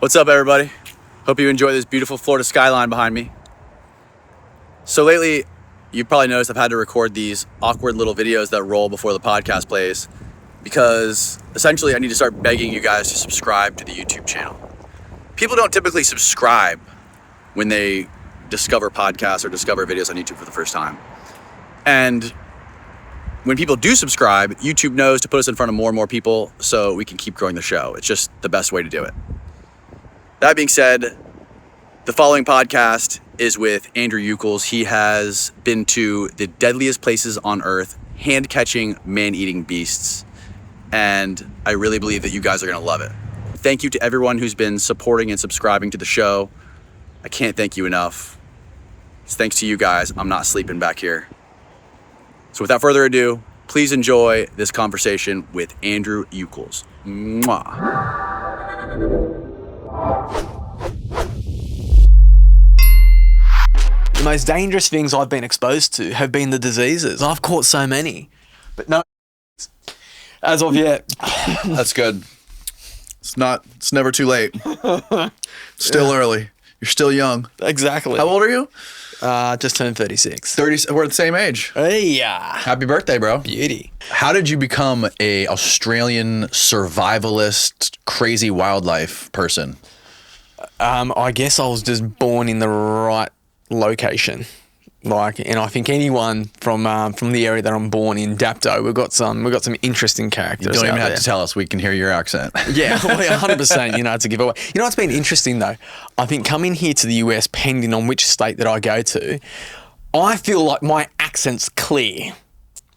What's up, everybody? Hope you enjoy this beautiful Florida skyline behind me. So lately, you've probably noticed I've had to record these awkward little videos that roll before the podcast plays because essentially I need to start begging you guys to subscribe to the YouTube channel. People don't typically subscribe when they discover podcasts or discover videos on YouTube for the first time. And when people do subscribe, YouTube knows to put us in front of more and more people so we can keep growing the show. It's just the best way to do it. That being said, the following podcast is with Andrew Ucles. He has been to the deadliest places on earth, hand-catching, man-eating beasts. And I really believe that you guys are going to love it. Thank you to everyone who's been supporting and subscribing to the show. I can't thank you enough. It's thanks to you guys, I'm not sleeping back here. So without further ado, please enjoy this conversation with Andrew Ucles. Mwah. The most dangerous things I've been exposed to have been the diseases. I've caught so many, but no, as of yet. That's good. It's never too late. Still early. You're still young. Exactly. How old are you? Just turned 36. 30. We're the same age. Hey, Happy birthday, bro. beauty. How did you become a Australian survivalist, crazy wildlife person? I guess I was just born in the right location. And I think anyone from the area that I'm born in, Dapto, we've got some interesting characters. You don't even out have there. to tell us. We can hear your accent. Yeah, 100%. It's a giveaway. What's been interesting though? I think coming here to the US, depending on which state that I go to, I feel like my accent's clear.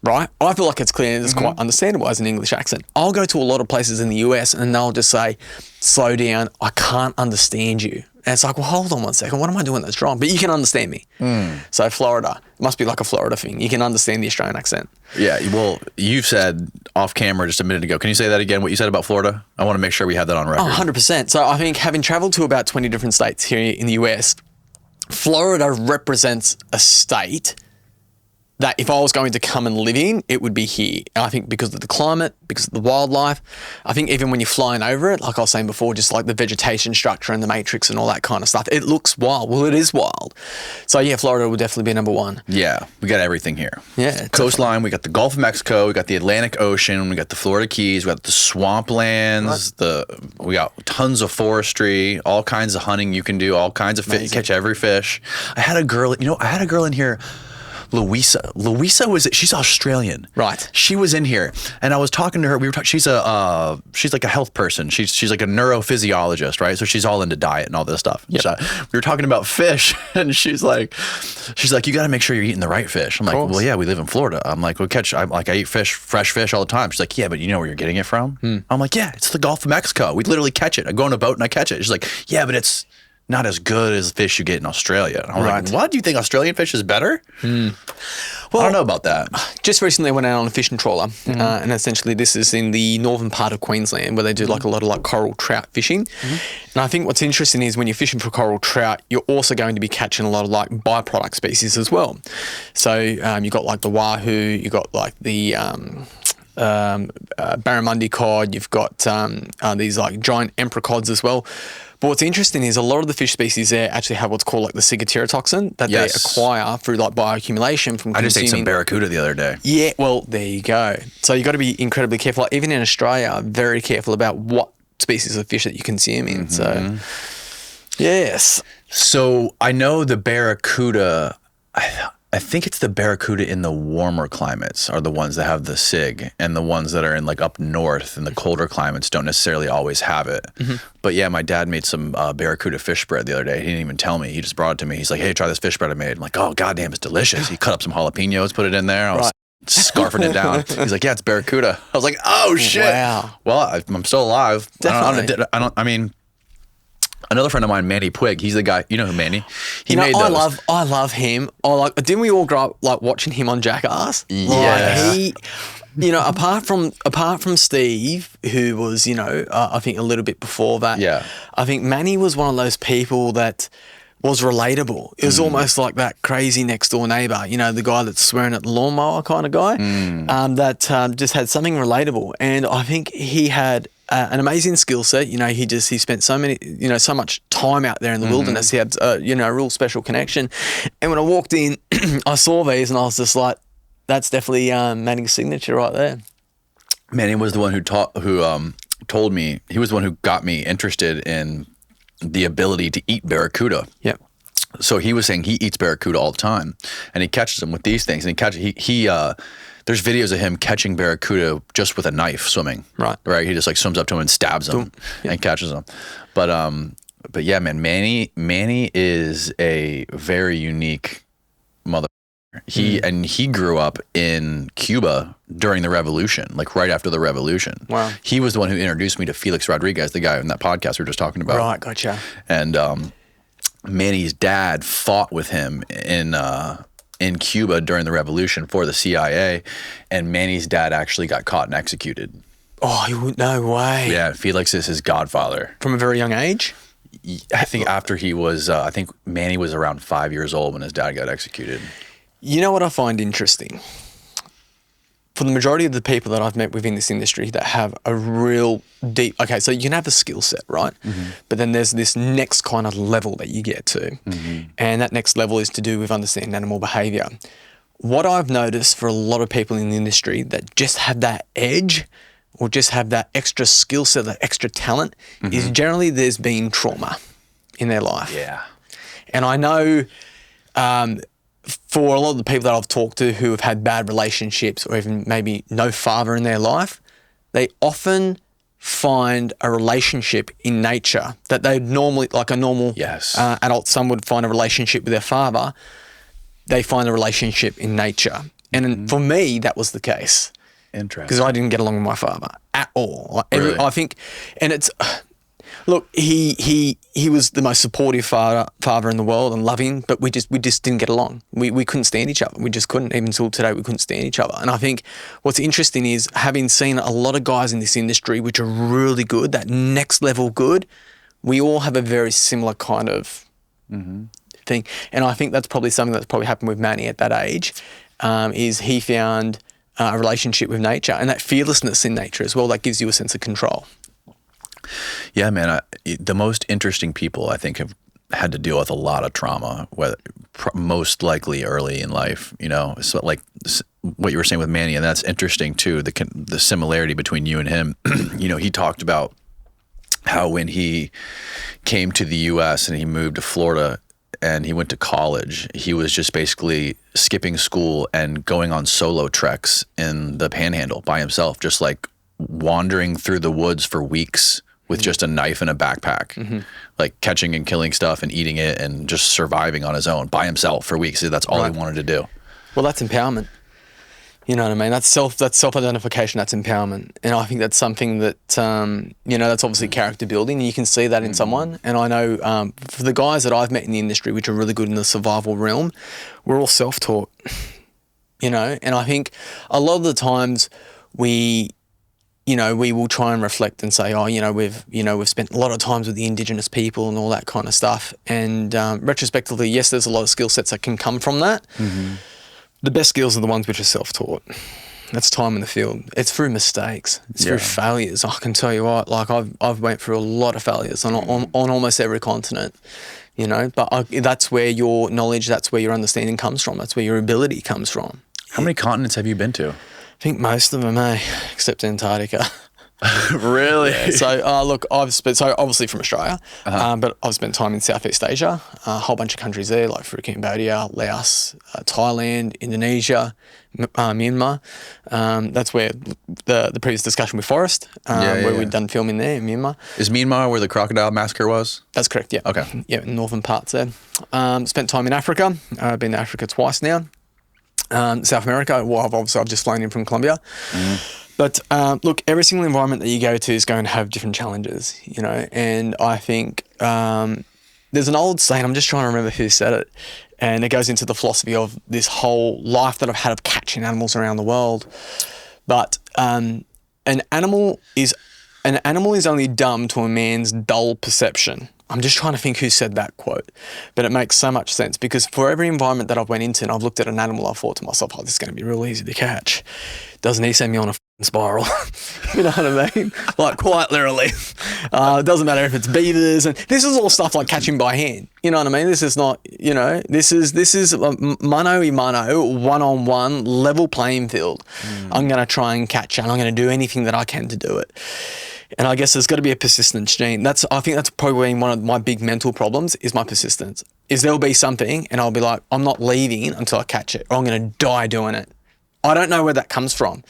Right? I feel like it's clear and it's quite understandable as an English accent. I'll go to a lot of places in the US and they'll just say, slow down, I can't understand you. And it's like, well, hold on one second. What am I doing that's wrong? But you can understand me. So Florida, it must be like a Florida thing. You can understand the Australian accent. Yeah, well, you said off camera just a minute ago. Can you say that again, what you said about Florida? I want to make sure we have that on record. Oh, 100%. So I think having traveled to about 20 different states here in the US, Florida represents a state that if I was going to come and live in, it would be here. And I think because of the climate, because of the wildlife, I think even when you're flying over it, like I was saying before, just like the vegetation structure and the matrix and all that kind of stuff, it looks wild. Well, it is wild. So yeah, Florida would definitely be number one. Yeah, we got everything here. Yeah. Coastline, we got the Gulf of Mexico, we got the Atlantic Ocean, we got the Florida Keys, we got the swamplands, we got tons of forestry, all kinds of hunting you can do, all kinds of fish, you catch every fish. I had a girl in here, Louisa she's Australian. Right. She was in here and I was talking to her. We were talking, she's like a health person. She's like a neurophysiologist, right? So she's all into diet and all this stuff. Yep. So we were talking about fish and she's like, you got to make sure you're eating the right fish. I'm like, well, yeah, we live in Florida. I'm like, I eat fresh fish all the time. She's like, yeah, but you know where you're getting it from? I'm like, yeah, it's the Gulf of Mexico. We literally catch it. I go on a boat and I catch it. She's like, yeah, but it's not as good as fish you get in Australia. I'm like, what? Do you think Australian fish is better? Well, I don't know about that. Just recently I went out on a fishing trawler and essentially this is in the northern part of Queensland where they do like a lot of like coral trout fishing. And I think what's interesting is when you're fishing for coral trout, you're also going to be catching a lot of like byproduct species as well. So you got like the wahoo, you got like the barramundi cod, you've got these like giant emperor cods as well. But what's interesting is a lot of the fish species there actually have what's called like the ciguatera that they acquire through like bioaccumulation from consuming. I just ate some barracuda the other day. Yeah, well, there you go. So you got to be incredibly careful. Like, even in Australia, very careful about what species of fish that you consume in. So, yes. So I know the barracuda, I think it's the barracuda in the warmer climates are the ones that have the sig, and the ones that are in like up north in the colder climates don't necessarily always have it. But yeah, my dad made some barracuda fish bread the other day. He didn't even tell me. He just brought it to me. He's like, hey, try this fish bread I made. I'm like, oh, goddamn, it's delicious. He cut up some jalapenos, put it in there. I was scarfing it down. He's like, yeah, it's barracuda. I was like, oh, shit. Wow. Well, I'm still alive. Definitely. I mean, another friend of mine, Manny Puig, he's the guy, you know who Manny? I love him. Didn't we all grow up like watching him on Jackass? Yeah. Apart from Steve, who was, I think a little bit before that. Yeah. I think Manny was one of those people that was relatable. It was almost like that crazy next door neighbor, the guy that's swearing at the lawnmower kind of guy, that just had something relatable. And I think he had an amazing skill set. You know, he spent so much time out there in the wilderness. He had, a real special connection. And when I walked in, I saw these and I was just like, that's definitely Manning's signature right there. Manning was the one who told me, he was the one who got me interested in the ability to eat barracuda. Yeah. So he was saying he eats barracuda all the time, and he catches them with these things. And there's videos of him catching barracuda just with a knife swimming. Right. He just like swims up to him and stabs them and catches them. But yeah, man, Manny is a very unique mother. He grew up in Cuba during the revolution, like right after the revolution. Wow. He was the one who introduced me to Felix Rodriguez, the guy in that podcast we were just talking about. Right, gotcha. And Manny's dad fought with him in Cuba during the revolution for the CIA, and Manny's dad actually got caught and executed. Oh, no way. Yeah, Felix is his godfather. From a very young age? I think after he was, I think Manny was around 5 years old when his dad got executed. You know what I find interesting? For the majority of the people that I've met within this industry that have a real deep, okay, so you can have a skill set, right? But then there's this next kind of level that you get to. And that next level is to do with understanding animal behavior. What I've noticed for a lot of people in the industry that just have that edge or just have that extra skill set, that extra talent, is generally there's been trauma in their life. Yeah. And I know for a lot of the people that I've talked to who have had bad relationships or even maybe no father in their life, they often find a relationship in nature that they normally, like a normal adult son would find a relationship with their father, they find a relationship in nature. And for me, that was the case. Interesting. Because I didn't get along with my father at all. Really? I think, and it's... Look, he was the most supportive father in the world and loving, but we just didn't get along. We couldn't stand each other. We just couldn't. Even until today, we couldn't stand each other. And I think what's interesting is having seen a lot of guys in this industry which are really good, that next level good, we all have a very similar kind of thing. And I think that's probably something that's probably happened with Manny at that age, is he found a relationship with nature and that fearlessness in nature as well that gives you a sense of control. Yeah, man. The most interesting people, I think, have had to deal with a lot of trauma, most likely early in life. You know, so like what you were saying with Manny, and that's interesting too. The similarity between you and him. You know, he talked about how when he came to the U.S. and he moved to Florida and he went to college, he was just basically skipping school and going on solo treks in the Panhandle by himself, just like wandering through the woods for weeks with just a knife and a backpack, like catching and killing stuff and eating it and just surviving on his own by himself for weeks. That's all he wanted to do. Well, that's empowerment. You know what I mean? That's self-identification, that's empowerment. And I think that's something that, that's obviously character building. And you can see that in someone. And I know for the guys that I've met in the industry, which are really good in the survival realm, we're all self-taught, and I think a lot of the times we will try and reflect and say, we've spent a lot of times with the Indigenous people and all that kind of stuff. And retrospectively, yes, there's a lot of skill sets that can come from that. The best skills are the ones which are self-taught. That's time in the field. It's through mistakes. It's through failures. I can tell you what, like I've went through a lot of failures on almost every continent, but that's where your knowledge, that's where your understanding comes from. That's where your ability comes from. How many continents have you been to? I think most of them, except Antarctica. Really? Yeah. So, look, obviously from Australia, but I've spent time in Southeast Asia, a whole bunch of countries there, like through Cambodia, Laos, Thailand, Indonesia, Myanmar. That's where the previous discussion with Forrest, where we'd done filming there in Myanmar. Is Myanmar where the crocodile massacre was? That's correct, yeah. Okay. Yeah, in northern parts there. Spent time in Africa. I've been to Africa twice now. South America, I've just flown in from Colombia. But look, every single environment that you go to is going to have different challenges, and I think there's an old saying, I'm just trying to remember who said it, and it goes into the philosophy of this whole life that I've had of catching animals around the world. But an animal is only dumb to a man's dull perception. I'm just trying to think who said that quote, but it makes so much sense because for every environment that I've went into and I've looked at an animal, I've thought to myself, oh, this is going to be real easy to catch. Doesn't he send me on a spiral? You know what I mean? Like quite literally. It doesn't matter if it's beavers, and this is all stuff like catching by hand. You know what I mean? This is not, this is mano y mano, one-on-one, level playing field. I'm going to try and catch it, and I'm going to do anything that I can to do it. And I guess there's got to be a persistence gene. I think that's probably one of my big mental problems is my persistence. Is there'll be something and I'll be like, I'm not leaving until I catch it, or I'm going to die doing it. I don't know where that comes from,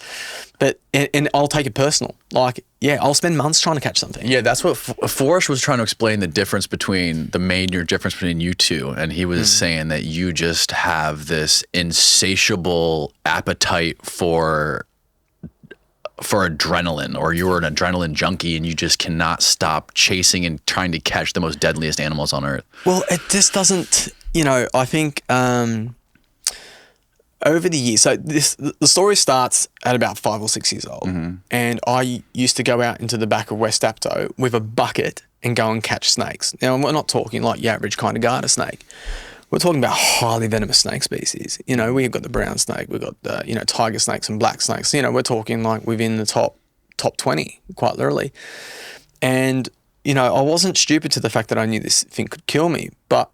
but and I'll take it personal. Like, yeah, I'll spend months trying to catch something. Yeah, that's what Forrest was trying to explain, the difference between the major difference between you two. And he was saying that you just have this insatiable appetite for adrenaline, or you're an adrenaline junkie and you just cannot stop chasing and trying to catch the most deadliest animals on earth. Well, it just doesn't, I think over the years, so the story starts at about 5 or 6 years old, and I used to go out into the back of West Apto with a bucket and go and catch snakes. Now, we're not talking like your average kind of garter snake. We're talking about highly venomous snake species. We've got the brown snake, we've got the, tiger snakes and black snakes. We're talking like within the top 20, quite literally. And, I wasn't stupid to the fact that I knew this thing could kill me, but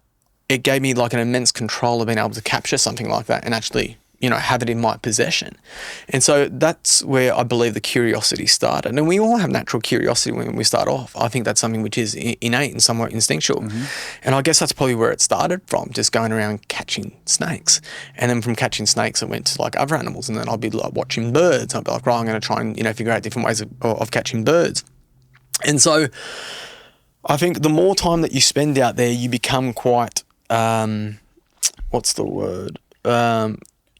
it gave me like an immense control of being able to capture something like that and actually, have it in my possession. And so that's where I believe the curiosity started. And we all have natural curiosity when we start off. I think that's something which is innate and somewhat instinctual. And I guess that's probably where it started from, just going around catching snakes. And then from catching snakes, it went to like other animals. And then I'd be like watching birds. I'd be like, right, I'm going to try and, figure out different ways of catching birds. And so I think the more time that you spend out there, you become quite, what's the word?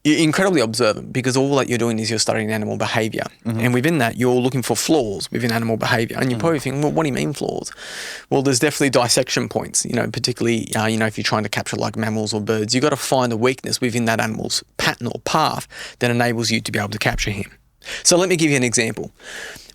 You're incredibly observant, because all that you're doing is you're studying animal behaviour. And within that, you're looking for flaws within animal behaviour. And you probably think, well, what do you mean flaws? Well, there's definitely dissection points, particularly, if you're trying to capture like mammals or birds, you've got to find a weakness within that animal's pattern or path that enables you to be able to capture him. So let me give you an example.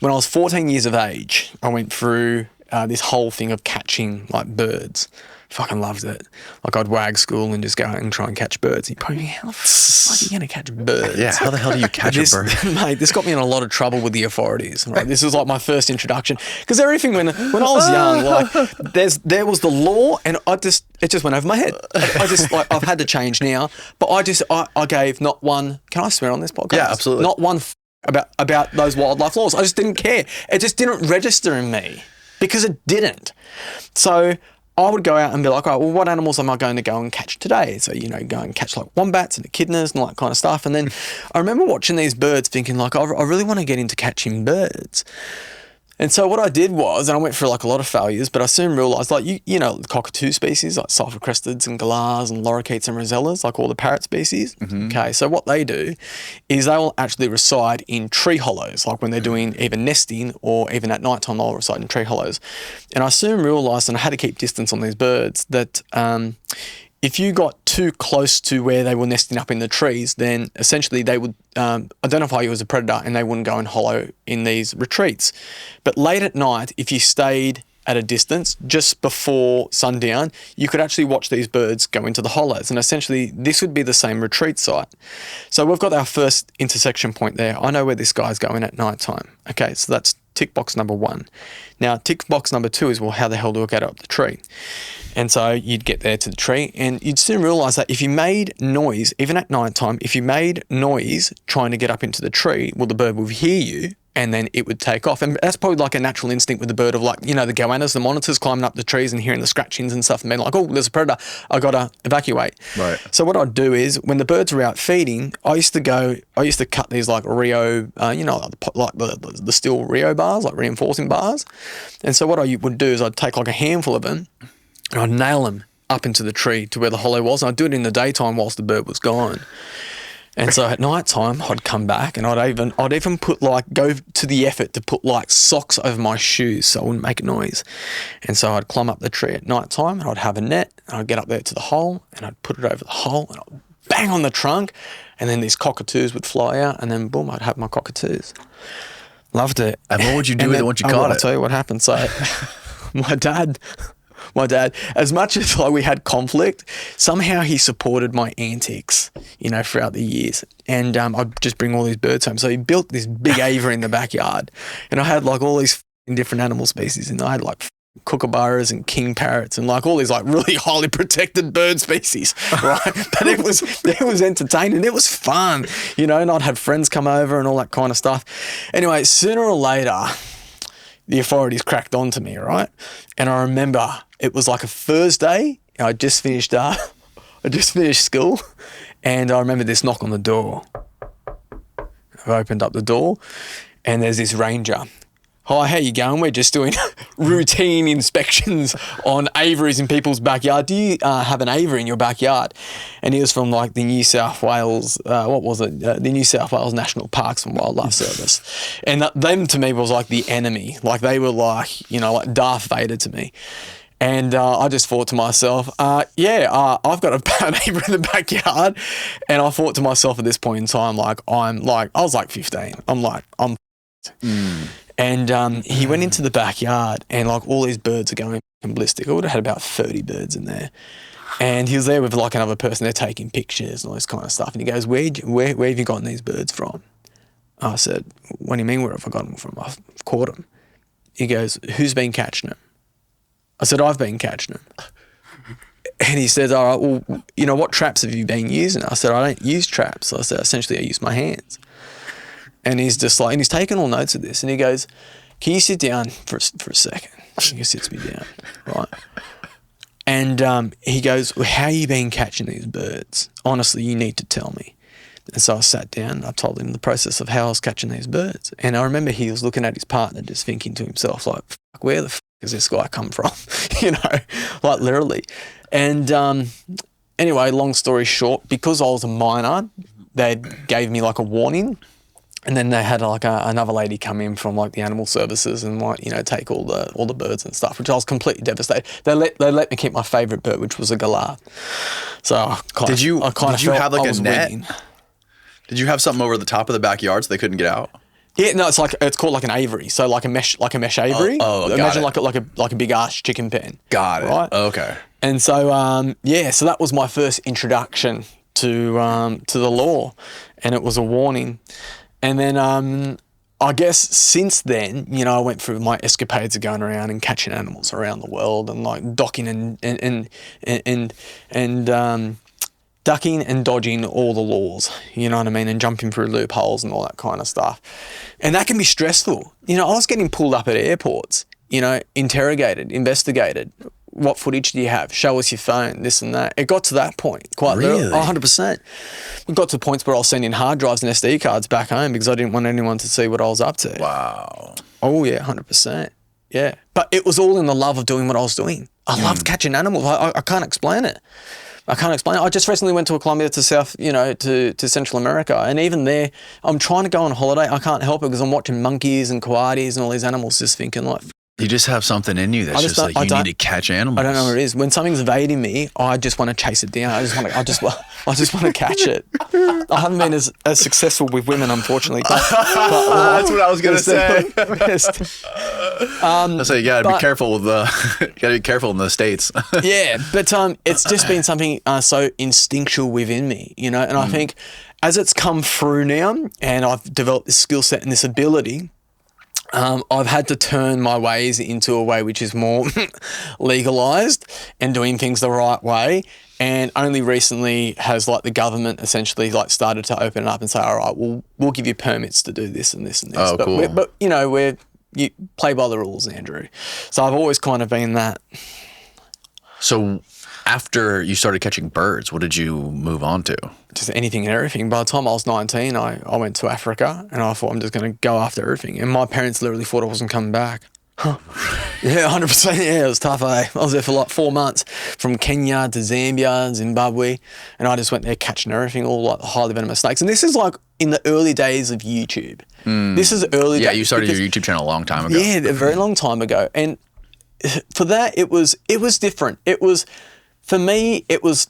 When I was 14 years of age, I went through this whole thing of catching like birds. Fucking loved it. Like I'd wag school and just go out and try and catch birds. You'd probably, how the fuck are you going to catch birds? Yeah, how the hell do you catch a bird? Mate, this got me in a lot of trouble with the authorities. Right? This was like my first introduction. Because everything, when I was young, like there was the law, and it just went over my head. I've had to change now, but I gave not one, can I swear on this podcast? Yeah, absolutely. Not one about those wildlife laws. I just didn't care. It just didn't register in me, because it didn't. So I would go out and be like, all right, well, what animals am I going to go and catch today? So, go and catch like wombats and echidnas and all that kind of stuff. And then I remember watching these birds thinking like, I really want to get into catching birds. And so what I did was, and I went through like a lot of failures, but I soon realised like, cockatoo species like sulphur cresteds and galahs and lorikeets and rosellas, like all the parrot species. Okay, so what they do is they will actually reside in tree hollows, like when they're doing either nesting or even at night time, they'll reside in tree hollows. And I soon realised, and I had to keep distance on these birds, that if you got too close to where they were nesting up in the trees, then essentially they would identify you as a predator and they wouldn't go and hollow in these retreats. But late at night, if you stayed at a distance just before sundown, you could actually watch these birds go into the hollows. And essentially, this would be the same retreat site. So we've got our first intersection point there. I know where this guy's going at night time. Okay, so that's tick box number 1. Now, tick box number 2 is, well, how the hell do I get up the tree? And so you'd get there to the tree and you'd soon realise that if you made noise, even at night time, if you made noise trying to get up into the tree, well, the bird would hear you and then it would take off. And that's probably like a natural instinct with the bird of like, the goannas, the monitors climbing up the trees and hearing the scratchings and stuff and being like, oh, there's a predator, I got to evacuate. Right. So what I'd do is when the birds were out feeding, I used to cut these like Rio, like the steel Rio bars, like reinforcing bars. And so what I would do is I'd take like a handful of them and I'd nail them up into the tree to where the hollow was. And I'd do it in the daytime whilst the bird was gone. And so at night time, I'd come back and I'd even go to the effort to put like socks over my shoes so I wouldn't make a noise. And so I'd climb up the tree at night time and I'd have a net and I'd get up there to the hole and I'd put it over the hole and I'd bang on the trunk and then these cockatoos would fly out and then boom, I'd have my cockatoos. Loved it. And what would you do with it once you caught it? I'll tell you what happened. So my dad my dad, as much as like we had conflict, somehow he supported my antics, you know, throughout the years. And I'd just bring all these birds home. So he built this big aviary in the backyard, and I had like all these different animal species, and I had like kookaburras and king parrots and like all these like really highly protected bird species, right? But it was entertaining. It was fun, you know, and I'd have friends come over and all that kind of stuff. Anyway, sooner or later, the authorities cracked onto me, right? And I remember it was like a Thursday. I just finished school, and I remember this knock on the door. I opened up the door, and there's this ranger. Hi, how you going? We're just doing routine inspections on aviaries in people's backyard. Do you have an aviary in your backyard? And he was from like the New South Wales, the New South Wales National Parks and Wildlife Service. And them to me was like the enemy. Like they were like, you know, like Darth Vader to me. And I just thought to myself, I've got an aviary in the backyard. And I thought to myself at this point in time, I was like 15. I'm And he went into the backyard, and like all these birds are going ballistic. I would have had about 30 birds in there. And he was there with like another person. They're taking pictures and all this kind of stuff. And he goes, where have you gotten these birds from? I said, what do you mean, where have I got them from? I've caught them. He goes, who's been catching them? I said, I've been catching them. And he says, all right, well, you know, what traps have you been using? I said, I don't use traps. I said, essentially I use my hands. And he's just like, and he's taking all notes of this. And he goes, can you sit down for a second? He sits me down, right? And he goes, well, how you been catching these birds? Honestly, you need to tell me. And so I sat down and I told him the process of how I was catching these birds. And I remember he was looking at his partner just thinking to himself, like, fuck, where the fuck does this guy come from? You know, like literally. And anyway, long story short, because I was a minor, they gave me like a warning. And then they had like another lady come in from like the animal services and like, you know, take all the birds and stuff, which I was completely devastated. They let me keep my favourite bird, which was a galah. So did you have like a net? Winning. Did you have something over the top of the backyard so they couldn't get out? Yeah, no, it's called like an aviary. So like a mesh aviary. Imagine like a big ass chicken pen. Got it. Right? Okay. And so so that was my first introduction to the law, and it was a warning. And then I guess since then, you know, I went through my escapades of going around and catching animals around the world and like docking and ducking and dodging all the laws, you know what I mean, and jumping through loopholes and all that kind of stuff. And that can be stressful. You know, I was getting pulled up at airports, you know, interrogated, investigated. What footage do you have? Show us your phone, this and that. It got to that point, quite literally. 100%. It got to points where I was sending hard drives and SD cards back home because I didn't want anyone to see what I was up to. Wow. Oh, yeah, 100%. Yeah. But it was all in the love of doing what I was doing. I loved catching animals. I can't explain it. I just recently went to Colombia to to Central America. And even there, I'm trying to go on holiday. I can't help it because I'm watching monkeys and coyotes and all these animals just thinking like, you just have something in you that's just like you need to catch animals. I don't know what it is. When something's evading me, I just want to chase it down. I just want to catch it. I haven't been as successful with women, unfortunately. But that's what I was gonna say. So you gotta be careful with in the States. Yeah, but it's just been something so instinctual within me, you know. And I think as it's come through now, and I've developed this skill set and this ability. I've had to turn my ways into a way which is more legalized and doing things the right way. And only recently has like the government essentially like started to open it up and say, all right, we'll give you permits to do this and this and this. Oh, cool. But you know, you play by the rules, Andrew. So I've always kind of been that. So after you started catching birds, what did you move on to? Just anything and everything. By the time I was 19, I went to Africa and I thought I'm just going to go after everything. And my parents literally thought I wasn't coming back. Huh. Yeah, 100%. Yeah, it was tough, eh? I was there for like 4 months, from Kenya to Zambia, Zimbabwe, and I just went there catching everything, all like the highly venomous snakes. And this is like in the early days of YouTube. This is early days. Yeah, you started your YouTube channel a long time ago. Yeah, a very long time ago. And for that, it was different. It was, for me, it was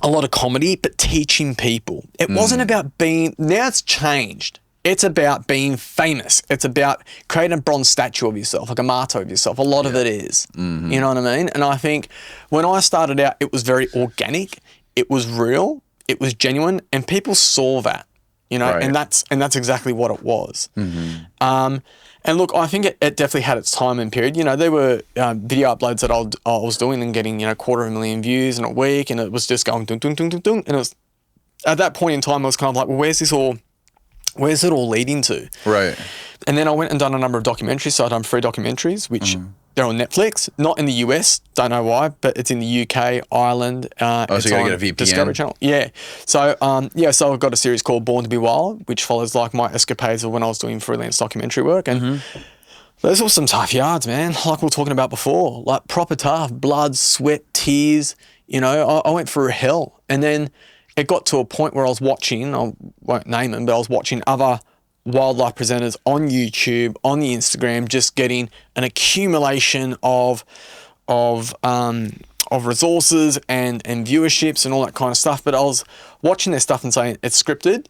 a lot of comedy, but teaching people. It wasn't about being, now it's changed. It's about being famous. It's about creating a bronze statue of yourself, like a martyr of yourself. A lot of it is. Mm-hmm. You know what I mean? And I think when I started out, it was very organic. It was real. It was genuine, and people saw that. You know, Right. and that's exactly what it was. Mm-hmm. And look, I think it definitely had its time and period. You know, there were video uploads that I was doing and getting, 250,000 views in a week, and it was just going dun dun dun dun dun. And it was at that point in time, I was kind of like, well, where's it all leading to? Right. And then I went and done a number of documentaries. So I've done 3 documentaries, which they're on Netflix, not in the US, don't know why, but it's in the UK, Ireland. So you gotta get a VPN? Discovery Channel. Yeah. So, so I've got a series called Born to be Wild, which follows like my escapades of when I was doing freelance documentary work. And those were some tough yards, man. Like we were talking about before, like proper tough, blood, sweat, tears. I went through hell. And then it got to a point where I was watching, I won't name them, but I was watching other wildlife presenters on YouTube, on the Instagram, just getting an accumulation of resources and viewerships and all that kind of stuff. But I was watching their stuff and saying it's scripted,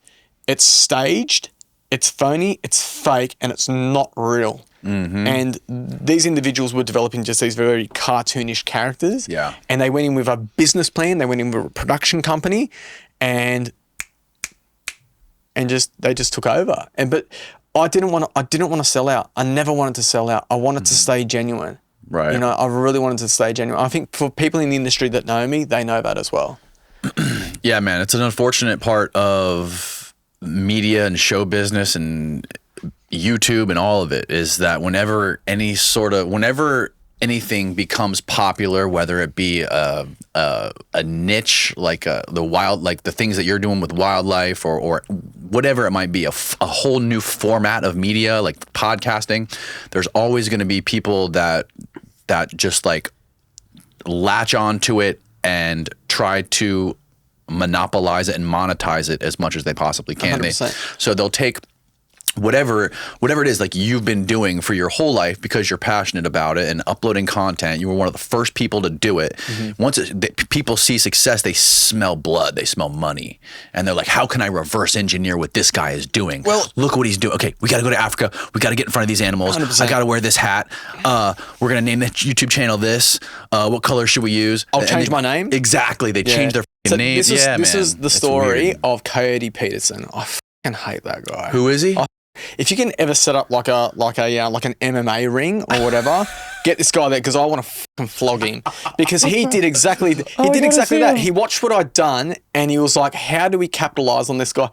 it's staged, it's phony, it's fake, and it's not real. And these individuals were developing just these very cartoonish characters. Yeah. And they went in with a business plan, they went in with a production company, and they just took over. But I didn't want to sell out. I never wanted to sell out. I wanted to stay genuine. Right. I really wanted to stay genuine. I think for people in the industry that know me, they know that as well. Yeah, man, it's an unfortunate part of media and show business and YouTube and all of it is that whenever anything becomes popular, whether it be a niche like the things that you're doing with wildlife or whatever it might be, a whole new format of media like podcasting, there's always going to be people that just like latch onto it and try to monopolize it and monetize it as much as they possibly can. 100%. So they'll take whatever it is like you've been doing for your whole life because you're passionate about it and uploading content. You were one of the first people to do it. Once people see success, they smell blood, they smell money, and they're like, how can I reverse engineer what this guy is doing? Well, look what he's doing. Okay, we got to go to Africa. We got to get in front of these animals. 100%. I got to wear this hat. We're going to name the YouTube channel this. What color should we use? I'll change my name. Exactly. They change their name. This is the It's story weird. of Coyote Peterson. I fucking hate that guy. Who is he? If you can ever set up like an MMA ring or whatever, get this guy there because I want to fucking flog him because he did exactly that. He watched what I'd done and he was like, "How do we capitalize on this guy?"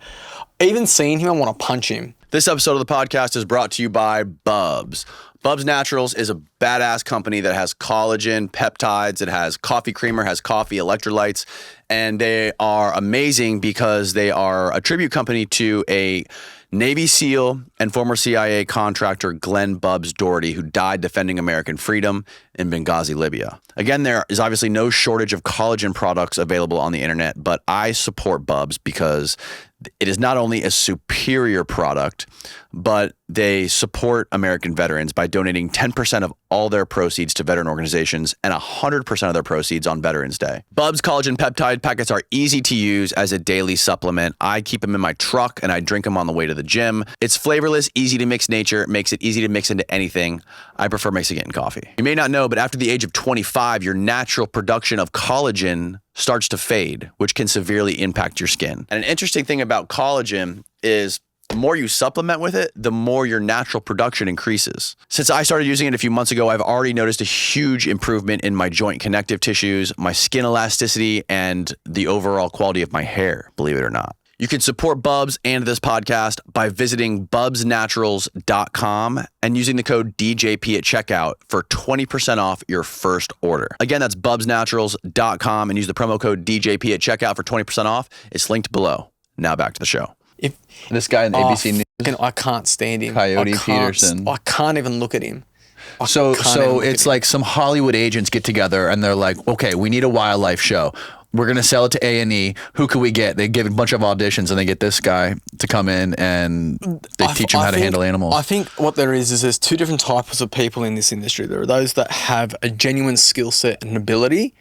Even seeing him, I want to punch him. This episode of the podcast is brought to you by Bubs. Bubs Naturals is a badass company that has collagen, peptides, it has coffee creamer, has coffee, electrolytes, and they are amazing because they are a tribute company to a Navy SEAL and former CIA contractor Glenn Bubs Doherty, who died defending American freedom in Benghazi, Libya. Again, there is obviously no shortage of collagen products available on the internet, but I support Bubs because it is not only a superior product, but they support American veterans by donating 10% of all their proceeds to veteran organizations and 100% of their proceeds on Veterans Day. Bubs collagen peptide packets are easy to use as a daily supplement. I keep them in my truck and I drink them on the way to the gym. It's flavorless, easy to mix nature. It makes it easy to mix into anything. I prefer mixing it in coffee. You may not know, but after the age of 25, your natural production of collagen starts to fade, which can severely impact your skin. And an interesting thing about collagen is the more you supplement with it, the more your natural production increases. Since I started using it a few months ago, I've already noticed a huge improvement in my joint connective tissues, my skin elasticity, and the overall quality of my hair, believe it or not. You can support Bubs and this podcast by visiting bubsnaturals.com and using the code DJP at checkout for 20% off your first order. Again, that's bubsnaturals.com and use the promo code DJP at checkout for 20% off. It's linked below. Now back to the show. This guy in ABC News. I can't stand him. Coyote Peterson. I can't even look at him. So it's like some Hollywood agents get together and they're like, okay, we need a wildlife show. We're going to sell it to A&E. Who could we get? They give a bunch of auditions and they get this guy to come in and they teach him how to handle animals. I think what there is there's two different types of people in this industry. There are those that have a genuine skill set and ability,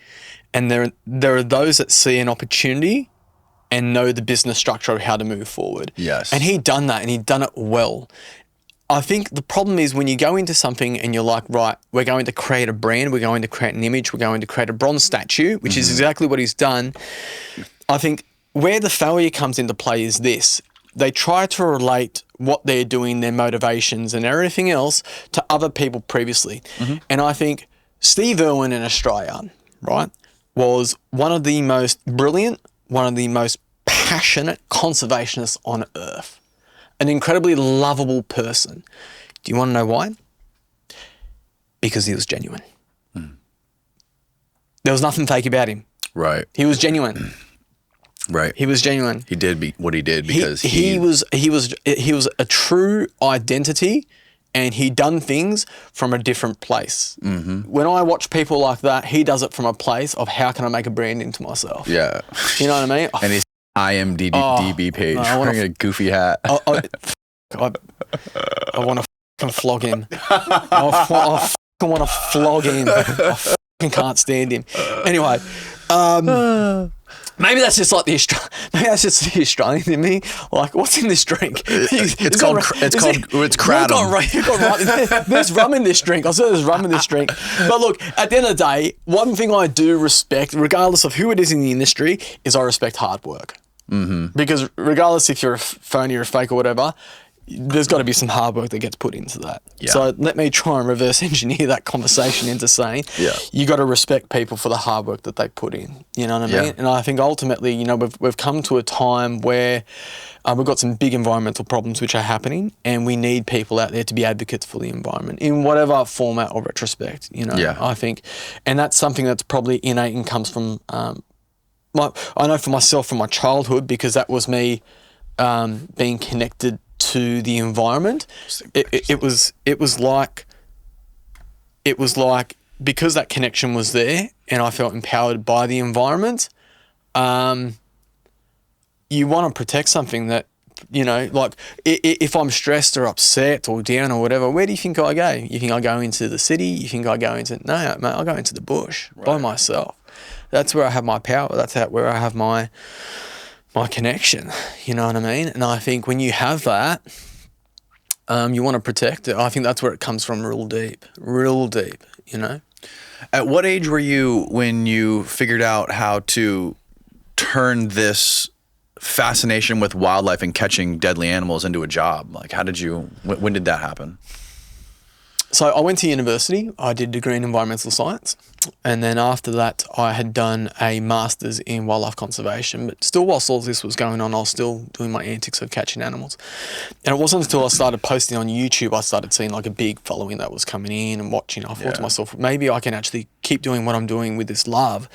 and there are those that see an opportunity and know the business structure of how to move forward. Yes. And he'd done that, and he'd done it well. I think the problem is when you go into something and you're like, right, we're going to create a brand, we're going to create an image, we're going to create a bronze statue, which is exactly what he's done. I think where the failure comes into play is this. They try to relate what they're doing, their motivations and everything else to other people previously. And I think Steve Irwin in Australia, right, was one of the most brilliant, one of the most passionate conservationists on earth. An incredibly lovable person. Do you want to know why? Because he was genuine. There was nothing fake about him. Right. He was genuine. Right. He was genuine. He did what he did because he was a true identity, and he done things from a different place. When I watch people like that, he does it from a place of how can I make a brand into myself. Yeah. You know what I mean? And his IMDb page wearing a goofy hat. I want to fucking flog him. I fucking want to flog him. I fucking can't stand him. Anyway, maybe that's just like the Australian in me. Like, what's in this drink? It's called Kratom. There's rum in this drink. I said there's rum in this drink. But look, at the end of the day, one thing I do respect, regardless of who it is in the industry, is I respect hard work. Because regardless if you're a phony or a fake or whatever, there's got to be some hard work that gets put into that. Yeah. So let me try and reverse engineer that conversation into saying, you got to respect people for the hard work that they put in. You know what I mean? And I think ultimately, you know, we've come to a time where we've got some big environmental problems which are happening, and we need people out there to be advocates for the environment in whatever format or retrospect. You know, I think, and that's something that's probably innate and comes from. I know for myself from my childhood, because that was me being connected to the environment. It was like because that connection was there and I felt empowered by the environment. You want to protect something that, you know, like if I'm stressed or upset or down or whatever, where do you think I go? You think I go into the city? You think I go into, no, mate, I go into the bush by myself. That's where I have my power. That's where I have my connection. You know what I mean? And I think when you have that, you want to protect it. I think that's where it comes from real deep, you know? At what age were you when you figured out how to turn this fascination with wildlife and catching deadly animals into a job? Like, when did that happen? So I went to university. I did a degree in environmental science. And then after that, I had done a master's in wildlife conservation. But still, whilst all this was going on, I was still doing my antics of catching animals. And it wasn't until I started posting on YouTube, I started seeing like a big following that was coming in and watching. I thought to myself, maybe I can actually keep doing what I'm doing with this love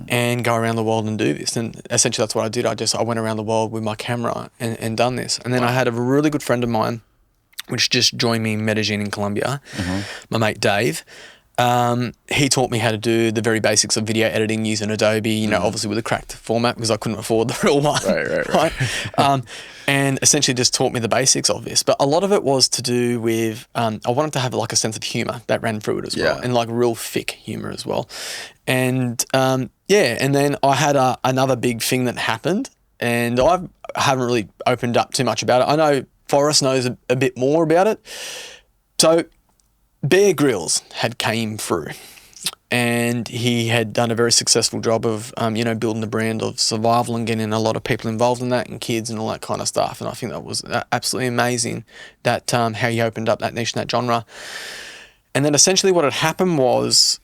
and go around the world and do this. And essentially that's what I did. I went around the world with my camera and done this. And then I had a really good friend of mine, which just joined me in Medellin in Colombia, my mate Dave. He taught me how to do the very basics of video editing using Adobe, you know, obviously with a cracked format because I couldn't afford the real one. Right. And essentially just taught me the basics of this. But a lot of it was to do with, I wanted to have like a sense of humor that ran through it as well, and like real thick humor as well. And and then I had another big thing that happened, and I haven't really opened up too much about it. I know Forrest knows a bit more about it. So Bear Grylls had came through, and he had done a very successful job of, building a brand of survival and getting a lot of people involved in that and kids and all that kind of stuff. And I think that was absolutely amazing that how he opened up that niche and that genre. And then essentially what had happened was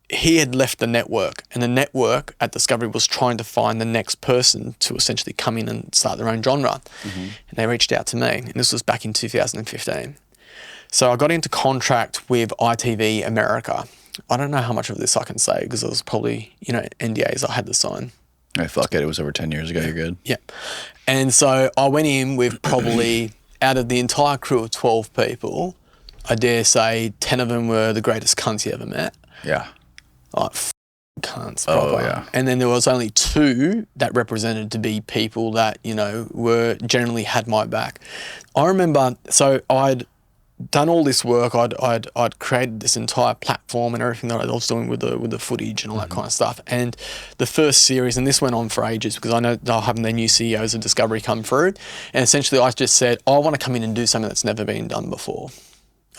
he had left the network, and the network at Discovery was trying to find the next person to essentially come in and start their own genre. And they reached out to me, and this was back in 2015. So I got into contract with ITV America. I don't know how much of this I can say because it was probably, NDAs I had to sign. Hey, fuck it. It was over 10 years ago. You're good. Yeah. And so I went in with probably, out of the entire crew of 12 people, I dare say 10 of them were the greatest cunts you ever met. Yeah. Like, cunts, proper. Oh, yeah. And then there was only 2 that represented to be people that, were generally had my back. I remember, so I'd done all this work. I'd created this entire platform and everything that I was doing with the footage and all that kind of stuff. And the first series, and this went on for ages because I know they're having their new CEOs of Discovery come through. And essentially I just said, I want to come in and do something that's never been done before.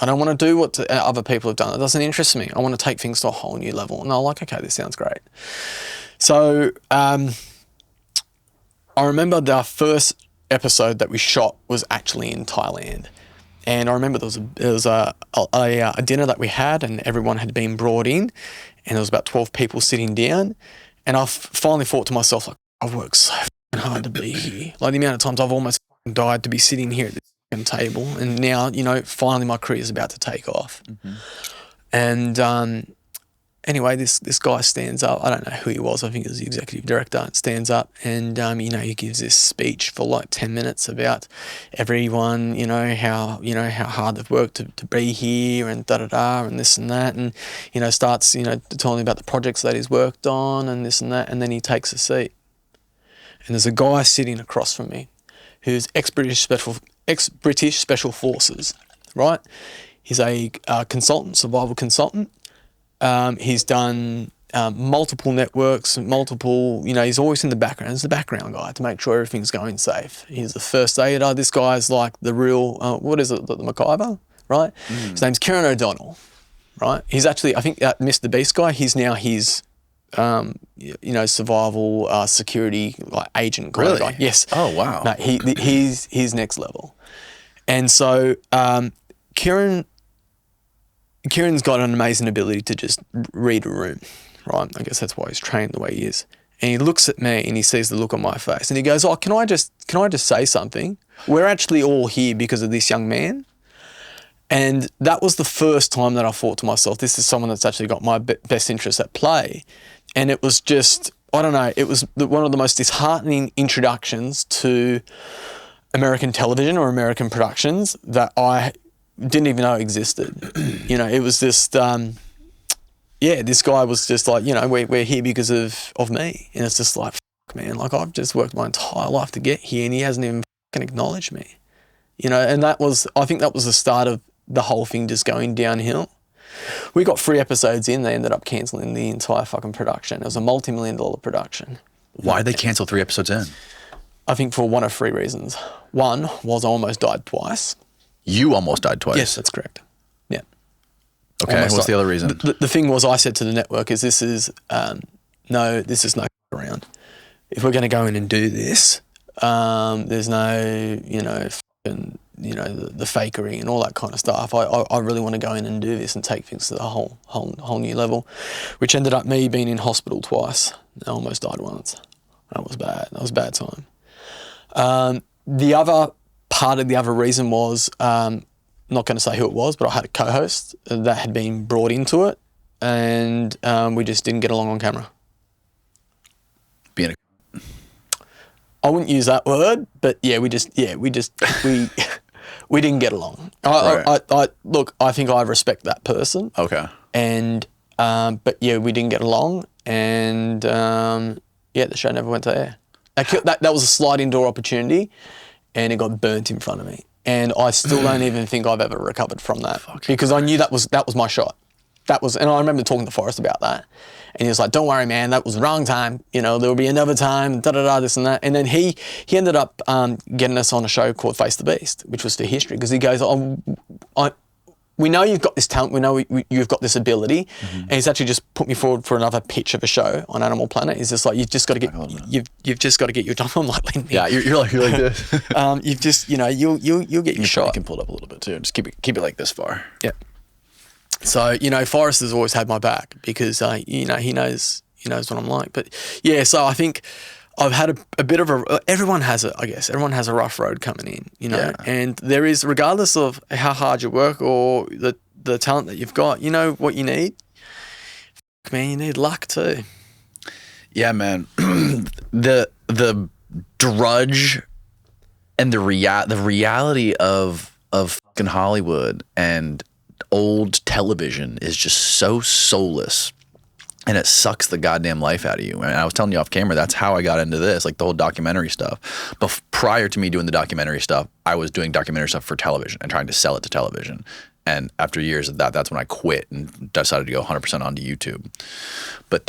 I don't want to do what other people have done. It doesn't interest me. I want to take things to a whole new level. And I'm like, okay, this sounds great. So I remember the first episode that we shot was actually in Thailand. And I remember there was a dinner that we had and everyone had been brought in and there was about 12 people sitting down. And I finally thought to myself, like, I've worked so hard to be here. Like the amount of times I've almost died to be sitting here at this table, and now, you know, finally my career is about to take off. And anyway, this guy stands up. I don't know who he was. I think it was the executive director. Stands up and you know, he gives this speech for like 10 minutes about everyone, you know how hard they've worked to be here and and this and that, and you know, starts, you know, telling about the projects that he's worked on and this and that, and then he takes a seat. And there's a guy sitting across from me who's ex-British Special Forces, right? He's a consultant, survival consultant. He's done multiple networks, you know, he's always in the background. He's the background guy to make sure everything's going safe. He's the first aider. This guy's like the real, what is it, the MacGyver, right? His name's Kieran O'Donnell, right? He's actually, I think that Mr. Beast guy, he's now his, you know, survival security like agent kind of guy. Yes. Oh, wow. No, he's next level. And so Kieran's got an amazing ability to just read a room, right? I guess that's why he's trained the way he is. And he looks at me and he sees the look on my face and he goes, "Oh, can I just say something? We're actually all here because of this young man." And that was the first time that I thought to myself, this is someone that's actually got my best interests at play. And it was just, I don't know, it was one of the most disheartening introductions to American television or American productions that I didn't even know existed. You know, it was just, this guy was just like, you know, we're here because of me. And it's just like, fuck, man, like I've just worked my entire life to get here and he hasn't even fucking acknowledged me. You know, and I think that was the start of the whole thing just going downhill. We got 3 episodes in, they ended up cancelling the entire fucking production. It was a multi-million-dollar production. Why did they cancel 3 episodes in? I think for one of 3 reasons. One was I almost died twice. You almost died twice? Yes, that's correct. Yeah. Okay, what's the other reason? The thing was, I said to the network is this is no around. If we're going to go in and do this, there's no, you know, fucking, you know, the fakery and all that kind of stuff. I really want to go in and do this and take things to the whole new level, which ended up me being in hospital twice. I almost died once. That was bad. That was a bad time. The other reason was, I'm not going to say who it was, but I had a co-host that had been brought into it and we just didn't get along on camera. I wouldn't use that word, but we didn't get along. Look, I think I respect that person. Okay. And, but we didn't get along and, the show never went to air. That was a sliding door opportunity and it got burnt in front of me. And I still don't even think I've ever recovered from that because I knew that was my shot. And I remember talking to Forrest about that. And he was like, "Don't worry, man, that was the wrong time. You know, there'll be another time, this and that." And then he ended up getting us on a show called Face the Beast, which was for history, because he goes, we know you've got this talent, we know you've got this ability. And he's actually just put me forward for another pitch of a show on Animal Planet. He's just like, you've just got to get your time. I'm like, yeah, you're like this. You've just, you know, you'll get your shot. You can pull it up a little bit too. Just keep it like this far. Yeah. So, you know, Forrest has always had my back because, you know, he knows what I'm like. But yeah, so I think I've had a bit of everyone has a rough road coming in, you know, and there is, regardless of how hard you work or the talent that you've got, you know what you need? Man, you need luck too. Yeah, man. The drudge and the reality of fucking Hollywood and old television is just so soulless. and it sucks the goddamn life out of you. And I was telling you off camera, that's how I got into this, like the whole documentary stuff. But prior to me doing the documentary stuff, I was doing documentary stuff for television and trying to sell it to television. And after years of that, that's when I quit and decided to go 100% onto YouTube. But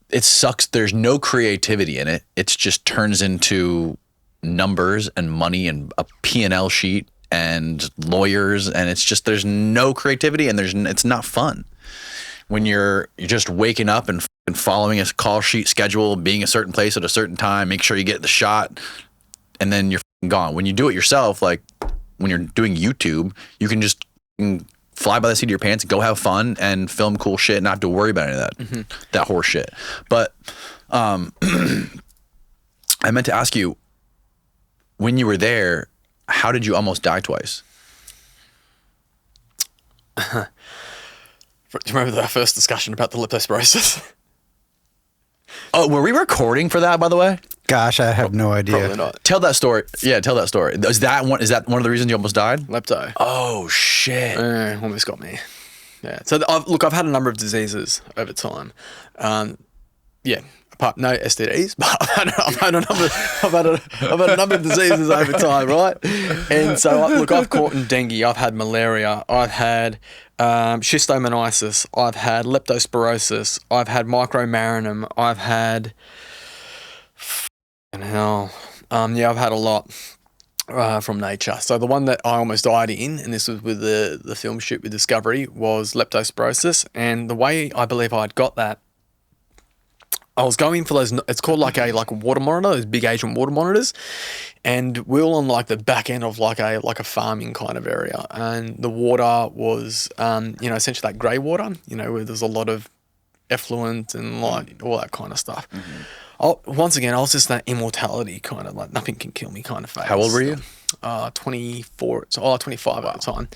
it sucks. There's no creativity in it. It just turns into numbers and money and a P&L sheet and lawyers, and it's just, there's no creativity, and it's not fun. When you're just waking up and following a call sheet schedule, being a certain place at a certain time, make sure you get the shot, and then you're gone. When you do it yourself, like when you're doing YouTube, you can just fly by the seat of your pants, go have fun, and film cool shit, and not have to worry about any of that, that horse shit. But I meant to ask you, when you were there, how did you almost die twice? Do you remember our first discussion about the leptospirosis? Oh, were we recording for that, by the way? Gosh, I have no idea. Probably not. Tell that story. Yeah, tell that story. Is that one of the reasons you almost died? Lepto. Oh, shit. Almost got me. Yeah. So I've had a number of diseases over time. Yeah. No STDs, but I've had a number of diseases over time, right? And so, I've caught in dengue, I've had malaria, I've had schistosomiasis, I've had leptospirosis, I've had micromarinum, I've had I've had a lot from nature. So the one that I almost died in, and this was with the film shoot with Discovery, was leptospirosis. And the way I believe I'd got that, I was going for those. It's called like a water monitor, those big Asian water monitors, and we were on like the back end of like a farming kind of area, and the water was essentially that grey water, where there's a lot of effluent and like all that kind of stuff. Once again, I was just that immortality kind of like nothing can kill me kind of phase. How old were you? 24. 25 at the time.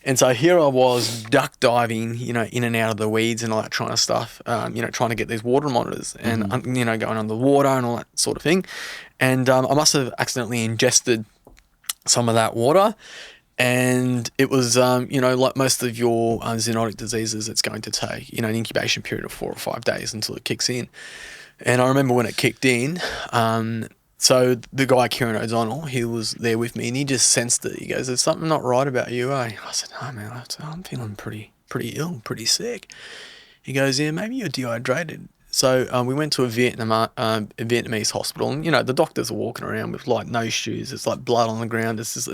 And so here I was duck diving, in and out of the weeds and all that kind of stuff, trying to get these water monitors and, going underwater and all that sort of thing. And I must have accidentally ingested some of that water. And it was, like most of your zoonotic diseases, it's going to take, an incubation period of 4 or 5 days until it kicks in. And I remember when it kicked in, so the guy, Kieran O'Donnell, he was there with me, and he just sensed it. He goes, "There's something not right about you, eh?" I said, "No, man, I'm feeling pretty ill, pretty sick." He goes, "Yeah, maybe you're dehydrated." So we went to a Vietnamese hospital, and the doctors are walking around with like no shoes. It's like blood on the ground. It's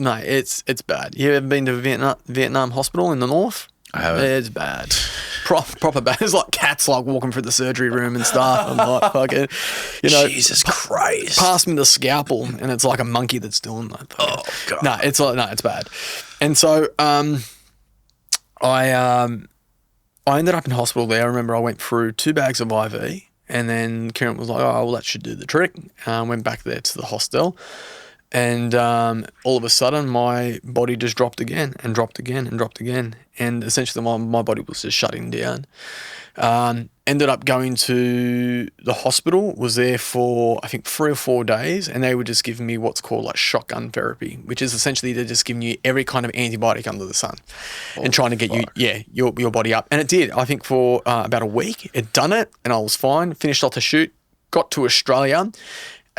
bad. You ever been to Vietnam hospital in the north? I haven't. It's bad. Proper bad. It's like cats like walking through the surgery room and stuff. I'm like, fucking, Jesus Christ. Pass me the scalpel, and it's like a monkey that's doing that. Oh, God. No, it's bad. And so I ended up in hospital there. I remember I went through 2 bags of IV, and then Kieran was like, "Oh, well, that should do the trick." Went back there to the hostel. And all of a sudden, my body just dropped again and dropped again and dropped again. And essentially, my body was just shutting down. Ended up going to the hospital, was there for, I think, 3 or 4 days. And they were just giving me what's called like shotgun therapy, which is essentially they're just giving you every kind of antibiotic under the sun and trying to get your body up. And it did. I think for about a week, it done it. And I was fine. Finished off the shoot, got to Australia.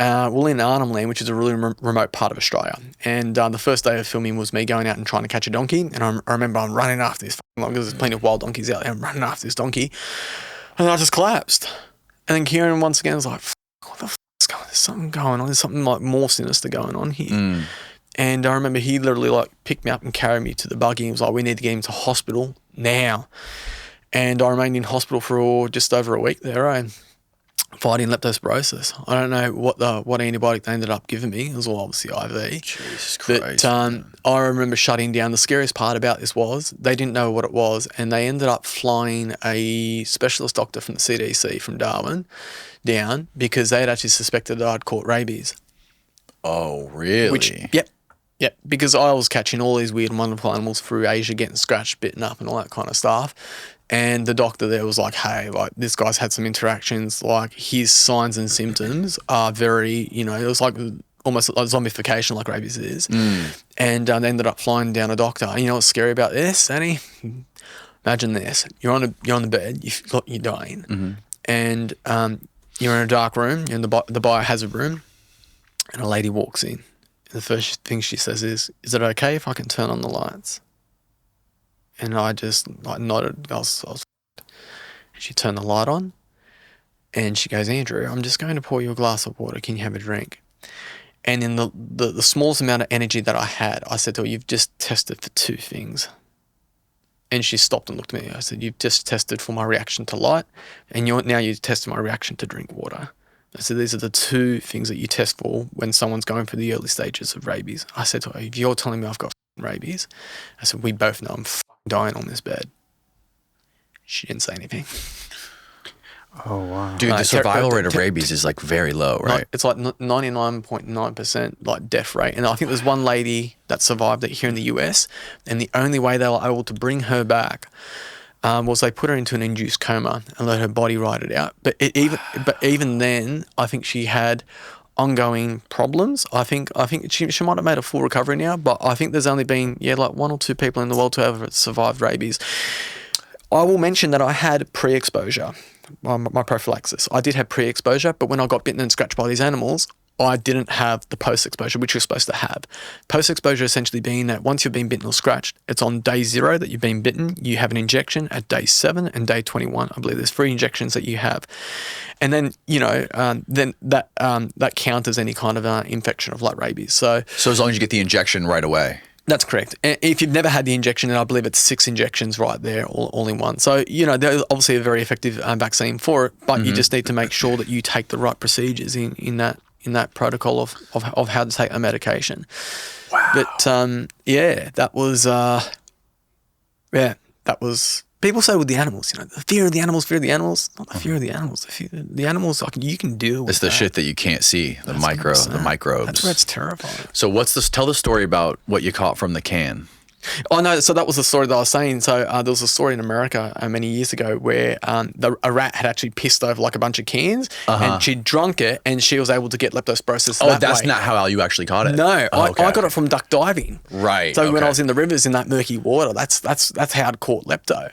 In ARNHEM Land, which is a really remote part of Australia. And the first day of filming was me going out and trying to catch a donkey. And I remember I'm running after this, because there's plenty of wild donkeys out there. I'm running after this donkey. And then I just collapsed. And then Kieran once again was like, "What the fuck's going on? There's something going on. There's something like more sinister going on here." And I remember he literally like picked me up and carried me to the buggy. He was like, "We need to get him to hospital now." And I remained in hospital for just over a week there, fighting leptospirosis. I don't know what antibiotic they ended up giving me. It was all obviously IV. Jesus Christ. But I remember shutting down. The scariest part about this was they didn't know what it was, and they ended up flying a specialist doctor from the CDC from Darwin down because they had actually suspected that I'd caught rabies. Oh, really? Yep, because I was catching all these weird and wonderful animals through Asia, getting scratched, bitten up and all that kind of stuff. And the doctor there was like, "Hey, like this guy's had some interactions, like his signs and symptoms are very, it was like almost like zombification like rabies is." And they ended up flying down a doctor. And you know what's scary about this, Annie? Imagine this: you're on the bed, you're dying, and you're in a dark room, you're in the biohazard room, and a lady walks in. And the first thing she says is it okay if I can turn on the lights? And I just nodded. I was she turned the light on, and she goes, Andrew, I'm just going to pour you a glass of water. Can you have a drink? And in the smallest amount of energy that I had, I said to her, you've just tested for 2 things. And she stopped and looked at me. I said, you've just tested for my reaction to light, and now you've tested my reaction to drink water. I said, these are the 2 things that you test for when someone's going through the early stages of rabies. I said to her, if you're telling me I've got rabies, I said, we both know I'm dying on this bed. She didn't say anything. Oh, wow. Dude, the survival rate of rabies is like very low, right? It's like 99.9% like death rate. And I think there's one lady that survived it here in the US, and the only way they were able to bring her back was they put her into an induced coma and let her body ride it out. But even then, I think she had ongoing problems. I think she might have made a full recovery now, but I think there's only been like 1 or 2 people in the world to ever survived rabies. I will mention that I had pre-exposure, my prophylaxis. I did have pre-exposure, but when I got bitten and scratched by these animals, I didn't have the post-exposure, which you're supposed to have. Post-exposure essentially being that once you've been bitten or scratched, it's on day 0 that you've been bitten. You have an injection at day 7 and day 21. I believe there's 3 injections that you have. And then, then that counters any kind of infection of like rabies. So as long as you get the injection right away. That's correct. And if you've never had the injection, then I believe it's 6 injections right there, all in one. So, there's obviously a very effective vaccine for it, but you just need to make sure that you take the right procedures in that protocol of how to take a medication. Wow. But that was. People say with the animals, the fear of the animals, not the fear of the animals. The animals, like, you can deal with. It's the shit that you can't see, the microbes. That's where it's terrifying. So tell the story about what you caught from the can. Oh, no, so that was the story that I was saying. So there was a story in America many years ago where a rat had actually pissed over like a bunch of cans and she'd drunk it and she was able to get leptospirosis that's not how you actually caught it? No, I got it from duck diving. Right. So when I was in the rivers in that murky water, that's how I'd caught lepto.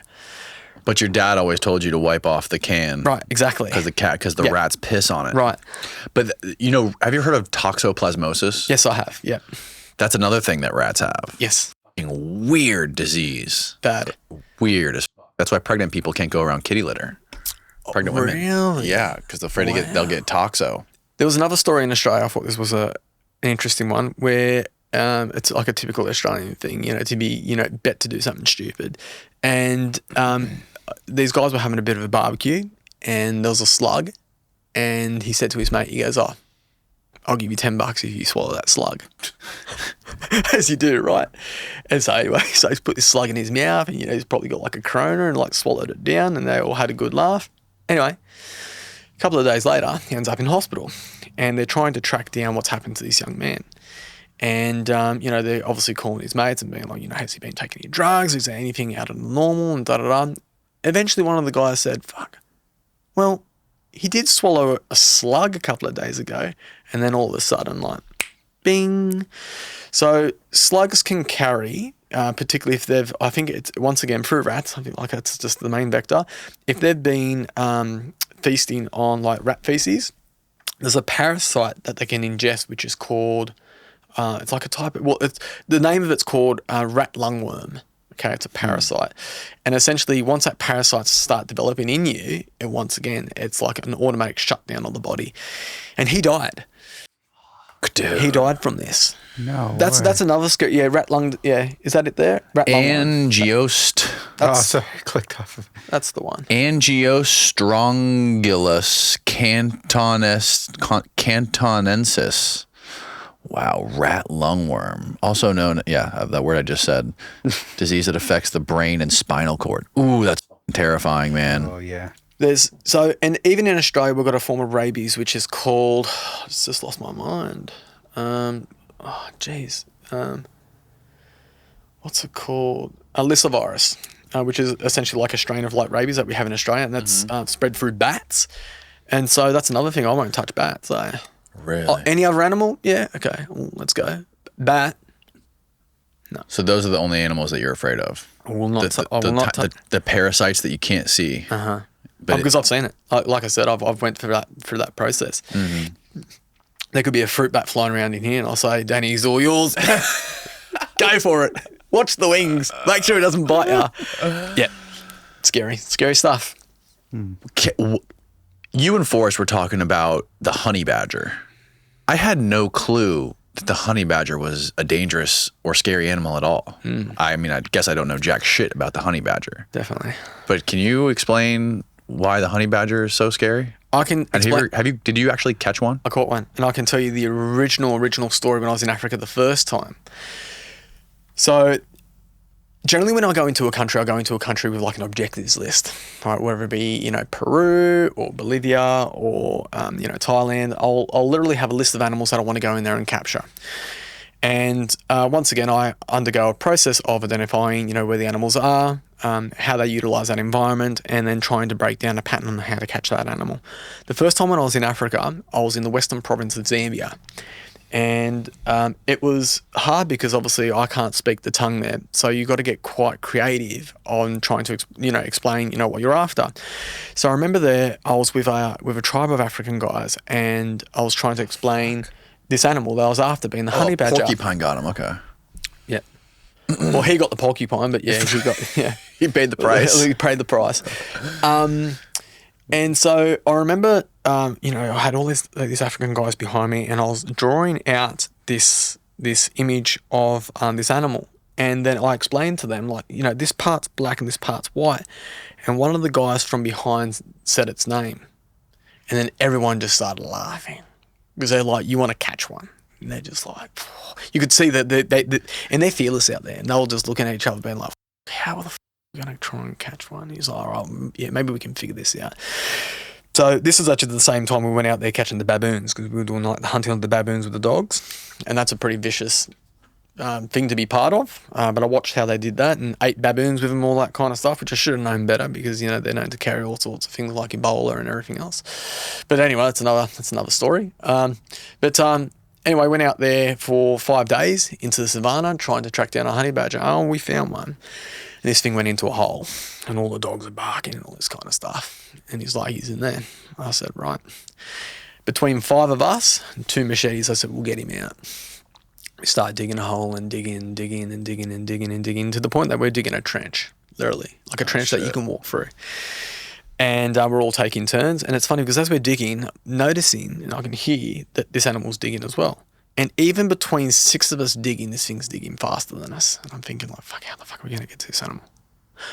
But your dad always told you to wipe off the can. Right, exactly. Because the rats piss on it. Right. But, have you heard of toxoplasmosis? Yes, I have. Yeah. That's another thing that rats have. Yes. Weird disease. Bad. Weird as fuck. That's why pregnant people can't go around kitty litter. Pregnant women. Really? Yeah, because they're afraid they'll get toxo. There was another story in Australia. I thought this was an interesting one where it's like a typical Australian thing, to be, bet to do something stupid. And these guys were having a bit of a barbecue and there was a slug and he said to his mate, he goes, I'll give you $10 if you swallow that slug. As you do, right? And so anyway, he's put this slug in his mouth and, he's probably got like a corona and like swallowed it down and they all had a good laugh. Anyway, a couple of days later, he ends up in hospital and they're trying to track down what's happened to this young man. And, they're obviously calling his mates and being like, has he been taking any drugs? Is there anything out of the normal? And da-da-da. Eventually, one of the guys said, well, he did swallow a slug a couple of days ago. And then all of a sudden, like, bing. So slugs can carry, particularly if they've, I think it's, once again, through rats, I think like that's just the main vector. If they've been feasting on like rat feces, there's a parasite that they can ingest, which is called, it's like a type of, the name of it's called rat lungworm. Okay, it's a parasite. And essentially, once that parasites start developing in you, once again, it's like an automatic shutdown of the body. And he died. Dude. He died from this. No That's another scary. Yeah, rat lung. Yeah, is that it there? Rat lung. Sorry, I clicked off of it. That's the one. Angiostrongylus cantonensis. Wow, rat lungworm, also known, that word I just said, disease that affects the brain and spinal cord. Ooh, that's terrifying, man. Oh, yeah. And even in Australia, we've got a form of rabies, which is called, I just lost my mind. What's it called? Lyssavirus, which is essentially like a strain of like rabies that we have in Australia, and that's spread through bats. And so that's another thing. I won't touch bats. Really? Any other animal? Yeah. Okay. Well, let's go. Bat. No. So those are the only animals that you're afraid of? I will not. The parasites that you can't see. But But because I've seen it. Like I said, I've went through that process. Mm-hmm. There could be a fruit bat flying around in here, and I'll say, "Danny, he's all yours. Go for it. Watch the wings. Make sure it doesn't bite you." Yeah, scary stuff. You and Forrest were talking about the honey badger. I had no clue that the honey badger was a dangerous or scary animal at all. I mean, I guess I don't know jack shit about the honey badger. Definitely. But can you explain why the honey badger is so scary? I can explain. Did you actually catch one? I caught one, and I can tell you the original story when I was in Africa the first time. So, generally, when I go into a country, I go into a country with like an objectives list, right? Whether it be Peru or Bolivia or Thailand, I'll literally have a list of animals that I want to go in there and capture. And once again, I undergo a process of identifying where the animals are, how they utilize that environment, and then trying to break down a pattern on how to catch that animal. The first time when I was in Africa, I was in the western province of Zambia. And it was hard because obviously I can't speak the tongue there. So you got to get quite creative on trying to, explain, what you're after. So I remember there, I was with a tribe of African guys, and I was trying to explain this animal that I was after, being the honey badger. Porcupine got him, okay. Yeah. Well, he got the porcupine, but yeah, He paid the price. He paid the price. And so I remember, I had all these African guys behind me, and I was drawing out this image of this animal. And then I explained to them, this part's black and this part's white. And one of the guys from behind said its name. And then everyone just started laughing because they're like, you want to catch one. And they're just like, you could see that and they're fearless out there. And they were just looking at each other being like, how the f*** are we going to try and catch one? He's like, all right, yeah, maybe we can figure this out. So this is actually the same time we went out there catching the baboons, because we were doing like the hunting of the baboons with the dogs. And that's a pretty vicious thing to be part of. But I watched how they did that and ate baboons with them, all that kind of stuff, which I should have known better because, they're known to carry all sorts of things like Ebola and everything else. But anyway, that's another story. Anyway, went out there for 5 days into the savannah trying to track down a honey badger. Oh, we found one. And this thing went into a hole and all the dogs are barking and all this kind of stuff. And he's like, he's in there. I said, right. Between 5 of us and 2 machetes, I said, we'll get him out. We started digging a hole and digging to the point that we're digging a trench, literally, like a trench that you can walk through. And we're all taking turns. And it's funny because as we're digging, noticing, and I can hear that this animal's digging as well. And even between 6 of us digging, this thing's digging faster than us. And I'm thinking like, fuck, how the fuck are we going to get to this animal?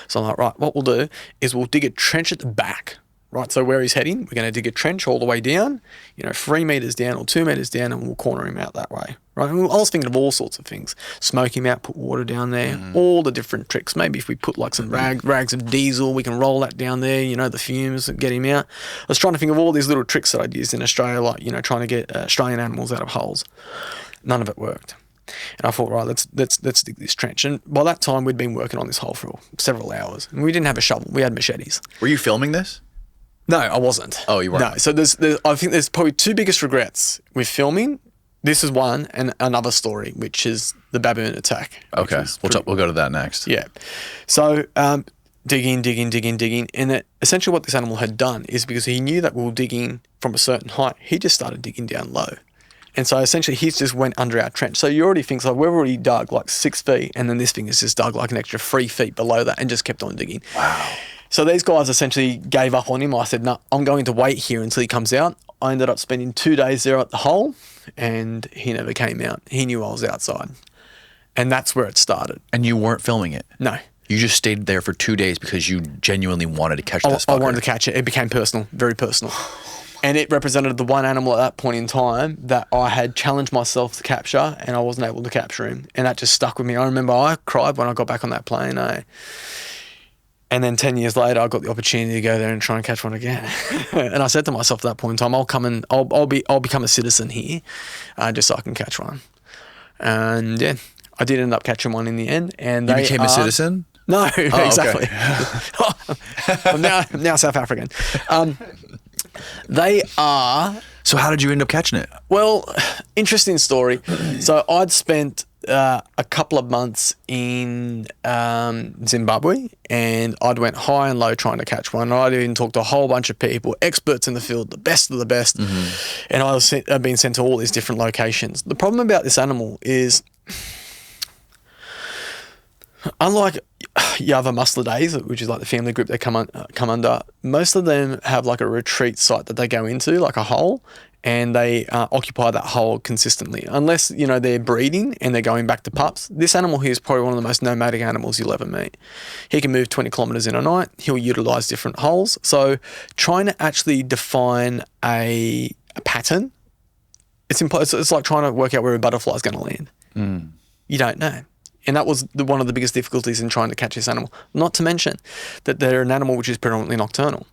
So I'm like, right, what we'll do is we'll dig a trench at the back, right? So where he's heading, we're going to dig a trench all the way down, 3 meters down or 2 meters down, and we'll corner him out that way, right? And I was thinking of all sorts of things. Smoke him out, put water down there, all the different tricks. Maybe if we put like some rags of diesel, we can roll that down there, the fumes, and get him out. I was trying to think of all these little tricks that I'd used in Australia, like, trying to get Australian animals out of holes. None of it worked. And I thought, right, let's dig this trench. And by that time, we'd been working on this hole for several hours. And we didn't have a shovel. We had machetes. Were you filming this? No, I wasn't. Oh, you weren't? No. So I think there's probably 2 biggest regrets with filming. This is one, and another story, which is the baboon attack. Okay, we'll go to that next. Yeah. So digging. And that essentially what this animal had done is, because he knew that we were digging from a certain height, he just started digging down low. And so essentially he's just went under our trench. So you already think, like, we've already dug like 6 feet, and then this thing has just dug like an extra 3 feet below that and just kept on digging. Wow. So these guys essentially gave up on him. I said, no, I'm going to wait here until he comes out. I ended up spending 2 days there at the hole, and he never came out. He knew I was outside. And that's where it started. And you weren't filming it? No. You just stayed there for 2 days because you genuinely wanted to catch this fucker? I wanted to catch it. It became personal, very personal. And it represented the one animal at that point in time that I had challenged myself to capture, and I wasn't able to capture him. And that just stuck with me. I remember I cried when I got back on that plane. And then 10 years later, I got the opportunity to go there and try and catch one again. And I said to myself at that point in time, I'll become a citizen here, just so I can catch one. And yeah, I did end up catching one in the end. And you became a citizen? No, exactly. Okay. I'm now South African. They are. So how did you end up catching it? Well, interesting story. So I'd spent a couple of months in Zimbabwe, and I'd went high and low trying to catch one. I'd even talked to a whole bunch of people, experts in the field, the best of the best, and I've been sent to all these different locations. The problem about this animal is, unlike Java Muslidae, which is like the family group they come under, most of them have like a retreat site that they go into, like a hole, and they occupy that hole consistently. Unless, you know, they're breeding and they're going back to pups. This animal here is probably one of the most nomadic animals you'll ever meet. He can move 20 kilometres in a night. He'll utilise different holes. So trying to actually define a pattern, it's like trying to work out where a butterfly is going to land. You don't know. And that was one of the biggest difficulties in trying to catch this animal. Not to mention that they're an animal which is predominantly nocturnal,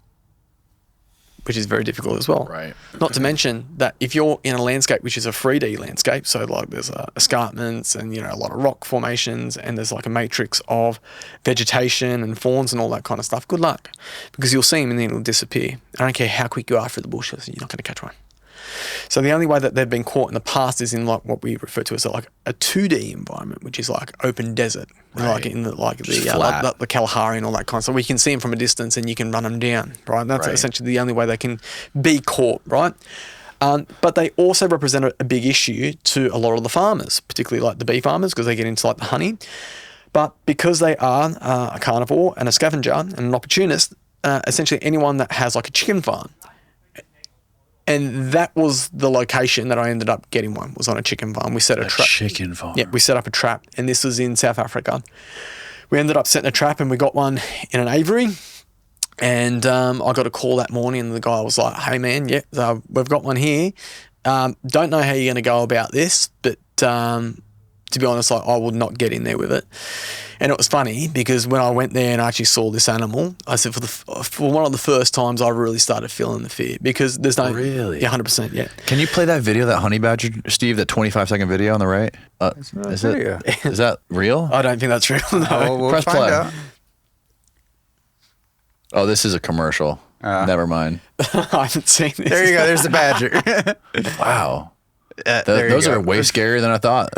which is very difficult as well. Right. Not to mention that if you're in a landscape which is a 3D landscape, so like there's escarpments and, you know, a lot of rock formations, and there's like a matrix of vegetation and fawns and all that kind of stuff, good luck, because you'll see them and then it'll disappear. I don't care how quick you are through the bushes, you're not going to catch one. So the only way that they've been caught in the past is in like what we refer to as like a 2D environment, which is like open desert, like in the Kalahari and all that kind of stuff. We can see them from a distance and you can run them down, right? That's essentially the only way they can be caught, right? But they also represent a big issue to a lot of the farmers, particularly like the bee farmers, because they get into like the honey. But because they are a carnivore and a scavenger and an opportunist, essentially anyone that has like a chicken farm. And that was the location that I ended up getting one, was on a chicken farm. We set a trap. Chicken farm. Yeah, we set up a trap, and this was in South Africa. We ended up setting a trap, and we got one in an aviary. And I got a call that morning, and the guy was like, "Hey man, we've got one here. Don't know how you're going to go about this, but to be honest, I would not get in there with it." And it was funny because when I went there and I actually saw this animal, I said for one of the first times I really started feeling the fear, because there's no... Really? Yeah, 100%, yeah. Can you play that video, that honey badger, Steve, that 25-second video on the right? Is that real? I don't think that's real, no. We'll Press find play. out. Oh, this is a commercial. Never mind. I haven't seen this. There you go. There's the badger. Wow. There you Those go. are way scarier than I thought.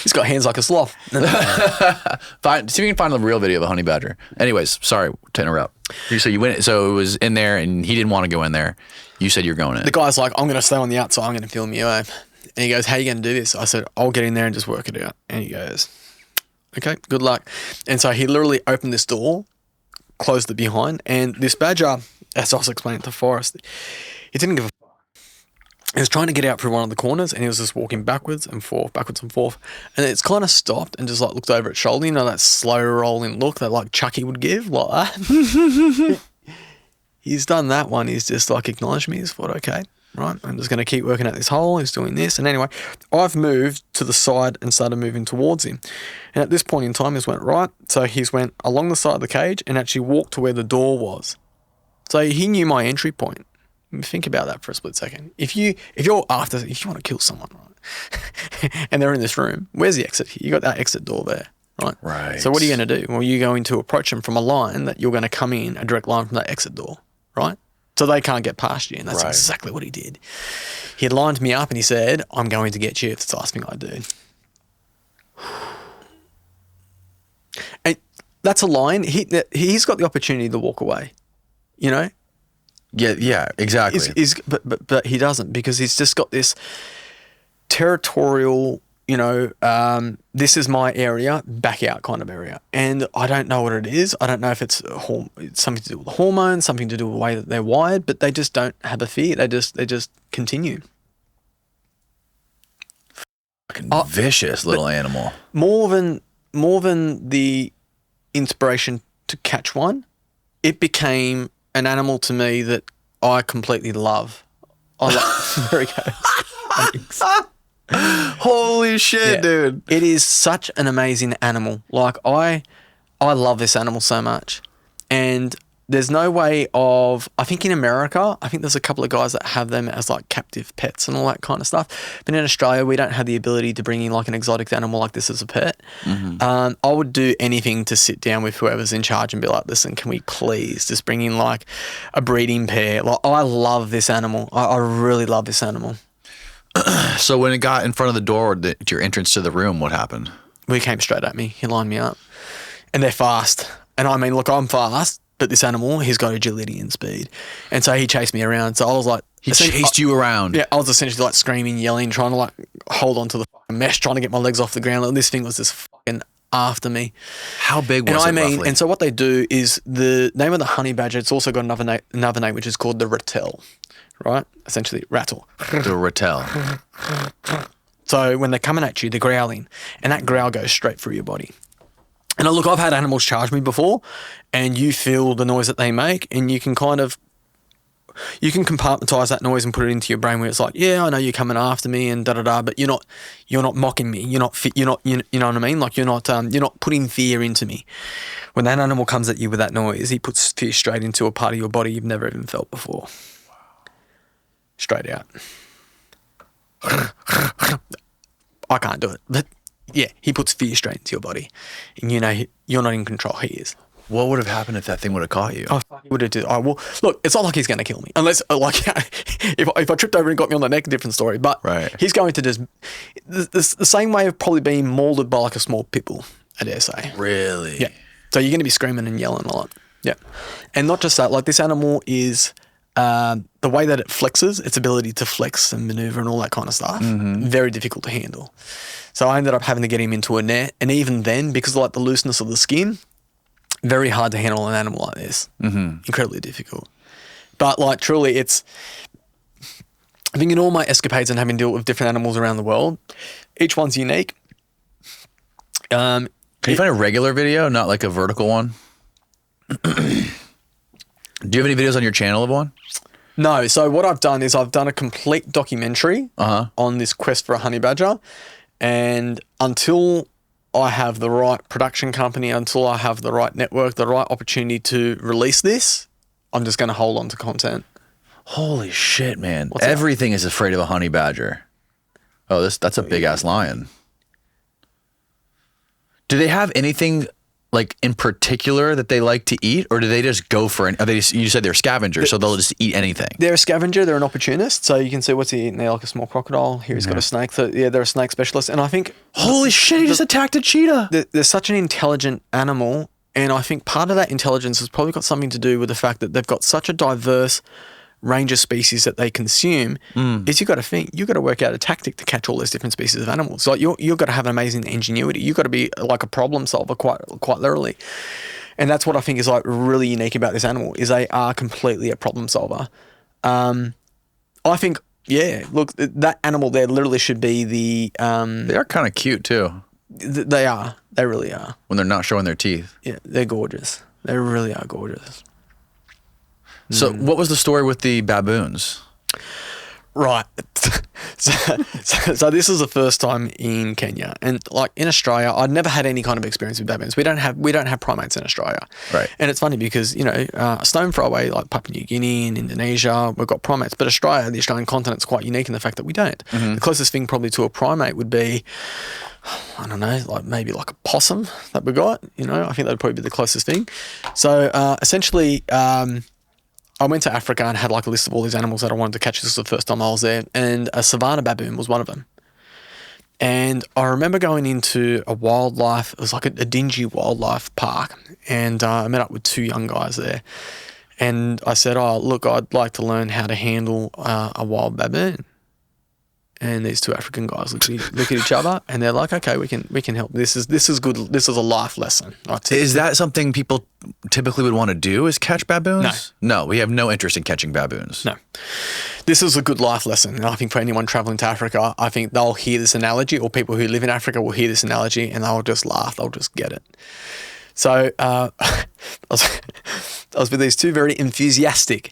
He's got hands like a sloth. See if you can find the real video of the honey badger. Anyways, sorry to interrupt. You said you went, so it was in there and he didn't want to go in there. You said you're going in. The guy's like, "I'm going to stay on the outside. I'm going to film you." And he goes, "How are you going to do this?" I said, "I'll get in there and just work it out." And he goes, "Okay, good luck." And so he literally opened this door, closed it behind, and this badger, as I was explaining to Forrest, he didn't give a He was trying to get out through one of the corners, and he was just walking backwards and forth, and it's kind of stopped and just like looked over its shoulder, you know, that slow rolling look that like Chucky would give, like that. He's done that one. He's just like acknowledged me. He's thought, okay, right, I'm just going to keep working at this hole. He's doing this, and anyway, I've moved to the side and started moving towards him. And at this point in time, he's went right, so he's went along the side of the cage and actually walked to where the door was. So he knew my entry point. Think about that for a split second. If you want to kill someone, right, and they're in this room, where's the exit? You got that exit door there, right? Right. So what are you going to do? Well, you're going to approach them from a line that you're going to come in a direct line from that exit door, right? So they can't get past you, and that's exactly what he did. He had lined me up, and he said, "I'm going to get you if it's the last thing I do." And that's a line. He's got the opportunity to walk away, you know. Yeah, exactly. But he doesn't, because he's just got this territorial, you know, this is my area, back out kind of area. And I don't know what it is. I don't know if it's something to do with the hormones, something to do with the way that they're wired, but they just don't have a fear. They just continue. Fucking vicious little animal. More than the inspiration to catch one, it became an animal to me that I completely love. There he goes. Holy shit, dude. It is such an amazing animal. Like I love this animal so much. And there's no way of, I think in America, I think there's a couple of guys that have them as like captive pets and all that kind of stuff. But in Australia, we don't have the ability to bring in like an exotic animal like this as a pet. Mm-hmm. I would do anything to sit down with whoever's in charge and be like, "Listen, can we please just bring in like a breeding pair?" Like, I love this animal. I really love this animal. So when it got in front of the door to your entrance to the room, what happened? He came straight at me. He lined me up. And they're fast. And I mean, look, I'm fast, but this animal, he's got agility and speed. And so he chased me around. So I was like... He chased you around? Yeah, I was essentially like screaming, yelling, trying to like hold on to the fucking mesh, trying to get my legs off the ground. Like, this thing was just fucking after me. How big was it roughly? And so what they do is the name of the honey badger, it's also got another name, which is called the rattle, right? Essentially, rattle. The rattle. So when they're coming at you, they're growling, and that growl goes straight through your body. And look, I've had animals charge me before, and you feel the noise that they make, and you can compartmentalize that noise and put it into your brain where it's like, yeah, I know you're coming after me and da-da-da, but you're not mocking me. You know what I mean? Like you're not putting fear into me. When that animal comes at you with that noise, he puts fear straight into a part of your body you've never even felt before. Straight out. I can't do it, but yeah, he puts fear straight into your body, and you know you're not in control. He is. What would have happened if that thing would have caught you? Oh, he would have did. Oh, well, look, it's not like he's going to kill me, unless like if I tripped over and got me on the neck, different story. But he's going to just the same way of probably being molded by like a small pit bull, I dare say. Really? Yeah. So you're going to be screaming and yelling a lot. Yeah, and not just that. Like this animal is. The way that it flexes, its ability to flex and maneuver and all that kind of stuff, very difficult to handle. So I ended up having to get him into a net, and even then, because of like the looseness of the skin, very hard to handle an animal like this. Incredibly difficult. But like truly, it's. I think in all my escapades and having dealt with different animals around the world, each one's unique. Can you find a regular video, not like a vertical one? Do you have any videos on your channel of one? No. So what I've done is I've done a complete documentary on this quest for a honey badger. And until I have the right production company, until I have the right network, the right opportunity to release this, I'm just going to hold on to content. Holy shit, man. What's Everything is afraid of a honey badger. Oh, that's a big-ass lion. Do they have anything... like in particular that they like to eat, or do they just go for you said they're scavengers, so they'll just eat anything? They're a scavenger, they're an opportunist. So you can see what's he eating there, like a small crocodile. Here he's got a snake. So yeah, they're a snake specialist. And I think holy shit, he just attacked a cheetah. They're such an intelligent animal, and I think part of that intelligence has probably got something to do with the fact that they've got such a diverse range of species that they consume. Is you got to think, you got to work out a tactic to catch all those different species of animals. Like you've got to have an amazing ingenuity. You've got to be like a problem solver, quite literally. And that's what I think is like really unique about this animal is they are completely a problem solver. I think, yeah, look, that animal there literally should be the. They are kind of cute too. They are. They really are. When they're not showing their teeth. Yeah, they're gorgeous. They really are gorgeous. So what was the story with the baboons? Right. So this is the first time in Kenya, and like in Australia, I'd never had any kind of experience with baboons. We don't have primates in Australia, right? And it's funny because a stone throw away like Papua New Guinea and Indonesia, we've got primates, but Australia, the Australian continent, is quite unique in the fact that we don't. The closest thing probably to a primate would be, I don't know, like maybe like a possum that we got. I think that would probably be the closest thing. So essentially. I went to Africa and had like a list of all these animals that I wanted to catch. This was the first time I was there, and a savanna baboon was one of them. And I remember going into a wildlife, it was like a dingy wildlife park, and I met up with two young guys there. And I said, oh, look, I'd like to learn how to handle a wild baboon. And these two African guys look at each other, and they're like, "Okay, we can help. This is good. This is a life lesson." Is that something people typically would want to do? Is catch baboons? No, we have no interest in catching baboons. No, this is a good life lesson, and I think for anyone traveling to Africa, I think they'll hear this analogy, or people who live in Africa will hear this analogy, and they'll just laugh. They'll just get it. So I was with these two very enthusiastic.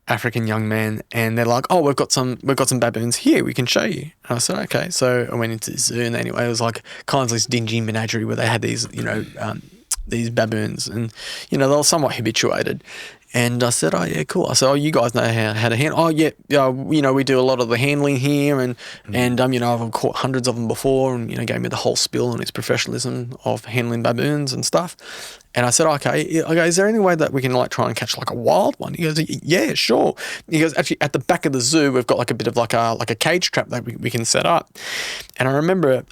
African young men, and they're like, "Oh, we've got some baboons here. We can show you." And I said, "Okay." So I went into the zoo, and anyway, it was like kind of this dingy menagerie where they had these, these baboons, and they were somewhat habituated. And I said, oh, yeah, cool. I said, oh, you guys know how to handle. Oh, yeah, we do a lot of the handling here. And I've caught hundreds of them before, and, gave me the whole spiel on his professionalism of handling baboons and stuff. And I said, okay, is there any way that we can try and catch a wild one? He goes, yeah, sure. He goes, actually, at the back of the zoo, we've got a bit of a cage trap that we can set up. And I remember,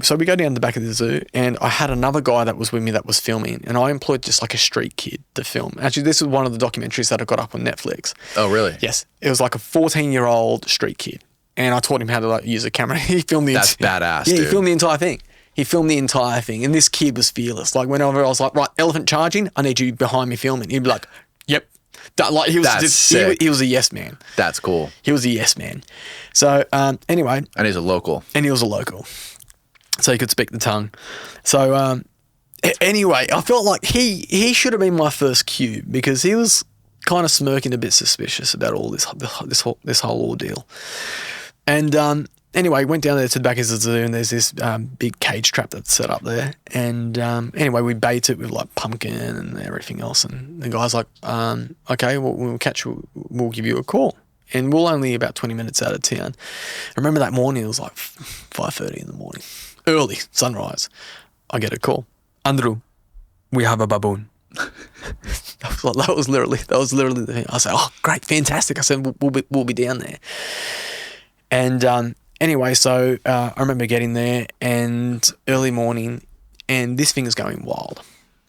so we go down the back of the zoo, and I had another guy that was with me that was filming, and I employed just a street kid to film. Actually, this is one of the documentaries that I got up on Netflix. Oh, really? Yes. It was a 14-year-old street kid, and I taught him how to use a camera. He filmed That's badass, Yeah, dude. he filmed the entire thing. He filmed the entire thing, and this kid was fearless. Whenever I was like, right, elephant charging, I need you behind me filming. He'd be like, yep. He was That's sick. He was a yes man. That's cool. He was a yes man. So anyway. And he's a local. And he was a local. So he could speak the tongue. So anyway, I felt like he should have been my first cue, because he was kind of smirking a bit suspicious about all this whole ordeal. And anyway, went down there to the back of the zoo, and there's this big cage trap that's set up there. And anyway, we bait it with pumpkin and everything else. And the guy's like, okay, we'll catch you. We'll give you a call. And we're only about 20 minutes out of town. I remember that morning, it was 5:30 in the morning. Early, sunrise. I get a call. Andrew, we have a baboon. that was literally the thing. I said, oh, great, fantastic. I said, we'll be down there. And anyway, so I remember getting there, and early morning, and this thing is going wild.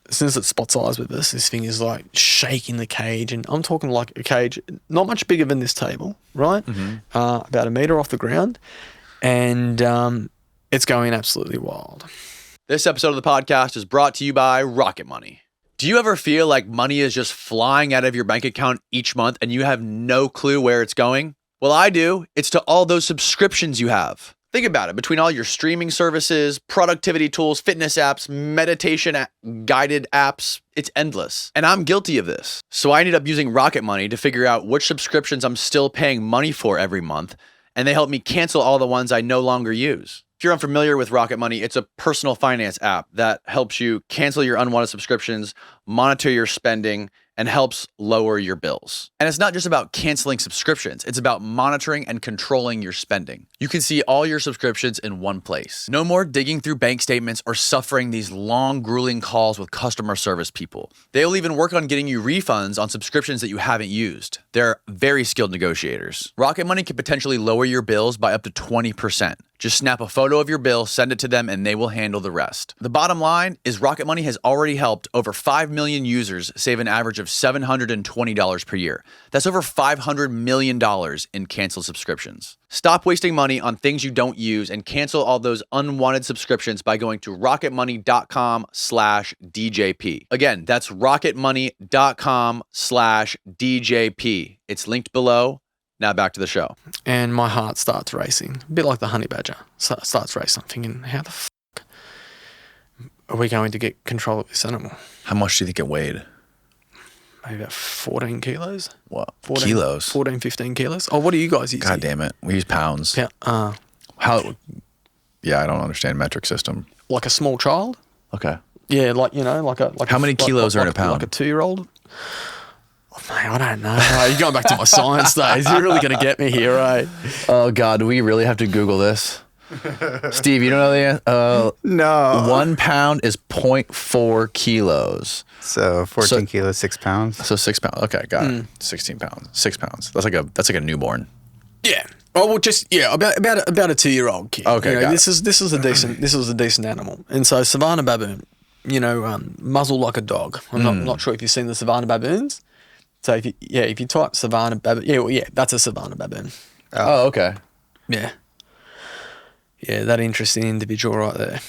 As soon as it spots eyes with us, this thing is shaking the cage, and I'm talking a cage not much bigger than this table, right? Mm-hmm. About a meter off the ground, and it's going absolutely wild. This episode of the podcast is brought to you by Rocket Money. Do you ever feel like money is just flying out of your bank account each month and you have no clue where it's going? Well, I do. It's to all those subscriptions you have. Think about it. Between all your streaming services, productivity tools, fitness apps, meditation guided apps, it's endless. And I'm guilty of this. So I ended up using Rocket Money to figure out which subscriptions I'm still paying money for every month, and they helped me cancel all the ones I no longer use. If you're unfamiliar with Rocket Money, it's a personal finance app that helps you cancel your unwanted subscriptions, monitor your spending, and helps lower your bills. And it's not just about canceling subscriptions, it's about monitoring and controlling your spending. You can see all your subscriptions in one place. No more digging through bank statements or suffering these long, grueling calls with customer service people. They'll even work on getting you refunds on subscriptions that you haven't used. They're very skilled negotiators. Rocket Money can potentially lower your bills by up to 20%. Just snap a photo of your bill, send it to them, and they will handle the rest. The bottom line is Rocket Money has already helped over 5 million users save an average of $720 per year. That's over $500 million in canceled subscriptions. Stop wasting money on things you don't use and cancel all those unwanted subscriptions by going to rocketmoney.com/DJP. Again, that's rocketmoney.com/DJP. It's linked below. Now back to the show. And my heart starts racing, a bit like the honey badger. Starts racing. I'm thinking, how the fuck are we going to get control of this animal? How much do you think it weighed? Maybe about 14 kilos. What? 14, Kilos? 14, 15 kilos. Oh, what do you guys use? God damn it. We use pounds. Yeah. How? Yeah, I don't understand metric system. Like a small child? Okay. Yeah, How many kilos are in a pound? Like a 2-year-old? Oh, mate, I don't know. You're going back to my science days. You're really going to get me here, right? Oh, God. Do we really have to Google this? Steve, you don't know the answer? No. 1 pound is 0.4 kilos. So 14 kilos, 6 pounds. So 6 pounds. Okay, got it. 16 pounds. 6 pounds. That's like a newborn. Yeah. Oh well, about a 2-year-old kid. Okay, got this is a decent animal. And so Savannah baboon, muzzle like a dog. I'm not sure if you've seen the Savannah baboons. So if you type Savannah baboon, that's a Savannah baboon. Oh, okay. Yeah. Yeah, that interesting individual right there.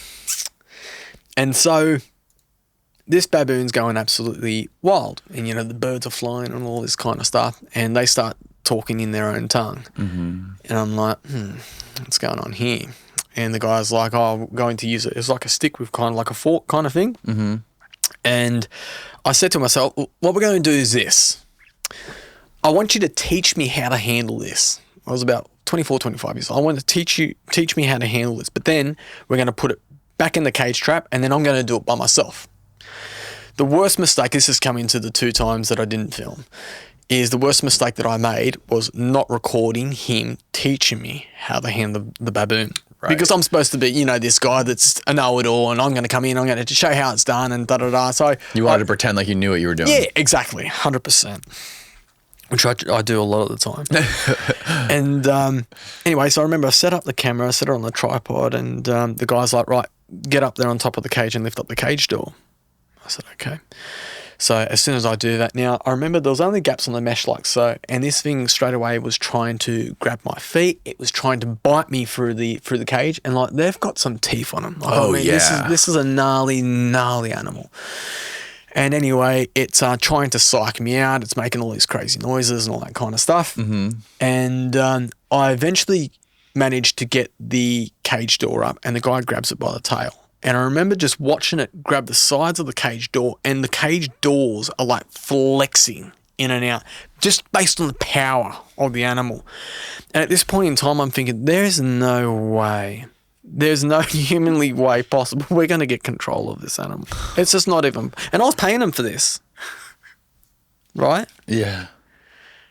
And so this baboon's going absolutely wild, and the birds are flying and all this kind of stuff, and they start talking in their own tongue. Mm-hmm. And I'm like, what's going on here? And the guy's like, oh, I'm going to use it. It's like a stick with kind of like a fork kind of thing. Mm-hmm. And I said to myself, what we're going to do is this. I want you to teach me how to handle this. I was about 24, 25 years old. I want to teach me how to handle this. But then we're going to put it back in the cage trap, and then I'm going to do it by myself. The worst mistake, this is coming to the 2 times that I didn't film, is the worst mistake that I made was not recording him teaching me how to handle the baboon. Right. Because I'm supposed to be, you know, this guy that's a know-it-all, and I'm going to come in, I'm going to show how it's done, and da-da-da. So You wanted to pretend like you knew what you were doing. yeah, exactly, 100%. Which I do a lot of the time. And anyway, so I remember I set up the camera, I set it on the tripod, and the guy's like, right, get up there on top of the cage and lift up the cage door. I said, okay. So as soon as I do that, now I remember there was only gaps on the mesh like so, and this thing straight away was trying to grab my feet. It was trying to bite me through the cage, and like they've got some teeth on them. Like, Oh, I mean, yeah. This is a gnarly animal. And anyway, it's trying to psych me out. It's making all these crazy noises and all that kind of stuff. Mm-hmm. And I eventually managed to get the cage door up, and the guy grabs it by the tail. And I remember just watching it grab the sides of the cage door, and the cage doors are like flexing in and out just based on the power of the animal. And at this point in time, I'm thinking, there's no way. There's no humanly way possible we're going to get control of this animal. It's just not even. And I was paying them for this. Right? Yeah.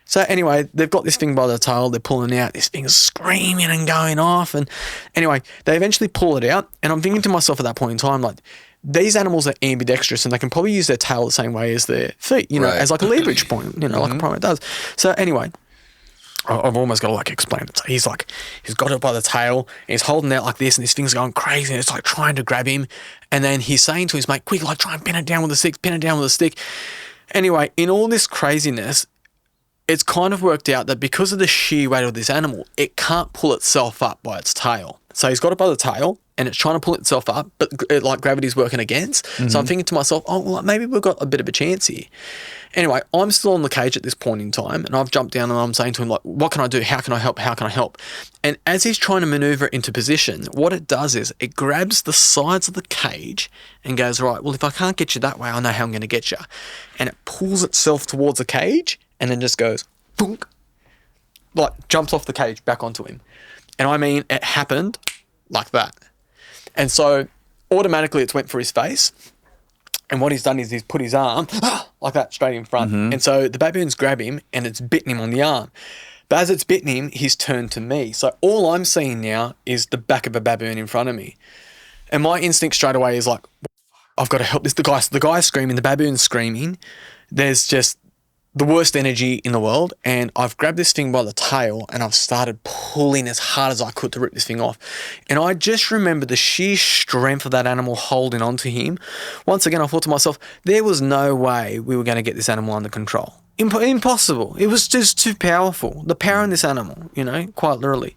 So anyway, they've got this thing by the tail, they're pulling out, this thing's screaming and going off. And anyway, they eventually pull it out. And I'm thinking to myself at that point in time, like, these animals are ambidextrous and they can probably use their tail the same way as their feet, you know, Right. as like a leverage point, you know, like a primate does. So anyway, I've almost got to like explain it. So he's got it by the tail and he's holding it like this, and this thing's going crazy and it's like trying to grab him. And then he's saying to his mate, quick, like try and pin it down with a stick. Anyway, in all this craziness, it's kind of worked out that because of the sheer weight of this animal, it can't pull itself up by its tail. So he's got it by the tail and it's trying to pull itself up, but like gravity's working against. So I'm thinking to myself, oh, well, maybe we've got a bit of a chance here. Anyway, I'm still on the cage at this point in time, and I've jumped down and I'm saying to him, like, what can I do? How can I help? How can I help? And as he's trying to maneuver into position, what it does is it grabs the sides of the cage and goes, right, well, if I can't get you that way, I know how I'm going to get you. And it pulls itself towards the cage and then just goes, boonk, like jumps off the cage back onto him. And I mean, it happened like that. And so automatically it's went for his face. And what he's done is he's put his arm like that straight in front. And so the baboons grab him and it's bitten him on the arm. But as it's bitten him, he's turned to me. So all I'm seeing now is the back of a baboon in front of me. And my instinct straight away is like, I've got to help this. The guy's screaming, the baboon's screaming. There's just the worst energy in the world, and I've grabbed this thing by the tail and I've started pulling as hard as I could to rip this thing off. And I just remember the sheer strength of that animal holding on to him. Once again, I thought to myself, there was no way we were going to get this animal under control. Impossible. It was just too powerful. The power in this animal, you know, quite literally.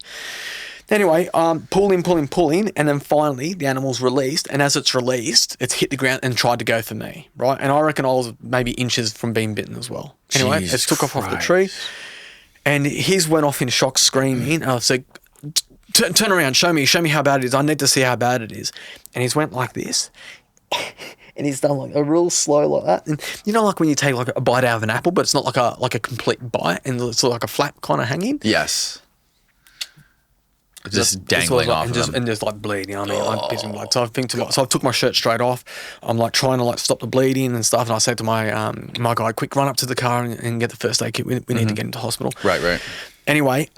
Anyway, pulling, and then finally the animal's released, and as it's released, it's hit the ground and tried to go for me, right? And I reckon I was maybe inches from being bitten as well. Anyway, Jesus it took off the Christ. tree, and his went off in shock, screaming. And I said, turn around, show me how bad it is. I need to see how bad it is. And he's went like this. And he's done like a real slow like that. And you know, like when you take like a bite out of an apple, but it's not like a complete bite, and it's like a flap kind of hanging. Yes. Just dangling off and of them. and just like bleeding. I mean, like pissing blood. So I took my shirt straight off. I'm like trying to like stop the bleeding and stuff. And I said to my my guy, quick, run up to the car and get the first aid kit. We need to get into hospital. Right. Anyway,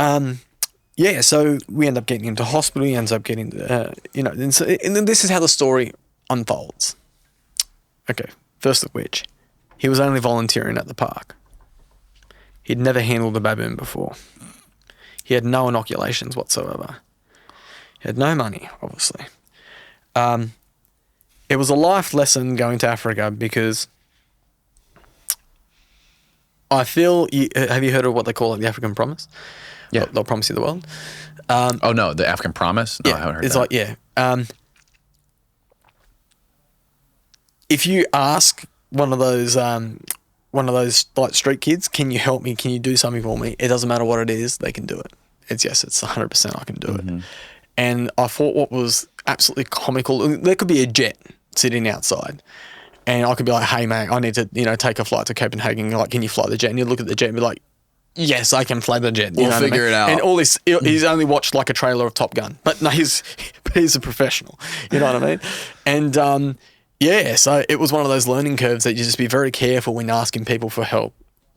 yeah. So we end up getting into hospital. He ends up getting, and then this is how the story unfolds. Okay. First of which, he was only volunteering at the park. He'd never handled a baboon before. He had no inoculations whatsoever. He had no money, obviously. It was a life lesson going to Africa because I feel... have you heard of what they call it, the African promise? Yeah. They'll promise you the world. Oh, no, the African promise? No, Yeah, I haven't heard it's that. like, yeah. If you ask one of those like street kids, can you help me? Can you do something for me? It doesn't matter what it is, they can do it. It's 100% I can do it. And I thought what was absolutely comical, there could be a jet sitting outside and I could be like, hey mate, I need to, take a flight to Copenhagen. Like, can you fly the jet? And you look at the jet and be like, yes, I can fly the jet. We'll know what I figure mean? it out. And all this, he's only watched like a trailer of Top Gun, but no, he's a professional. You know what I mean? And Yeah, so it was one of those learning curves that you just be very careful when asking people for help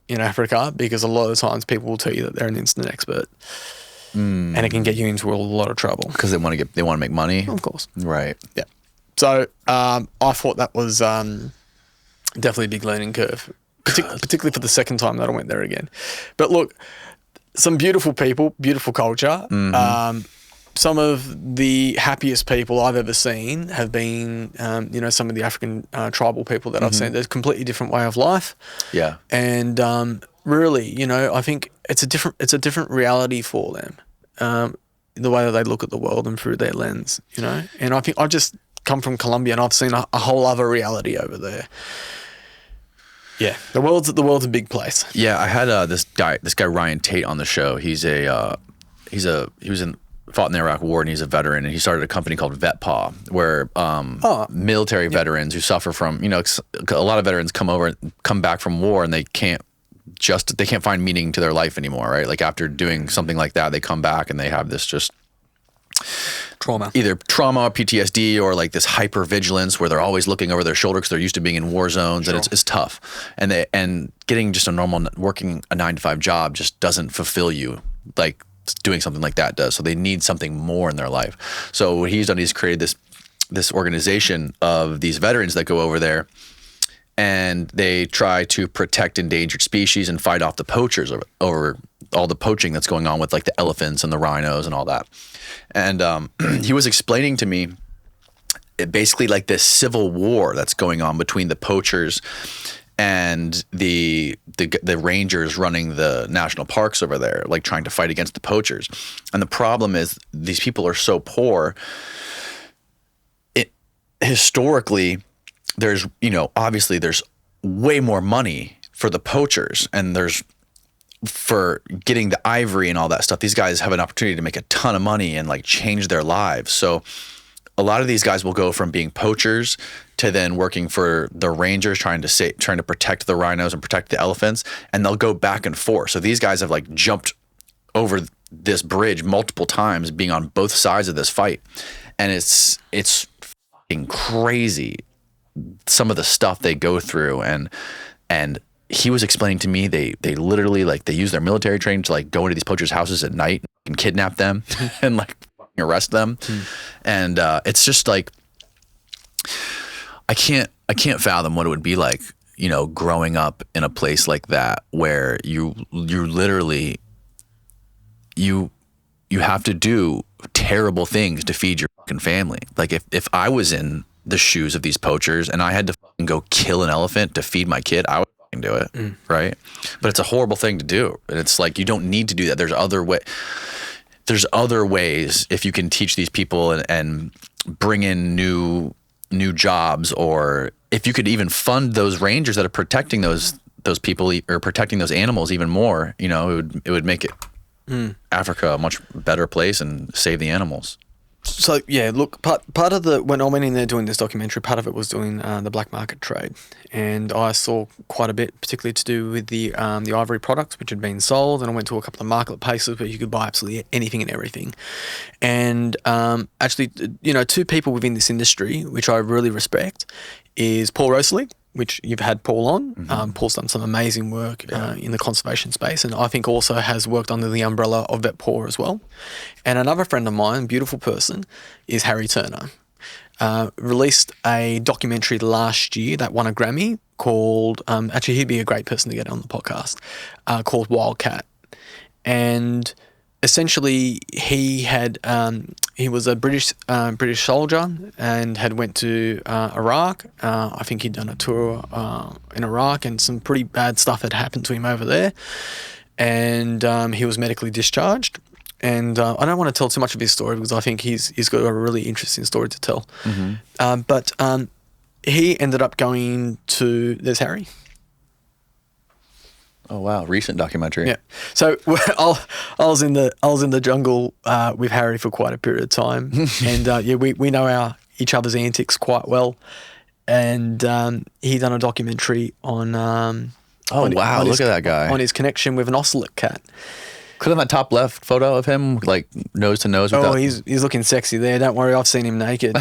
in Africa, because a lot of times people will tell you that they're an instant expert, and it can get you into a lot of trouble. Because they want to make money. Of course. Right. Yeah. So I thought that was definitely a big learning curve, particularly for the second time that I went there again. But look, some beautiful people, beautiful culture. Some of the happiest people I've ever seen have been, some of the African tribal people that I've seen. There's a completely different way of life. Yeah. And really, I think it's a different reality for them, the way that they look at the world and through their lens, And I think I just come from Colombia and I've seen a whole other reality over there. Yeah, the world's a big place. Yeah, I had this guy Ryan Tate on the show. He fought in the Iraq War and he's a veteran, and he started a company called VetPaw, where military veterans who suffer from, a lot of veterans come back from war and they can't find meaning to their life anymore, right? Like after doing something like that, they come back and they have this just either trauma, PTSD, or like this hypervigilance where they're always looking over their shoulder because they're used to being in war zones, and it's tough. And getting just a normal working a 9-to-5 job just doesn't fulfill you like doing something like that does. So they need something more in their life. So what he's done, he's created this organization of these veterans that go over there and they try to protect endangered species and fight off the poachers over all the poaching that's going on with like the elephants and the rhinos and all that. And he was explaining to me basically like this civil war that's going on between the poachers and the rangers running the national parks over there, like trying to fight against the poachers. And the problem is these people are so poor. Historically, there's, obviously there's way more money for the poachers, and there's for getting the ivory and all that stuff. These guys have an opportunity to make a ton of money and like change their lives. So a lot of these guys will go from being poachers to then working for the rangers, trying to protect the rhinos and protect the elephants, and they'll go back and forth. So these guys have like jumped over this bridge multiple times, being on both sides of this fight, and it's fucking crazy some of the stuff they go through. And he was explaining to me they literally like they use their military training to like go into these poachers' houses at night and kidnap them and like arrest them. And it's just like I can't fathom what it would be like, growing up in a place like that where you literally you have to do terrible things to feed your fucking family. Like if I was in the shoes of these poachers and I had to fucking go kill an elephant to feed my kid, I would fucking do it, right? But it's a horrible thing to do, and it's like you don't need to do that. There's other ways if you can teach these people and bring in new jobs, or if you could even fund those rangers that are protecting those people or protecting those animals even more, it would make it Africa a much better place and save the animals. So yeah, look, part of when I went in there doing this documentary, part of it was doing the black market trade, and I saw quite a bit, particularly to do with the ivory products which had been sold. And I went to a couple of marketplaces where you could buy absolutely anything and everything. And actually, two people within this industry which I really respect is Paul Rosalie, which you've had Paul on. Paul's done some amazing work in the conservation space, and I think also has worked under the umbrella of VetPaw as well. And another friend of mine, beautiful person, is Harry Turner. Released a documentary last year that won a Grammy called, actually he'd be a great person to get on the podcast, called Wildcat. And essentially he was a British soldier and had went to Iraq. I think he'd done a tour in Iraq, and some pretty bad stuff had happened to him over there. And he was medically discharged. And I don't want to tell too much of his story because I think he's got a really interesting story to tell. But he ended up going to, there's Harry. Oh wow, recent documentary. Yeah. So I was in the jungle with Harry for quite a period of time, and we know each other's antics quite well. And he done a documentary on. Look at that guy on his connection with an ocelot cat. Click on that top left photo of him, like nose to nose. He's looking sexy there. Don't worry, I've seen him naked.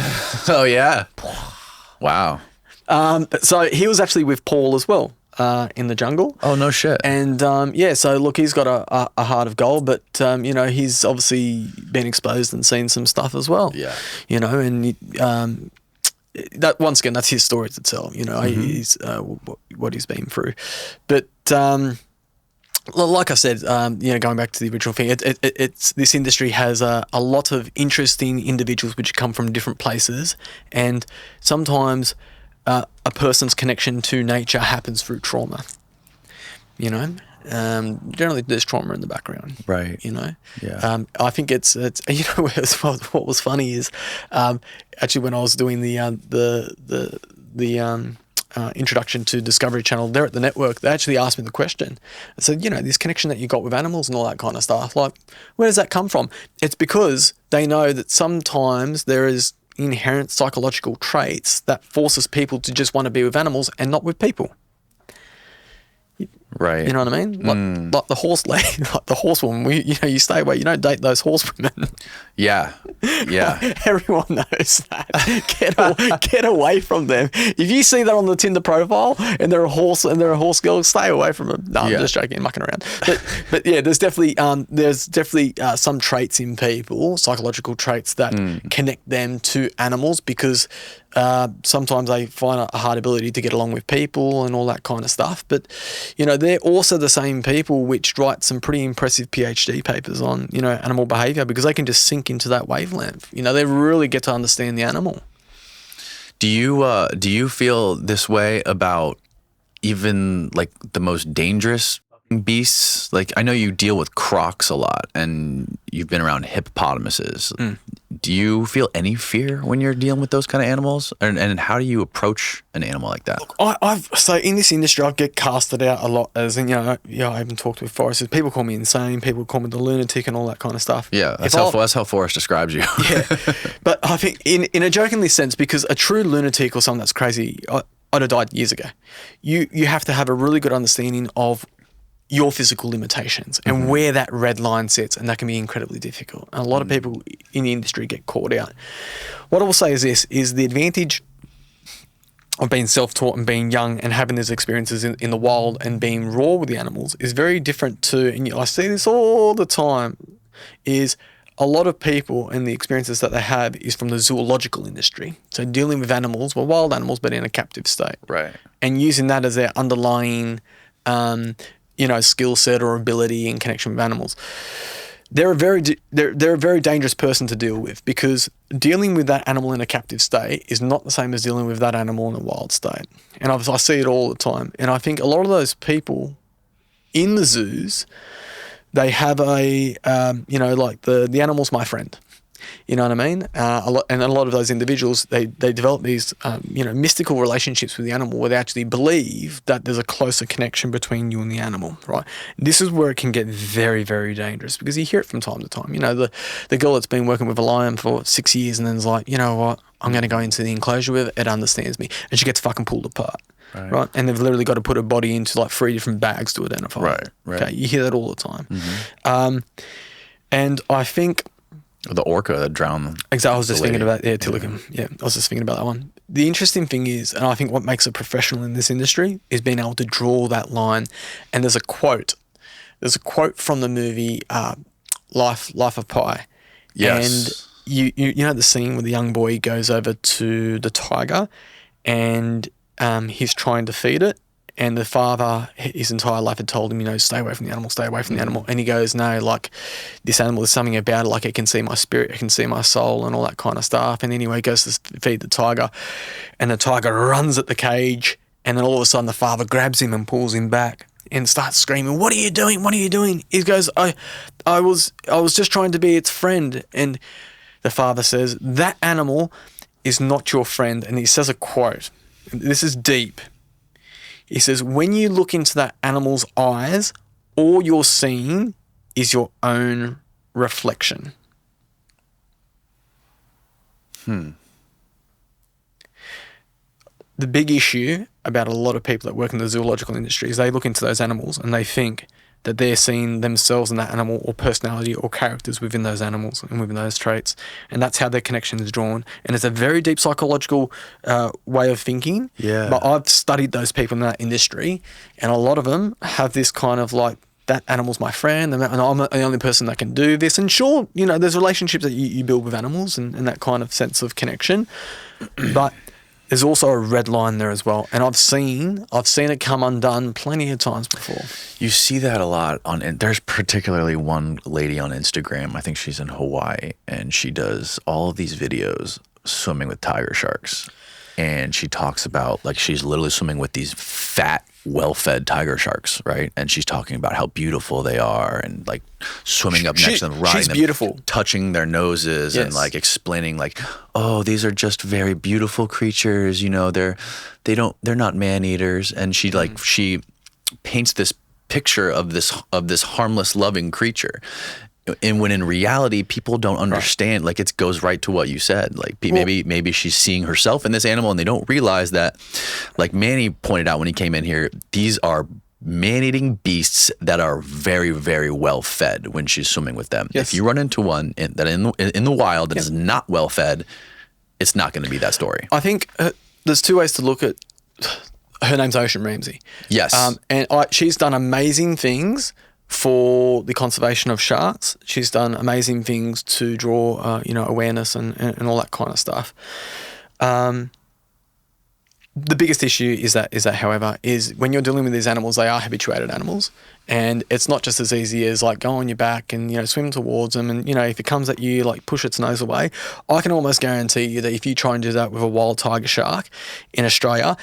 Oh yeah. Wow. So he was actually with Paul as well in the jungle. Oh, no shit. And so look, he's got a heart of gold, but he's obviously been exposed and seen some stuff as well. Yeah. And that once again, that's his story to tell. He's what he's been through, but. Like I said, going back to the original thing, it's this industry has a lot of interesting individuals which come from different places, and sometimes a person's connection to nature happens through trauma. Generally there's trauma in the background, Right. Yeah. I think it's what was funny is actually when I was doing the introduction to Discovery Channel there at the network, they actually asked me the question. I said, this connection that you got with animals and all that kind of stuff, like, where does that come from? It's because they know that sometimes there is inherent psychological traits that forces people to just want to be with animals and not with people. Right. You know what I mean? Like the horse lady, like the horsewoman. You stay away. You don't date those horsewomen. Yeah. Yeah. Everyone knows that. Get away from them. If you see that on the Tinder profile and they're a horse girl, stay away from them. No, I'm just joking, mucking around. But yeah, there's definitely some traits in people, psychological traits that connect them to animals because sometimes they find a hard ability to get along with people and all that kind of stuff. But they're also the same people which write some pretty impressive PhD papers on animal behavior because they can just sink into that wavelength. They really get to understand the animal. Do you feel this way about even like the most dangerous beasts? Like I know you deal with crocs a lot and you've been around hippopotamuses. Do you feel any fear when you're dealing with those kind of animals? And how do you approach an animal like that? So in this industry, I get casted out a lot as in, I even talked with Forrest. People call me insane. People call me the lunatic and all that kind of stuff. Yeah, that's how Forrest describes you. Yeah, but I think in a jokingly sense, because a true lunatic or someone that's crazy, I'd have died years ago. You have to have a really good understanding of your physical limitations and where that red line sits, and that can be incredibly difficult. And a lot of people in the industry get caught out. What I will say is this, is the advantage of being self-taught and being young and having these experiences in the wild and being raw with the animals is very different to, and I see this all the time, is a lot of people and the experiences that they have is from the zoological industry. So dealing with animals, wild animals, but in a captive state. Right. And using that as their underlying skill set or ability in connection with animals. They're a very dangerous person to deal with because dealing with that animal in a captive state is not the same as dealing with that animal in a wild state. And I see it all the time. And I think a lot of those people in the zoos, they have like the animal's my friend. You know what I mean? A lot of those individuals, they develop these, mystical relationships with the animal where they actually believe that there's a closer connection between you and the animal, right? This is where it can get very, very dangerous because you hear it from time to time. The girl that's been working with a lion for 6 years and then's like, you know what? I'm going to go into the enclosure with it. It understands me. And she gets fucking pulled apart. Right. And they've literally got to put her body into like 3 different bags to identify. Right. Okay. You hear that all the time. And I think... The orca that drowned. Exactly. I was just thinking about, Tillicum. Yeah, I was just thinking about that one. The interesting thing is, and I think what makes a professional in this industry is being able to draw that line. And there's a quote. There's a quote from the movie Life of Pi. Yes. And you know the scene where the young boy goes over to the tiger and he's trying to feed it. And the father, his entire life had told him, stay away from the animal, stay away from the animal. And he goes, no, like this animal, there's something about it, like it can see my spirit, it can see my soul and all that kind of stuff. And anyway, he goes to feed the tiger and the tiger runs at the cage. And then all of a sudden the father grabs him and pulls him back and starts screaming, what are you doing? What are you doing? He goes, I was just trying to be its friend. And the father says, that animal is not your friend. And he says a quote. This is deep. He says, when you look into that animal's eyes, all you're seeing is your own reflection. The big issue about a lot of people that work in the zoological industry is they look into those animals and they think that they're seeing themselves in that animal or personality or characters within those animals and within those traits. And that's how their connection is drawn. And it's a very deep psychological way of thinking. Yeah. But I've studied those people in that industry, and a lot of them have this kind of like, that animal's my friend, and I'm the only person that can do this. And sure, you know, there's relationships that you build with animals and that kind of sense of connection. But there's also a red line there as well. And I've seen it come undone plenty of times before. You see that a lot and there's particularly one lady on Instagram, I think she's in Hawaii, and she does all of these videos swimming with tiger sharks. And she talks about, like, she's literally swimming with these fat, well-fed tiger sharks, right? And she's talking about how beautiful they are, and like swimming up next to them, riding she's them, beautiful, touching their noses, yes, and like explaining, like, oh, these are just very beautiful creatures. You know, they're not man-eaters. And she like she paints this picture of this harmless, loving creature. And when in reality, people don't understand, like, it goes right to what you said. Like, maybe she's seeing herself in this animal, and they don't realize that, like Manny pointed out when he came in here, these are man-eating beasts that are very, very well fed when she's swimming with them. Yes. If you run into one in the wild that is not well fed, it's not going to be that story. I think there's two ways to look at. Her name's Ocean Ramsey. Yes. And she's done amazing things for the conservation of sharks. She's done amazing things to draw, awareness and all that kind of stuff. The biggest issue is that, however, is when you're dealing with these animals, they are habituated animals, and it's not just as easy as like go on your back and, you know, swim towards them. And, you know, if it comes at you, like push its nose away. I can almost guarantee you that if you try and do that with a wild tiger shark in Australia,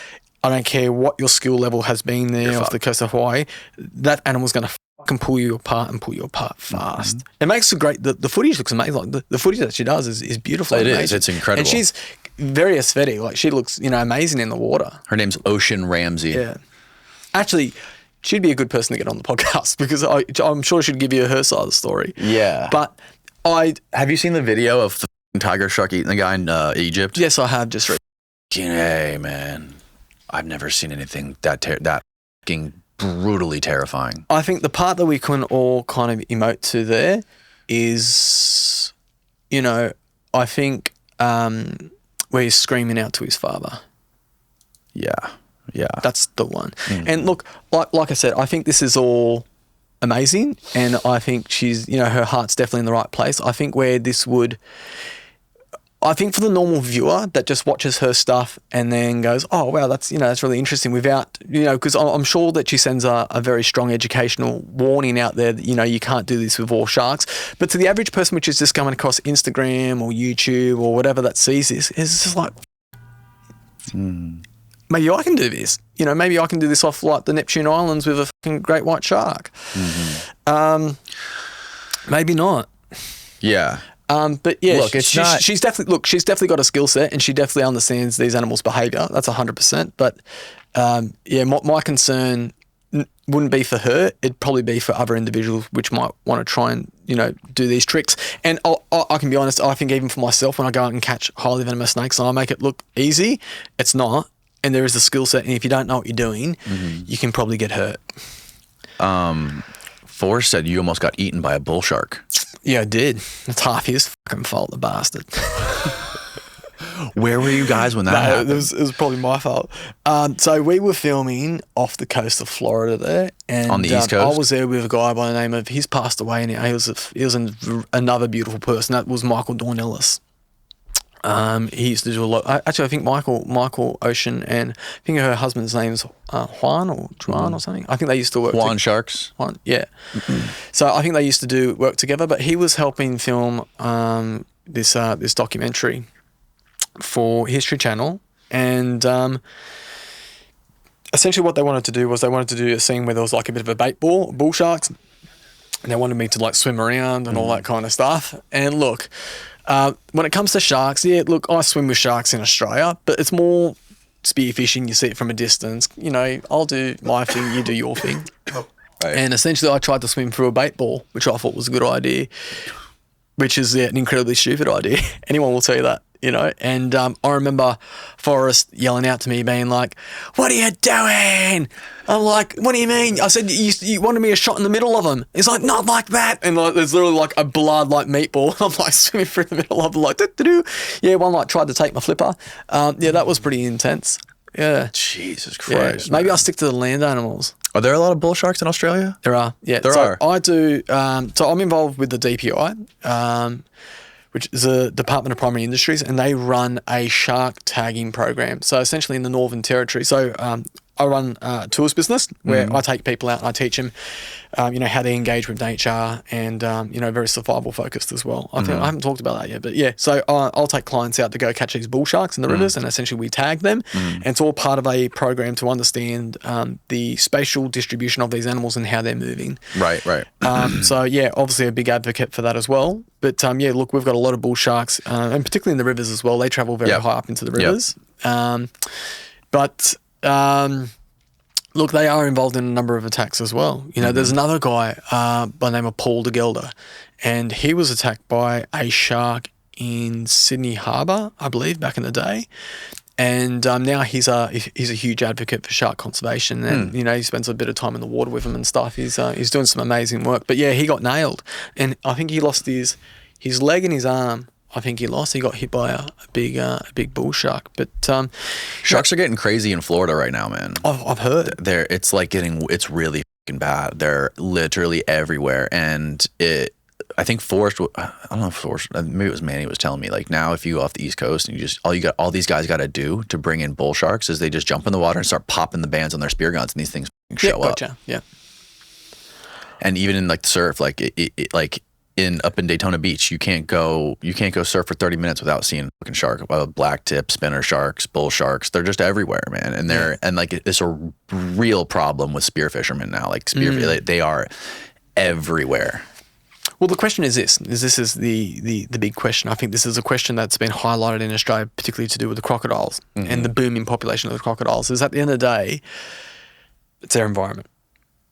I don't care what your skill level has been there off the coast of Hawaii, that animal's going to can pull you apart and pull you apart fast. It makes a great, the footage looks amazing. Like the footage that she does is beautiful. It is. It's incredible. And she's very aesthetic. Like, she looks, you know, amazing in the water. Her name's Ocean Ramsey. Yeah. Actually, she'd be a good person to get on the podcast because I'm sure she'd give you her side of the story. Yeah. But have you seen the video of the tiger shark eating the guy in Egypt? Yes, I have just read. Hey, man. I've never seen anything that fucking brutally terrifying. I think the part that we can all kind of emote to there is, you know, I think where he's screaming out to his father. Yeah. That's the one. And look, like I said, I think this is all amazing, and I think she's, you know, her heart's definitely in the right place. I think where this would... I think for the normal viewer that just watches her stuff and then goes, oh, wow, that's really interesting, without, you know, because I'm sure that she sends a very strong educational warning out there that, you know, you can't do this with all sharks. But to the average person, which is just coming across Instagram or YouTube or whatever, that sees this, is just like, maybe I can do this. You know, maybe I can do this off like the Neptune Islands with a fucking great white shark. Maybe not. Yeah. But yeah, look, she's definitely got a skill set, and she definitely understands these animals' behaviour. That's 100%. But my concern wouldn't be for her. It'd probably be for other individuals which might want to try and, you know, do these tricks. And I can be honest, I think even for myself, when I go out and catch highly venomous snakes and I make it look easy, it's not. And there is a skill set, and if you don't know what you're doing, you can probably get hurt. Forrest said you almost got eaten by a bull shark. Yeah, I did. It's half his fucking fault, the bastard. Where were you guys when that happened? It was probably my fault. So we were filming off the coast of Florida there, and on the East Coast. I was there with a guy by the name of, he's passed away, and he was another beautiful person. That was Michael Dawn Ellis. He used to do a lot. Actually, I think Michael Ocean, and I think her husband's name's Juan or Juan or something. I think they used to work. Juan Sharks. Juan, yeah. So I think they used to do work together. But he was helping film this documentary for History Channel, and essentially what they wanted to do was a scene where there was like a bit of a bait bull sharks, and they wanted me to like swim around and all that kind of stuff. And look. When it comes to sharks, look, I swim with sharks in Australia, but it's more spearfishing. You see it from a distance. You know, I'll do my thing, you do your thing. Right. And essentially I tried to swim through a bait ball, which I thought was a good idea, which is an incredibly stupid idea. Anyone will tell you that. you know. And I remember Forrest yelling out to me, being like, "What are you doing?" I'm like, "What do you mean?" I said, "You wanted me a shot in the middle of them." He's like, "Not like that." And like, there's literally like a blood like meatball. I'm like swimming through the middle of them, like, doo-doo-doo. Yeah, one like tried to take my flipper. Yeah, that was pretty intense. Yeah. Jesus Yeah. Christ. Maybe man. I'll stick to the land animals. Are there a lot of bull sharks in Australia? There are. Yeah. There are. I do. So I'm involved with the DPI, which is a Department of Primary Industries, and they run a shark tagging program. So essentially in the Northern Territory. So I run a tours business where I take people out and I teach them, how they engage with nature and, very survival focused as well. I think I haven't talked about that yet, but yeah. So I'll take clients out to go catch these bull sharks in the rivers, and essentially we tag them. And it's all part of a program to understand the spatial distribution of these animals and how they're moving. Right. So yeah, obviously a big advocate for that as well. But look, we've got a lot of bull sharks, and particularly in the rivers as well. They travel very high up into the rivers. Look, they are involved in a number of attacks as well. There's another guy by the name of Paul de Gelder, and he was attacked by a shark in Sydney Harbour, I believe, back in the day. And now he's a huge advocate for shark conservation, and he spends a bit of time in the water with them and stuff. He's doing some amazing work. But yeah, he got nailed, and I think he lost his leg and his arm. I think he lost. He got hit by a big bull shark. But Sharks are getting crazy in Florida right now, man. I've heard. It's really fucking bad. They're literally everywhere, and I think Forrest, I don't know if Forrest, maybe it was Manny was telling me, like, now if you go off the East Coast and all these guys got to do to bring in bull sharks is they just jump in the water and start popping the bands on their spear guns, and these things show up. Yeah. And even in like the surf, like like up in Daytona Beach, you can't go surf for 30 minutes without seeing a fucking shark. Black tip, spinner sharks, bull sharks. They're just everywhere, man. And and like it's a real problem with spear fishermen now. Like they are everywhere. Well, the question is this. This is the big question. I think this is a question that's been highlighted in Australia, particularly to do with the crocodiles and the booming population of the crocodiles. Is at the end of the day, it's their environment.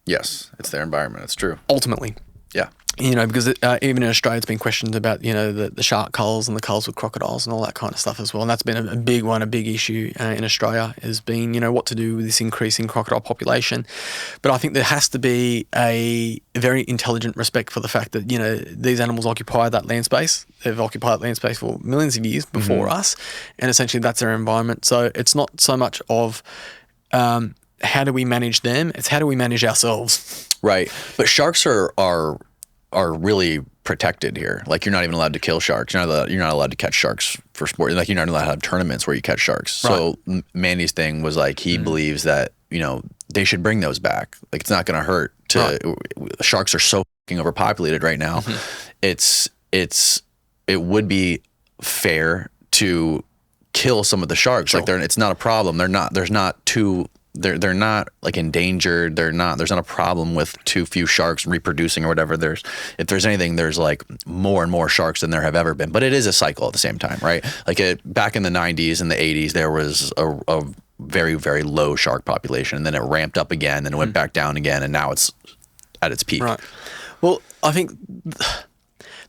Yes, it's their environment. It's true. Ultimately. Yeah. Because even in Australia, it's been questioned about, the shark culls and the culls with crocodiles and all that kind of stuff as well. And that's been a big one, a big issue in Australia has been, what to do with this increasing crocodile population. But I think there has to be a very intelligent respect for the fact that, these animals occupy that land space. They've occupied that land space for millions of years before us. And essentially that's their environment. So it's not so much of how do we manage them, it's how do we manage ourselves. Right. But sharks are really protected here. Like, you're not even allowed to kill sharks. You're not allowed to catch sharks for sport. Like, you're not allowed to have tournaments where you catch sharks. Right. So Mandy's thing was like, he believes that, they should bring those back. Like, it's not going to hurt sharks are so fucking overpopulated right now. It would be fair to kill some of the sharks. Sure. Like, it's not a problem. They're not like endangered. There's not a problem with too few sharks reproducing or whatever. If there's anything, there's like more and more sharks than there have ever been. But it is a cycle at the same time, right? Like back in the 90s and the 80s, there was a very, very low shark population, and then it ramped up again, and it went back down again, and now it's at its peak. Right. Well, I think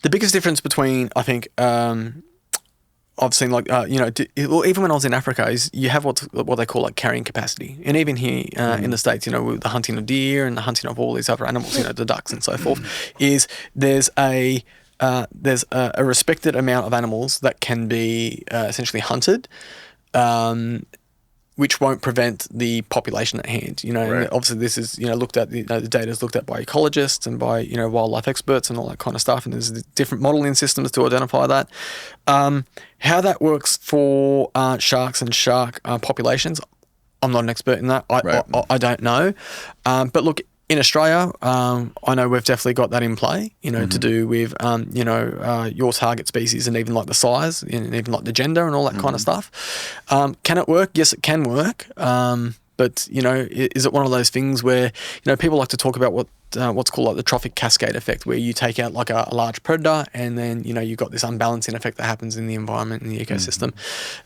the biggest difference between I've seen even when I was in Africa is you have what they call like carrying capacity, and even here in the States, with the hunting of deer and the hunting of all these other animals, the ducks and so forth, is there's a respected amount of animals that can be essentially hunted, which won't prevent the population at hand. Right. And obviously this is looked at. The data is looked at by ecologists and by wildlife experts and all that kind of stuff. And there's different modelling systems to identify that. How that works for sharks and shark populations, I'm not an expert in that. I don't know. But look, in Australia, I know we've definitely got that in play, to do with, your target species and even like the size and even like the gender and all that kind of stuff. Can it work? Yes, it can work. But, is it one of those things where, people like to talk about what's called like the trophic cascade effect, where you take out like a large predator and then, you've got this unbalancing effect that happens in the environment and the ecosystem.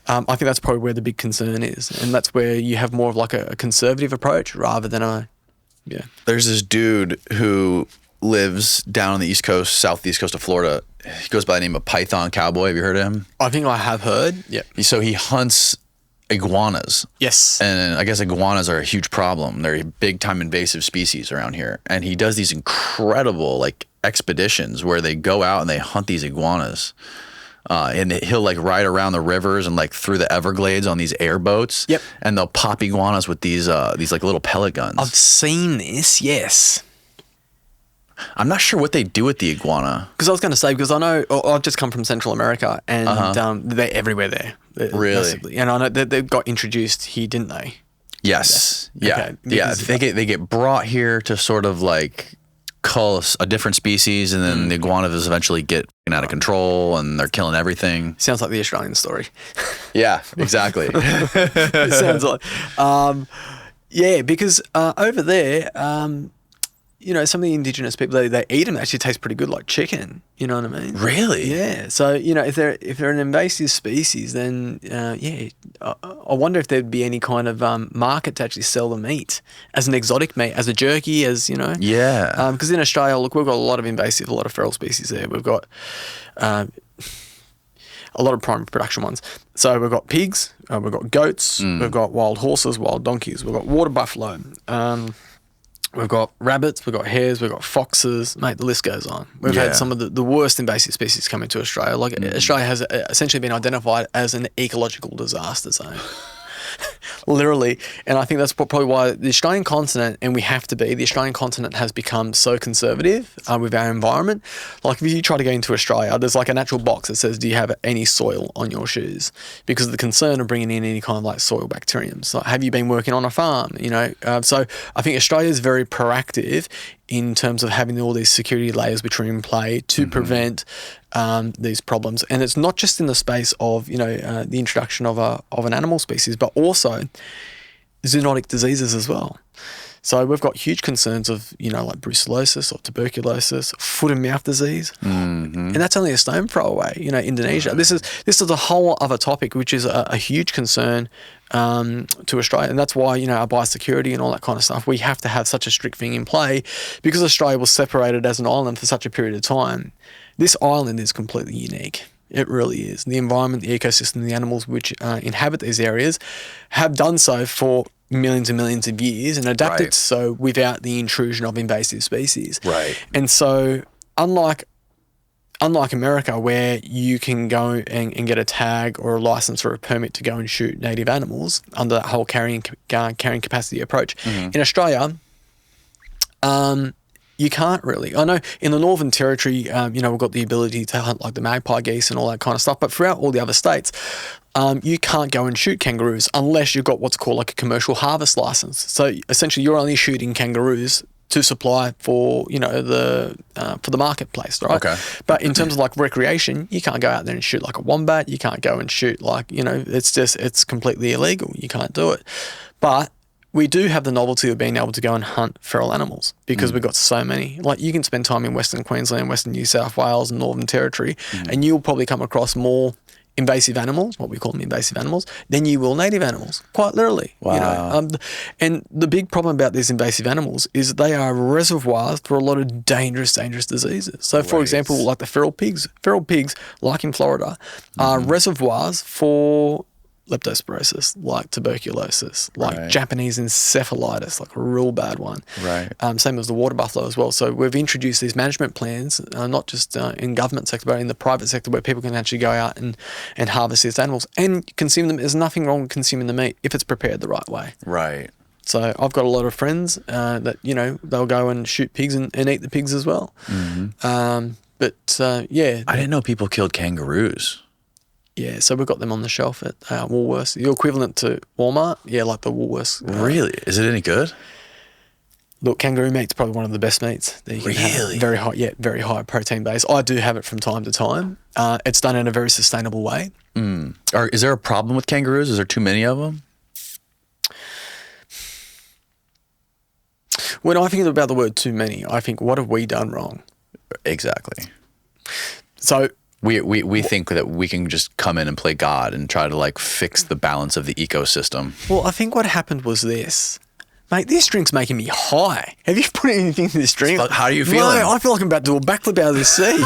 I think that's probably where the big concern is. And that's where you have more of like a conservative approach rather than Yeah. There's this dude who lives down on the East Coast, southeast coast of Florida. He goes by the name of Python Cowboy. Have you heard of him? I think I have heard. Yeah. So he hunts iguanas. Yes. And I guess iguanas are a huge problem. They're a big time invasive species around here. And he does these incredible like expeditions where they go out and they hunt these iguanas. And he'll like ride around the rivers and like through the Everglades on these airboats. Yep. And they'll pop iguanas with these like little pellet guns. I've seen this, yes. I'm not sure what they do with the iguana. Because I was going to say, because I know I've just come from Central America and they're everywhere there. Really? Massively. And I know they got introduced here, didn't they? Yes. Yeah. Okay. Yeah. They get brought here to sort of like cull a different species, and then the iguanas eventually get out of control and they're killing everything. Sounds like the Australian story. Yeah, exactly. It sounds like. Yeah, because over there, you know, some of the indigenous people, they eat them. They actually taste pretty good, like chicken. You know what I mean? Really? Yeah. So, you know, if they're an invasive species, then I wonder if there'd be any kind of market to actually sell the meat as an exotic meat, as a jerky, as, you know. Yeah. Because in Australia, look, we've got a lot of invasive, a lot of feral species there. We've got a lot of primary production ones. So we've got pigs, we've got goats, we've got wild horses, wild donkeys, we've got water buffalo. We've got rabbits, we've got hares, we've got foxes, mate, the list goes on. We've had some of the worst invasive species come into Australia. Like Australia has essentially been identified as an ecological disaster zone. Literally. And I think that's probably why the Australian continent, and we have to be, the Australian continent has become so conservative with our environment. Like if you try to go into Australia, there's like a natural box that says, do you have any soil on your shoes? Because of the concern of bringing in any kind of like soil bacteriums. Like, have you been working on a farm? You know, so I think Australia is very proactive in terms of having all these security layers which are in play to prevent these problems. And it's not just in the space of, you know, the introduction of an animal species, but also zoonotic diseases as well. So we've got huge concerns of, you know, like brucellosis or tuberculosis, foot and mouth disease, and that's only a stone throw away. You know, Indonesia. This is a whole other topic which is a huge concern to Australia, and that's why, you know, our biosecurity and all that kind of stuff. We have to have such a strict thing in play because Australia was separated as an island for such a period of time. This island is completely unique. It really is. The environment, the ecosystem, the animals which inhabit these areas have done so for millions and millions of years and adapted so without the intrusion of invasive species. Right. And so unlike America, where you can go and get a tag or a license or a permit to go and shoot native animals under that whole carrying capacity approach, in Australia, you can't really. I know in the Northern Territory, you know, we've got the ability to hunt like the magpie geese and all that kind of stuff, but throughout all the other states, you can't go and shoot kangaroos unless you've got what's called like a commercial harvest license. So essentially, you're only shooting kangaroos to supply for, you know, for the marketplace, right? Okay. But in terms of like recreation, you can't go out there and shoot like a wombat. You can't go and shoot like, you know, it's completely illegal. You can't do it. But we do have the novelty of being able to go and hunt feral animals because we've got so many. Like you can spend time in Western Queensland, Western New South Wales and Northern Territory, and you'll probably come across more invasive animals, what we call them invasive animals, than you will native animals, quite literally. Wow. You know? And the big problem about these invasive animals is they are reservoirs for a lot of dangerous diseases. So, for example, like the feral pigs, like in Florida, are reservoirs for leptospirosis, like tuberculosis, like Japanese encephalitis, like a real bad one. Right. Same as the water buffalo as well. So we've introduced these management plans, not just in government sector, but in the private sector, where people can actually go out and harvest these animals and consume them. There's nothing wrong with consuming the meat if it's prepared the right way. Right. So I've got a lot of friends that, you know, they'll go and shoot pigs and eat the pigs as well. But yeah. I didn't know people killed kangaroos. Yeah, so we've got them on the shelf at Woolworths. The equivalent to Walmart, yeah, like the Woolworths. Really? Is it any good? Look, kangaroo meat's probably one of the best meats that you can have. Very high, very high protein base. I do have it from time to time. It's done in a very sustainable way. Is there a problem with kangaroos? Is there too many of them? When I think about the word too many, I think, what have we done wrong? Exactly. So we think that we can just come in and play God and try to like fix the balance of the ecosystem. Well, I think what happened was this. Mate, this drink's making me high. Have you put anything in this drink? How are you feeling? No, I feel like I'm about to do a backflip out of this sea.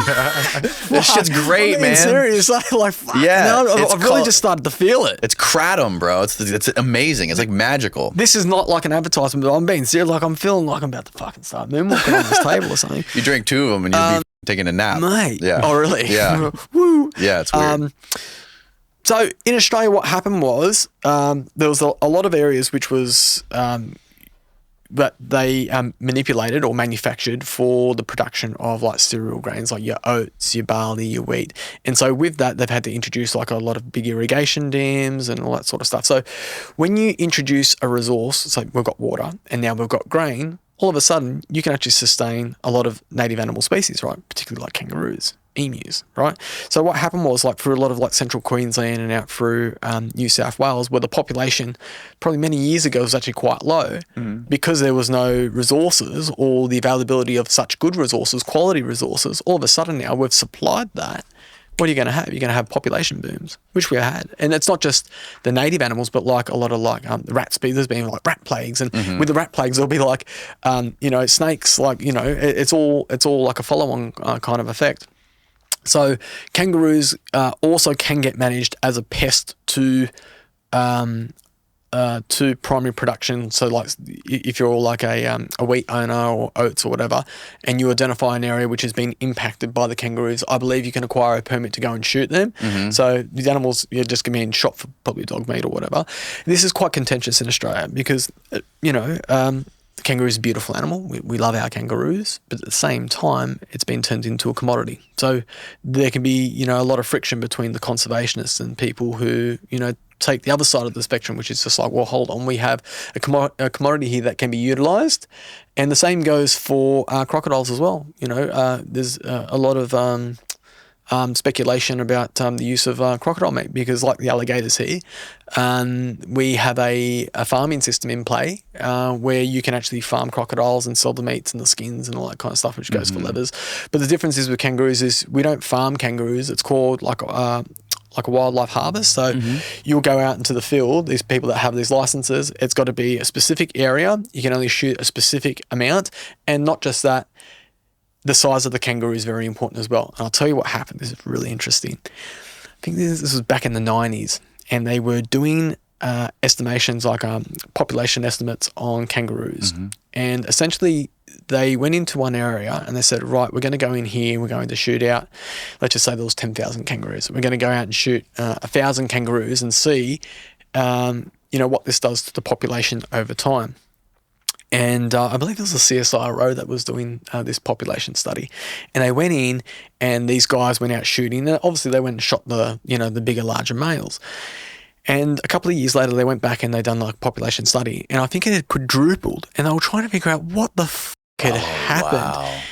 This shit's great, man. Serious. Like, fuck. Yeah, Now it's I've really just started to feel it. It's kratom, bro. It's amazing. It's like magical. This is not like an advertisement, but I'm being serious. Like, I'm feeling like I'm about to fucking start moonwalking on this table or something. You drink 2 of them and you'll be taking a nap. Mate. Yeah. Oh, really? Yeah. Woo. Yeah, it's weird. So in Australia, what happened was there was a lot of areas which was that they manipulated or manufactured for the production of like cereal grains, like your oats, your barley, your wheat. And so with that, they've had to introduce like a lot of big irrigation dams and all that sort of stuff. So when you introduce a resource, so we've got water and now we've got grain, all of a sudden you can actually sustain a lot of native animal species, right? Particularly like kangaroos, emus, right? So what happened was like through a lot of like central Queensland and out through New South Wales, where the population probably many years ago was actually quite low because there was no resources or the availability of such good resources, quality resources. All of a sudden now we've supplied that. What are you going to have? You're going to have population booms, which we had. And it's not just the native animals, but like a lot of like rat species. There's been like rat plagues. And with the rat plagues, there'll be like, snakes, like, it's all like a follow-on kind of effect. So kangaroos also can get managed as a pest to primary production. So like if you're like a wheat owner or oats or whatever, and you identify an area which has been impacted by the kangaroos, I believe you can acquire a permit to go and shoot them. So these animals, you're just being shot for probably dog meat or whatever. This is quite contentious in Australia because, the kangaroo is a beautiful animal. We love our kangaroos, but at the same time, it's been turned into a commodity. So there can be, a lot of friction between the conservationists and people who, take the other side of the spectrum, which is just like, well, hold on, we have a commodity here that can be utilised. And the same goes for crocodiles as well. There's a lot of speculation about the use of crocodile meat because like the alligators here, we have a farming system in play where you can actually farm crocodiles and sell the meats and the skins and all that kind of stuff, which goes for levers. But the difference is with kangaroos is we don't farm kangaroos. It's called like a wildlife harvest. So you'll go out into the field, these people that have these licenses, it's got to be a specific area. You can only shoot a specific amount. And not just that, the size of the kangaroo is very important as well. And I'll tell you what happened. This is really interesting. I think this was back in the 90s, and they were doing estimations like population estimates on kangaroos. And essentially they went into one area and they said, right, we're going to go in here, we're going to shoot out, let's just say there was 10,000 kangaroos. We're going to go out and shoot 1,000 kangaroos and see, what this does to the population over time. And I believe it was the CSIRO that was doing this population study. And they went in and these guys went out shooting. And obviously they went and shot the bigger, larger males. And a couple of years later, they went back and they done like population study. And I think it had quadrupled. And they were trying to figure out what the had happened. Wow.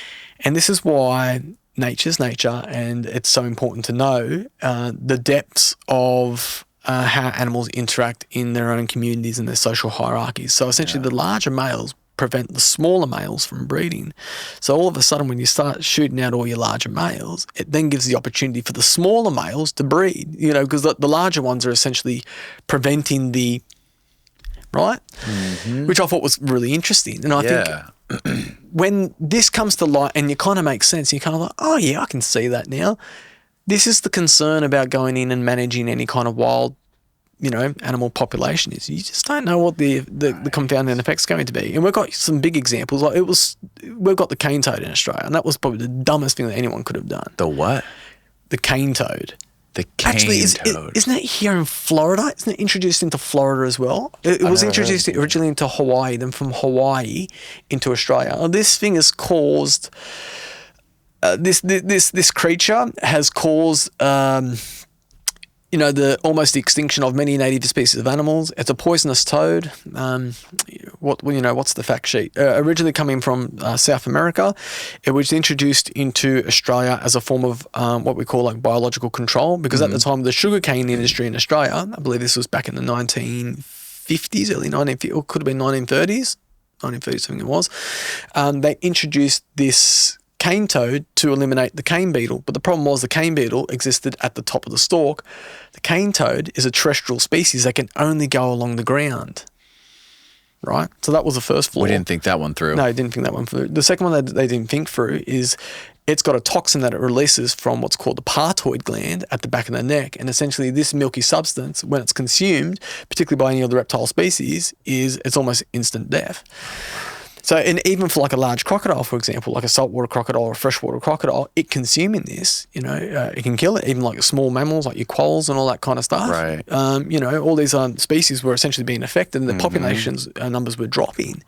And this is why nature's nature, and it's so important to know the depths of how animals interact in their own communities and their social hierarchies. So essentially the larger males prevent the smaller males from breeding. So all of a sudden when you start shooting out all your larger males, it then gives the opportunity for the smaller males to breed, because the larger ones are essentially preventing the, right? Which I thought was really interesting. And I think when this comes to light and it kind of makes sense, you're kind of like, oh yeah, I can see that now. This is the concern about going in and managing any kind of wild, animal population is. You just don't know what the confounding effect's going to be. And we've got some big examples. Like we've got the cane toad in Australia, and that was probably the dumbest thing that anyone could have done. The what? The cane toad. The cane toad. Isn't it here in Florida? Isn't it introduced into Florida as well? It was introduced originally into Hawaii, then from Hawaii into Australia. This thing has caused... This creature has caused, the almost extinction of many native species of animals. It's a poisonous toad. What's the fact sheet? Originally coming from South America, it was introduced into Australia as a form of what we call like biological control, because at the time of the sugarcane industry in Australia, I believe this was back in the 1950s, early 1950s, or could have been 1930s, 1930s, I think it was. They introduced this cane toad to eliminate the cane beetle. But the problem was the cane beetle existed at the top of the stalk. The cane toad is a terrestrial species that can only go along the ground. right? So that was the first flaw. We didn't think that one through. No, didn't think that one through. The second one that they didn't think through is it's got a toxin that it releases from what's called the parotid gland at the back of the neck. And essentially this milky substance, when it's consumed, particularly by any of the reptile species, it's almost instant death. So, and even for like a large crocodile, for example, like a saltwater crocodile or a freshwater crocodile, it consuming this, it can kill it. Even like small mammals like your quolls and all that kind of stuff. Right. All these species were essentially being affected and the populations numbers were dropping.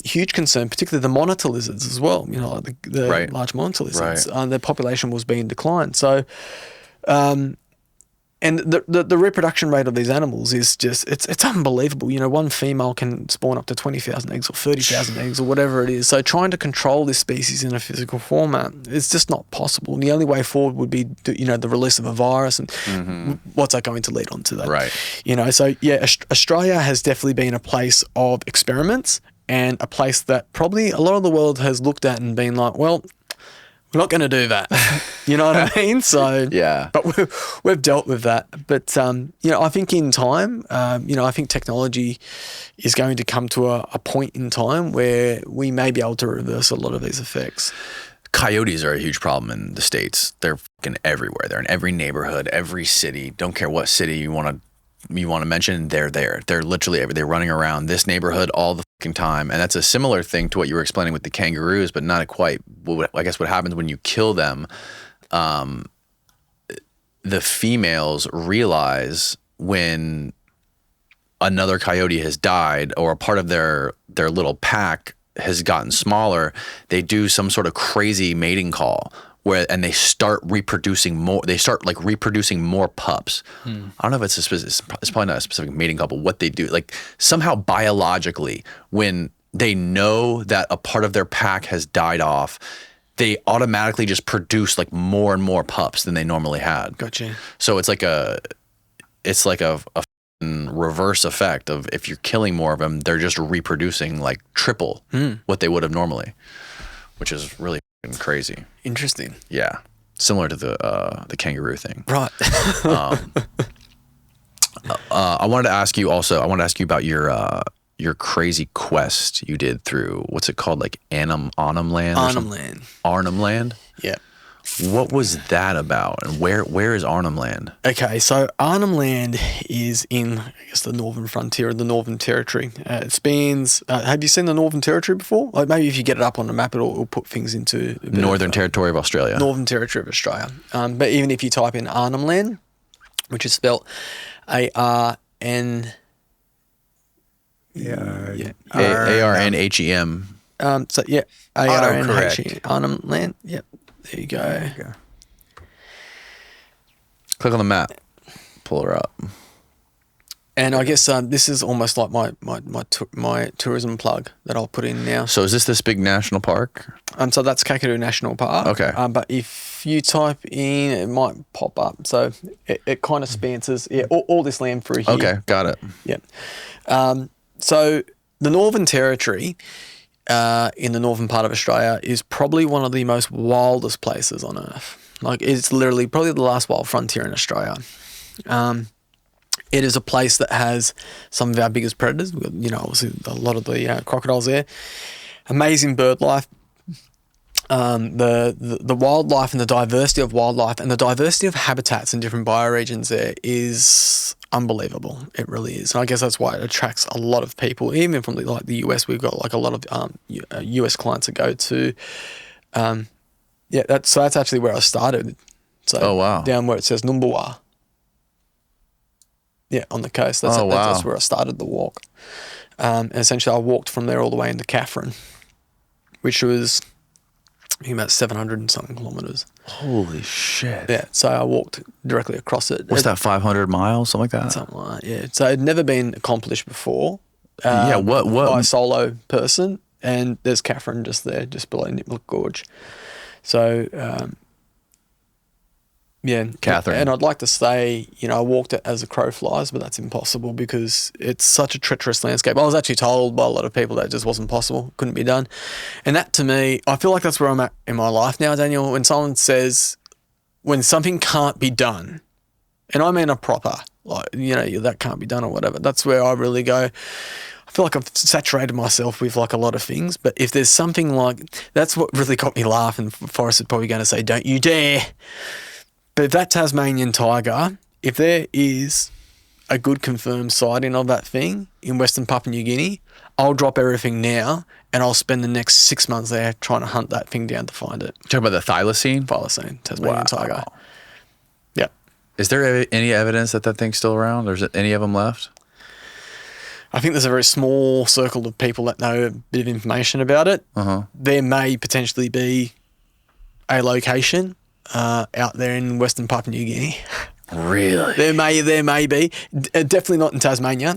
Huge concern, particularly the monitor lizards as well, like the Right. large monitor lizards. Right. Their population was being declined. So, and the reproduction rate of these animals is just, it's unbelievable. One female can spawn up to 20,000 eggs or 30,000 eggs or whatever it is. So trying to control this species in a physical format, it's just not possible. And the only way forward would be, the release of a virus and what's that going to lead on to that? Right. So yeah, Australia has definitely been a place of experiments and a place that probably a lot of the world has looked at and been like, well, we're not going to do that. You know what I mean? So Yeah. but we've dealt with that. But I think in time, I think technology is going to come to a point in time where we may be able to reverse a lot of these effects. Coyotes are a huge problem in the States. They're fucking everywhere. They're in every neighborhood, every city. Don't care what city you want to mention, they're there. They're literally they're running around this neighborhood all the fucking time. And that's a similar thing to what you were explaining with the kangaroos, but not quite. I guess what happens when you kill them, the females realize when another coyote has died or a part of their little pack has gotten smaller, they do some sort of crazy mating call and they start reproducing more. They start reproducing more pups. I don't know if it's probably not a specific mating call, but what they do, like somehow biologically, when they know that a part of their pack has died off, they automatically just produce like more and more pups than they normally had. Gotcha. So it's like a reverse effect of if you're killing more of them, they're just reproducing like triple what they would have normally, which is really crazy. Interesting. Yeah, similar to the kangaroo thing. Right. I wanted to ask you about your crazy quest you did through what's it called, like ARNHEM Land? ARNHEM Land. ARNHEM Land. Yeah. What was that about, and where is ARNHEM Land? Okay, so ARNHEM Land is in, I guess, the northern frontier of the Northern Territory. It spans. Have you seen the Northern Territory before? Like maybe if you get it up on the map, it'll put things into a bit Northern Territory of Australia. Northern Territory of Australia. But even if you type in ARNHEM Land, which is spelled ARN. ARNHEM. So yeah, ARNHEM. Autocorrect. ARNHEM Land. Yep. There you go. Click on the map. Pull her up. And I guess this is almost like my tourism plug that I'll put in now. So is this big national park? So that's Kakadu National Park. Okay. But if you type in, it might pop up. So it kind of spans all this land through here. Okay, got it. Yeah. So the Northern Territory in the northern part of Australia is probably one of the most wildest places on earth. Like it's literally probably the last wild frontier in Australia. It is a place that has some of our biggest predators. We've got, obviously a lot of the crocodiles there. Amazing bird life. The wildlife and the diversity of wildlife and the diversity of habitats in different bioregions there is unbelievable. It really is. And I guess that's why it attracts a lot of people. Even from the US, we've got like a lot of US clients that go to. That's actually where I started. So oh wow, down where it says Numbulwar. Yeah, on the coast. That's where I started the walk. And essentially, I walked from there all the way into Catherine, which was about 700 and something kilometres. Holy shit. Yeah, so I walked directly across it. What's that, 500 miles, something like that? Something like that, yeah. So it had never been accomplished before. What? By a solo person, and there's Catherine just there, just below Nipmuc Gorge. So, yeah. Catherine. And I'd like to say, I walked it as a crow flies, but that's impossible because it's such a treacherous landscape. I was actually told by a lot of people that it just wasn't possible, couldn't be done. And that to me, I feel like that's where I'm at in my life now, Daniel. When someone says, when something can't be done, and I mean a proper, that can't be done or whatever, that's where I really go, I feel like I've saturated myself with like a lot of things, but if there's something like, that's what really got me laughing. Forrest is probably going to say, don't you dare. But if that Tasmanian tiger, if there is a good confirmed sighting of that thing in Western Papua New Guinea, I'll drop everything now and I'll spend the next 6 months there trying to hunt that thing down to find it. Talking about the thylacine? Thylacine, Tasmanian tiger. Yep. Is there any evidence that thing's still around? Or is any of them left? I think there's a very small circle of people that know a bit of information about it. There may potentially be a location out there in Western Papua New Guinea. Really? There may be. Definitely not in Tasmania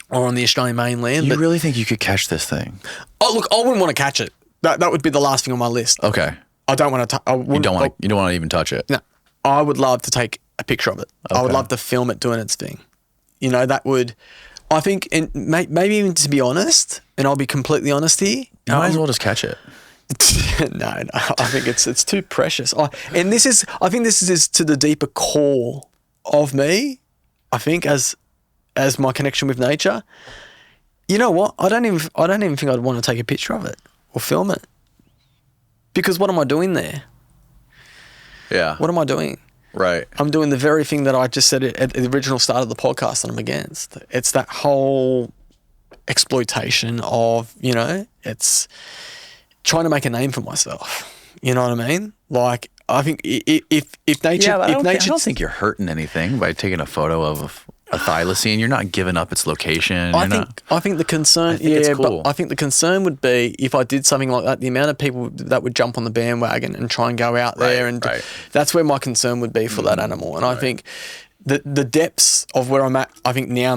or on the Australian mainland. You really think you could catch this thing? Oh, look, I wouldn't want to catch it. That would be the last thing on my list. Okay. I don't want to. You don't want to even touch it. No, I would love to take a picture of it. Okay. I would love to film it doing its thing. You know, that would. I think, and maybe even to be honest, and I'll be completely honest here. You might as well just catch it. No. I think it's too precious. I think this is to the deeper core of me. I think as my connection with nature. You know what? I don't even think I'd want to take a picture of it or film it. Because what am I doing there? Yeah. What am I doing? Right. I'm doing the very thing that I just said at the original start of the podcast that I'm against. It's that whole exploitation of, it's trying to make a name for myself. You know what I mean? Like, I think if nature... Yeah, I don't think you're hurting anything by taking a photo of a thylacine. You're not giving up its location. I think the concern... it's cool. But I think the concern would be if I did something like that, the amount of people that would jump on the bandwagon and try and go out there. And that's where my concern would be for that animal. And I think the depths of where I'm at, I think now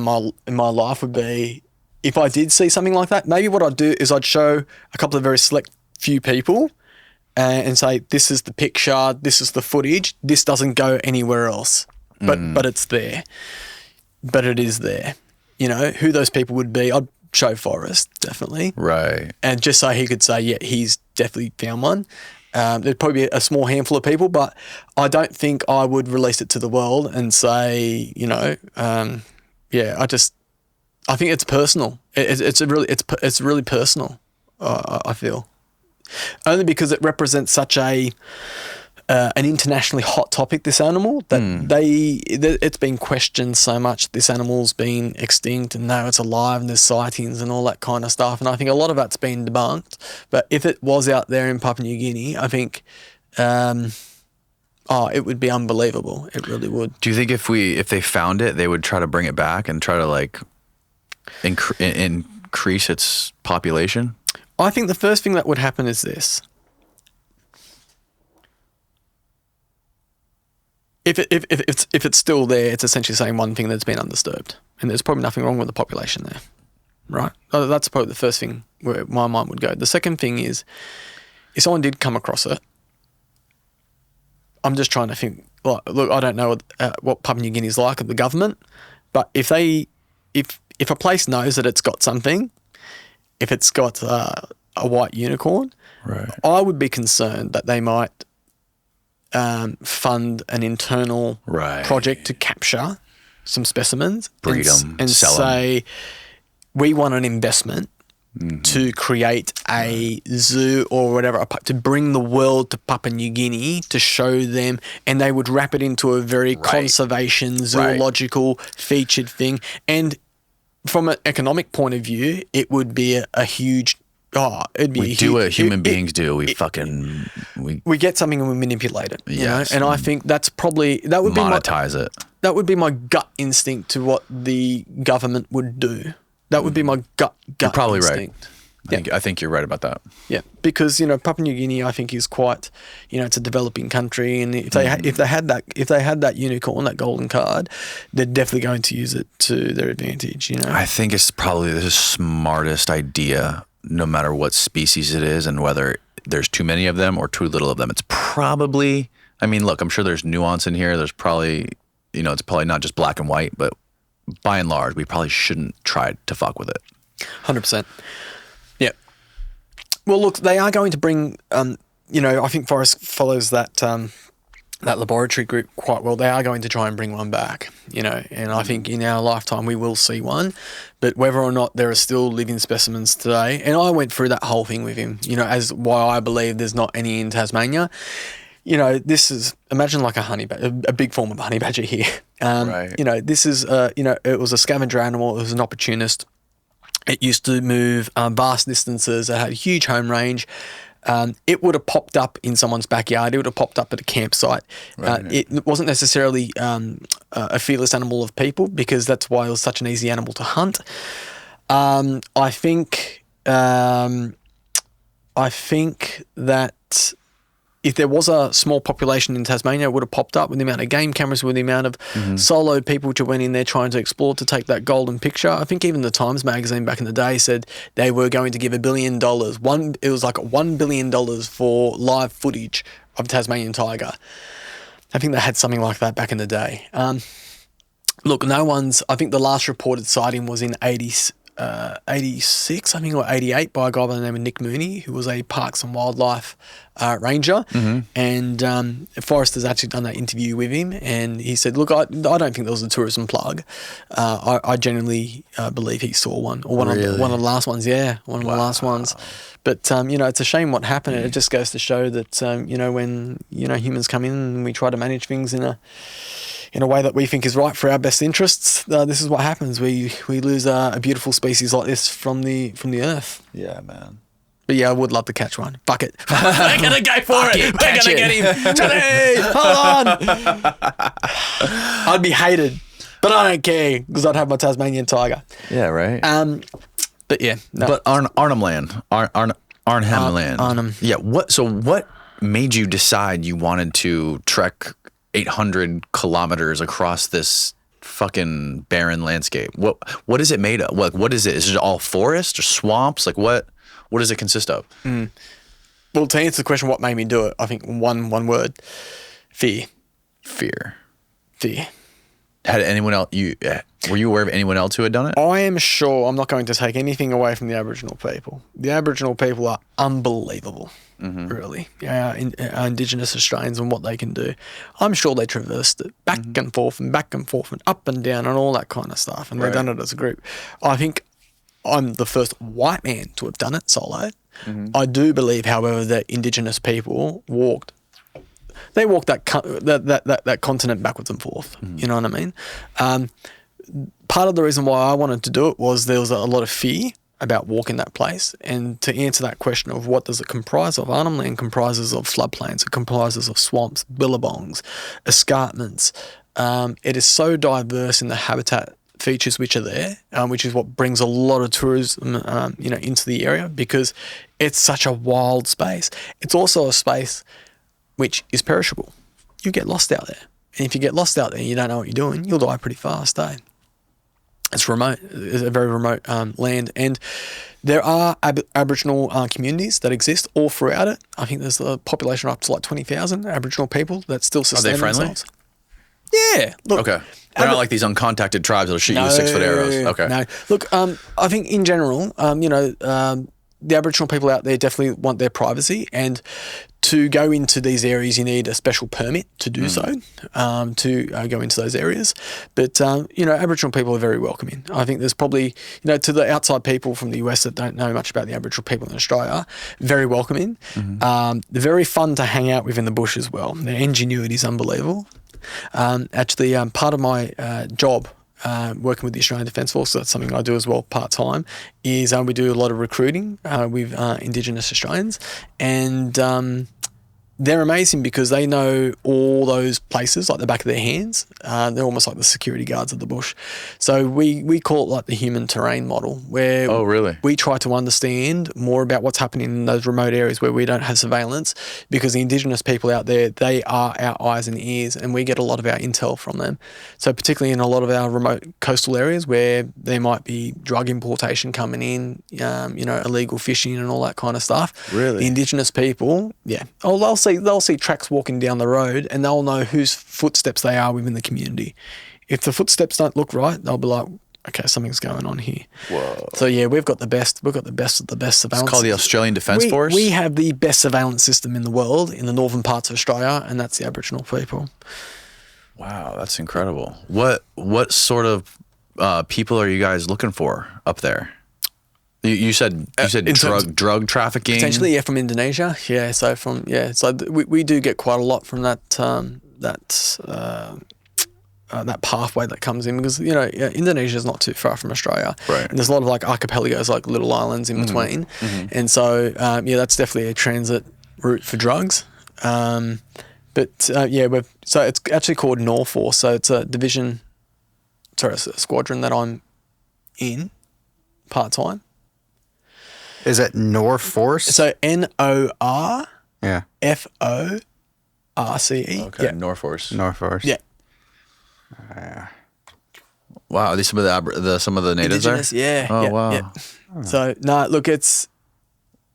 in my life would be, if I did see something like that, maybe what I'd do is I'd show a couple of very select few people and say, this is the picture, this is the footage, this doesn't go anywhere else. But it's there. But it is there. Who those people would be, I'd show Forrest, definitely. Right. And just so he could say, yeah, he's definitely found one. There'd probably be a small handful of people, but I don't think I would release it to the world and say, I think it's personal. It's really personal, I feel. Only because it represents such an internationally hot topic, this animal, that it's been questioned so much. This animal's been extinct and now it's alive and there's sightings and all that kind of stuff. And I think a lot of that's been debunked. But if it was out there in Papua New Guinea, I think, it would be unbelievable. It really would. Do you think if they found it, they would try to bring it back and try to increase its population? I think the first thing that would happen is this. If it's still there, it's essentially saying one thing that's been undisturbed, and there's probably nothing wrong with the population there, right? That's probably the first thing where my mind would go. The second thing is, if someone did come across it, I'm just trying to think. Look, I don't know what Papua New Guinea is like of the government, but if a place knows that it's got something, if it's got a white unicorn, right, I would be concerned that they might fund an internal project to capture some specimens, breed them, and sell say, we want an investment to create a zoo or whatever, to bring the world to Papua New Guinea to show them, and they would wrap it into a very conservation, zoological featured thing. And from an economic point of view, it would be a huge... it'd be we do what human beings do. We get something and we manipulate it. Yes. And I think that would monetize it. That would be my gut instinct to what the government would do. That would be my gut You're probably instinct. Right. I think you're right about that. Yeah, because Papua New Guinea, I think, is quite, it's a developing country, and if they had that unicorn, that golden card, they're definitely going to use it to their advantage. I think it's probably the smartest idea, no matter what species it is, and whether there's too many of them or too little of them. It's probably. I mean, look, I'm sure there's nuance in here. There's probably, it's probably not just black and white, but by and large, we probably shouldn't try to fuck with it. 100%. Yeah. Well, look, they are going to bring, I think Forrest follows that that laboratory group quite well. They are going to try and bring one back, you know, and I think in our lifetime we will see one, but whether or not there are still living specimens today, and I went through that whole thing with him, you know, as why I believe there's not any in Tasmania. You know, this is, imagine like a big form of honey badger here. Right. You know, this is, you know, it was a scavenger animal. It was an opportunist. It used to move vast distances. It had a huge home range. It would have popped up in someone's backyard. It would have popped up at a campsite. Right. It wasn't necessarily a fearless animal of people, because that's why it was such an easy animal to hunt. I think that if there was a small population in Tasmania, it would have popped up with the amount of game cameras, with the amount of solo people which went in there trying to explore to take that golden picture. I think even the Times magazine back in the day said they were going to give $1 billion. It was like $1 billion for live footage of Tasmanian tiger. I think they had something like that back in the day. Look, I think the last reported sighting was in 86, I think, or 88, by a guy by the name of Nick Mooney, who was a Parks and Wildlife ranger. And Forrest has actually done that interview with him, and he said, look, I don't think there was a tourism plug. I genuinely believe he saw one, or one of the last ones. Yeah, one of the last ones. But, you know, it's a shame what happened. It just goes to show that, you know, when, you know, humans come in and we try to manage things in a way that we think is right for our best interests, this is what happens. We lose a beautiful species like this from the earth. Yeah, man. But yeah, I would love to catch one. Fuck it. We're going to go for it. We're going to get him. Johnny, hold on. I'd be hated, but I don't care, because I'd have my Tasmanian tiger. Yeah, right. But yeah. No. But Arnhem Land. Arnhem Land. Arnhem. Yeah. What made you decide you wanted to trek 800 kilometers across this fucking barren landscape? What is it made of? What is it? Is it all forest or swamps? Like what does it consist of? Well, to answer the question, what made me do it, I think one word: fear. Fear. Had anyone else? Were you aware of anyone else who had done it? I am sure. I'm not going to take anything away from the Aboriginal people. The Aboriginal people are unbelievable, really. Our Indigenous Australians and what they can do. I'm sure they traversed it back and forth and up and down and all that kind of stuff. And they've done it as a group. I think I'm the first white man to have done it solo. I do believe, however, that Indigenous people walked that continent backwards and forth. You know what I mean? Part of the reason why I wanted to do it was there was a lot of fear about walking that place. And to answer that question of what does it comprise of, Arnhem Land comprises of floodplains. It comprises of swamps, billabongs, escarpments. It is so diverse in the habitat features which are there, which is what brings a lot of tourism, into the area, because it's such a wild space. It's also a space which is perishable. You get lost out there. And if you get lost out there and you don't know what you're doing, you'll die pretty fast, eh? It's remote. It's a very remote land. And there are Aboriginal communities that exist all throughout it. I think there's a population up to like 20,000 Aboriginal people that still sustain themselves. Yeah. Look, okay. They're not like these uncontacted tribes that'll shoot you with 6-foot arrows. Okay. No. Look, I think in general, the Aboriginal people out there definitely want their privacy, and to go into these areas, you need a special permit to do so, to go into those areas. But, Aboriginal people are very welcoming. I think there's probably, to the outside people from the US that don't know much about the Aboriginal people in Australia, very welcoming. They're very fun to hang out with in the bush as well. Their ingenuity is unbelievable. Actually, part of my job, working with the Australian Defence Force, so that's something I do as well part-time, is we do a lot of recruiting with Indigenous Australians, and they're amazing because they know all those places like the back of their hands. They're almost like the security guards of the bush. So we call it like the human terrain model, where we try to understand more about what's happening in those remote areas where we don't have surveillance, because the Indigenous people out there, they are our eyes and ears, and we get a lot of our intel from them. So particularly in a lot of our remote coastal areas where there might be drug importation coming in, illegal fishing and all that kind of stuff. Really? The Indigenous people, they'll see tracks walking down the road, and they'll know whose footsteps they are within the community. If the footsteps don't look right, they'll be like, okay, something's going on here. Whoa. So yeah, we've got the best of the best surveillance. It's called the Australian Defence Force? We have the best surveillance system in the world in the northern parts of Australia, and that's the Aboriginal people. Wow, that's incredible. What sort of people are you guys looking for up there? You said drug trafficking? Potentially, yeah, from Indonesia. Yeah, so we do get quite a lot from that pathway that comes in, because Indonesia is not too far from Australia, right? And there's a lot of like archipelagos, like little islands in between, and so that's definitely a transit route for drugs. So it's actually called Norforce. So it's a squadron that I'm in part time. Is it Norforce? So Norforce. Yeah. Okay, Okay, yeah. Norforce. Norforce. Yeah. Wow, are these some of the natives Indigenous, there? yeah. Oh, yeah, wow. Yeah. So no, look, it's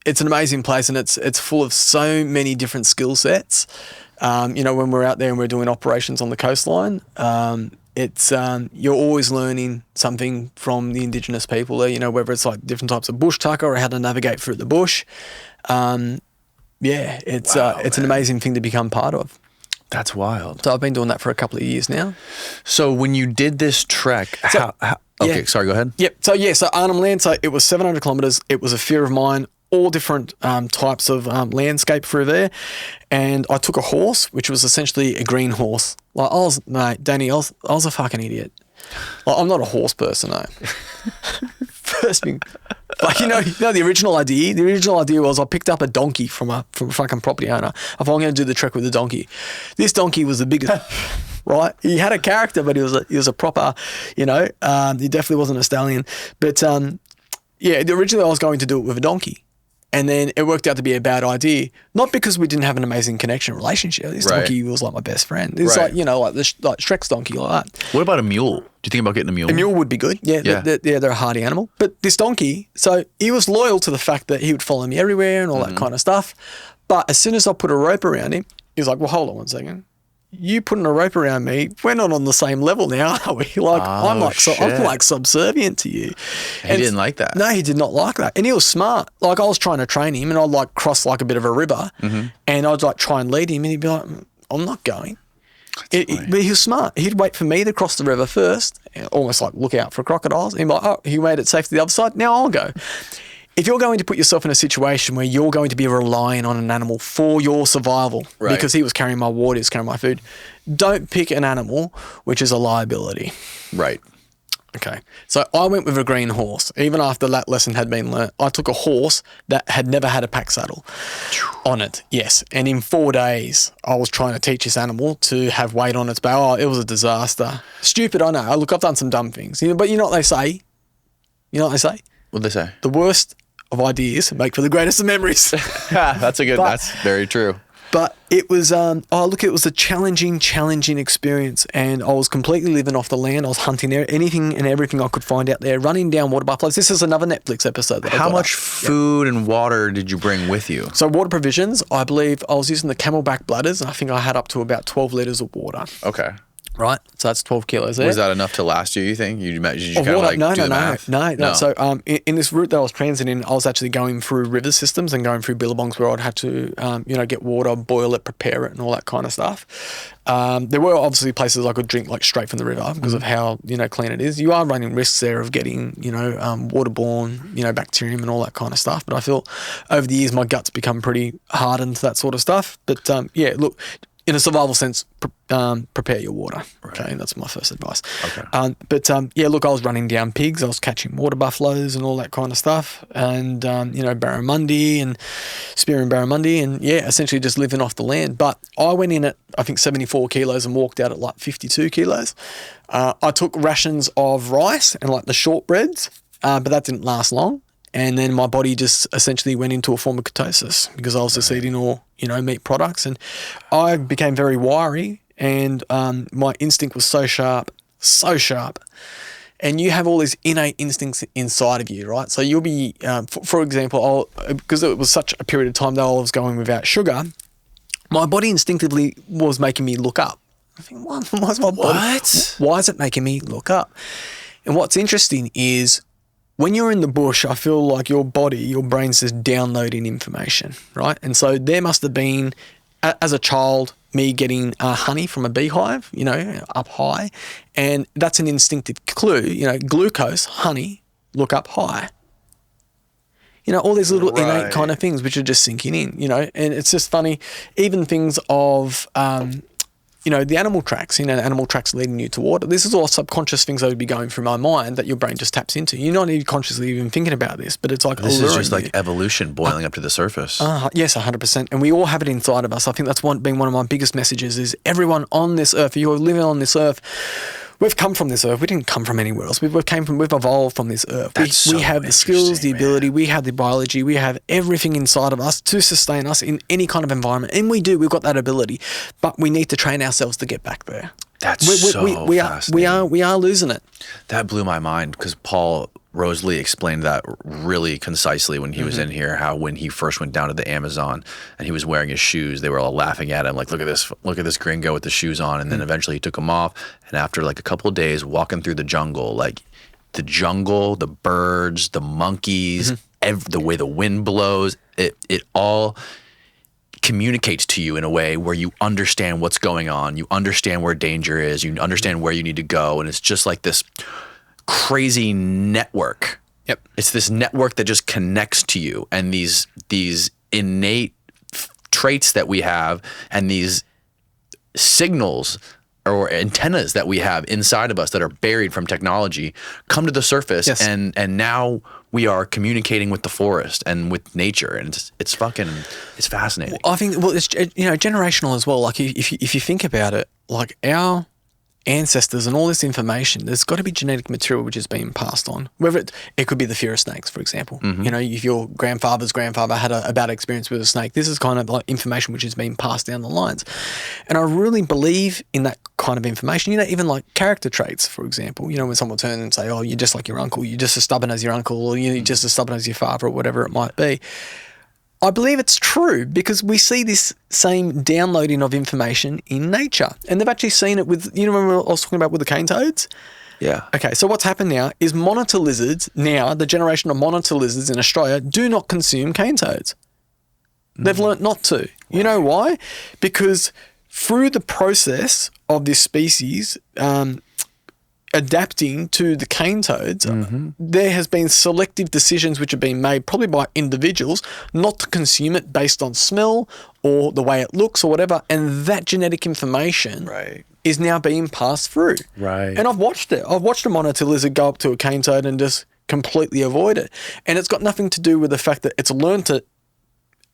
an amazing place, and it's full of so many different skill sets. When we're out there and we're doing operations on the coastline, you're always learning something from the Indigenous people there, whether it's like different types of bush tucker or how to navigate through the bush. It's an amazing thing to become part of. That's wild. So I've been doing that for a couple of years now. So when you did this trek, okay, sorry, go ahead. Yep. So ARNHEM Land, so it was 700 kilometres. It was a fear of mine, all different types of landscape through there. And I took a horse, which was essentially a green horse. Like Danny, I was a fucking idiot. Like, I'm not a horse person, no. First thing, like the original idea. The original idea was I picked up a donkey from a fucking property owner. I thought I'm going to do the trek with the donkey. This donkey was the biggest, right? He had a character, but he was a proper, he definitely wasn't a stallion. But originally I was going to do it with a donkey. And then it worked out to be a bad idea, not because we didn't have an amazing connection relationship. This donkey was like my best friend. It's like Shrek's donkey, like that. What about a mule? Do you think about getting a mule? A mule would be good. Yeah. They're a hardy animal. But this donkey, so he was loyal to the fact that he would follow me everywhere and all that kind of stuff. But as soon as I put a rope around him, he was like, well, hold on one second. You putting a rope around me, we're not on the same level now, are we? Like, I'm like subservient to you. He didn't like that. No, he did not like that. And he was smart. Like, I was trying to train him, and I'd like cross like a bit of a river, and I'd like try and lead him, and he'd be like, I'm not going. But he was smart. He'd wait for me to cross the river first, almost like look out for crocodiles. And he'd be like, oh, he made it safe to the other side, now I'll go. If you're going to put yourself in a situation where you're going to be relying on an animal for your survival, because he was carrying my water, he was carrying my food, don't pick an animal which is a liability. Right. Okay. So I went with a green horse. Even after that lesson had been learnt, I took a horse that had never had a pack saddle on it. Yes. And in 4 days, I was trying to teach this animal to have weight on its back. Oh, it was a disaster. Stupid, I know. Look, I've done some dumb things. But you know what they say? What'd they say? The worst of ideas make for the greatest of memories. That's very true. But it was, it was a challenging experience, and I was completely living off the land. I was hunting anything and everything I could find out there, running down water buffaloes. This is another Netflix episode. How much food and water did you bring with you? So water provisions, I believe I was using the camelback bladders, and I think I had up to about 12 litres of water. Okay. Right, so that's 12 kilos there. Was that enough to last you think? Did you kind of like no, do the math? No. So in this route that I was transiting, I was actually going through river systems and going through billabongs where I'd have to, get water, boil it, prepare it, and all that kind of stuff. There were obviously places I could drink like straight from the river because of how clean it is. You are running risks there of getting waterborne bacterium and all that kind of stuff. But I feel over the years my gut's become pretty hardened to that sort of stuff. But look. In a survival sense, prepare your water. Right. Okay, that's my first advice. Okay. Look, I was running down pigs. I was catching water buffaloes and all that kind of stuff, and barramundi and spearing barramundi, and essentially just living off the land. But I went in at I think 74 kilos and walked out at like 52 kilos. I took rations of rice and like the shortbreads, but that didn't last long. And then my body just essentially went into a form of ketosis because I was just eating all, meat products. And I became very wiry, and my instinct was so sharp. And you have all these innate instincts inside of you, right? So you'll be, for example, because it was such a period of time that I was going without sugar, my body instinctively was making me look up. I think, why is my body? What? Why is it making me look up? And what's interesting is when you're in the bush, I feel like your body, your brain's just downloading information, right? And so there must have been, as a child, me getting honey from a beehive, up high. And that's an instinctive clue, glucose, honey, look up high. All these little innate kind of things which are just sinking in, and it's just funny, even things of, the animal tracks, animal tracks leading you to water. This is all subconscious things that would be going through my mind that your brain just taps into. You're not even consciously even thinking about this, but it's like this is just you. like evolution boiling up to the surface. Yes, 100%. And we all have it inside of us. I think that's been one of my biggest messages is everyone on this earth, you're living on this earth, we've come from this earth. We didn't come from anywhere else. We've evolved from this earth. We have the skills, the ability, we have the biology, we have everything inside of us to sustain us in any kind of environment. And we've got that ability, but we need to train ourselves to get back there. That's fascinating. We are losing it. That blew my mind because Paul Rosalie explained that really concisely when he was in here, how when he first went down to the Amazon and he was wearing his shoes, they were all laughing at him like, look at this gringo with the shoes on. And then eventually he took them off. And after like a couple of days walking through the jungle, the birds, the monkeys, the way the wind blows, it all communicates to you in a way where you understand what's going on. You understand where danger is. You understand where you need to go. And it's just like this crazy network. Yep. It's this network that just connects to you, and these innate traits that we have and these signals or antennas that we have inside of us that are buried from technology come to the surface. Yes. and now we are communicating with the forest and with nature, and it's fascinating. I think it's generational as well. Like if you think about it, like our ancestors and all this information, there's got to be genetic material which is being passed on. Whether it could be the fear of snakes, for example. If your grandfather's grandfather had a bad experience with a snake, this is kind of like information which is being passed down the lines. And I really believe in that kind of information. Even like character traits, for example. When someone turns and say, "Oh, you're just like your uncle. You're just as stubborn as your uncle," or "You're just as stubborn as your father," or whatever it might be. I believe it's true because we see this same downloading of information in nature. And they've actually seen it with, remember I was talking about with the cane toads? Yeah. Okay, so what's happened now is monitor lizards now, the generation of monitor lizards in Australia do not consume cane toads. They've learnt not to. You know why? Because through the process of this species, adapting to the cane toads, there has been selective decisions which have been made probably by individuals not to consume it based on smell or the way it looks or whatever, and that genetic information is now being passed through. Right. And I've watched it. I've watched a monitor lizard go up to a cane toad and just completely avoid it. And it's got nothing to do with the fact that it's learned it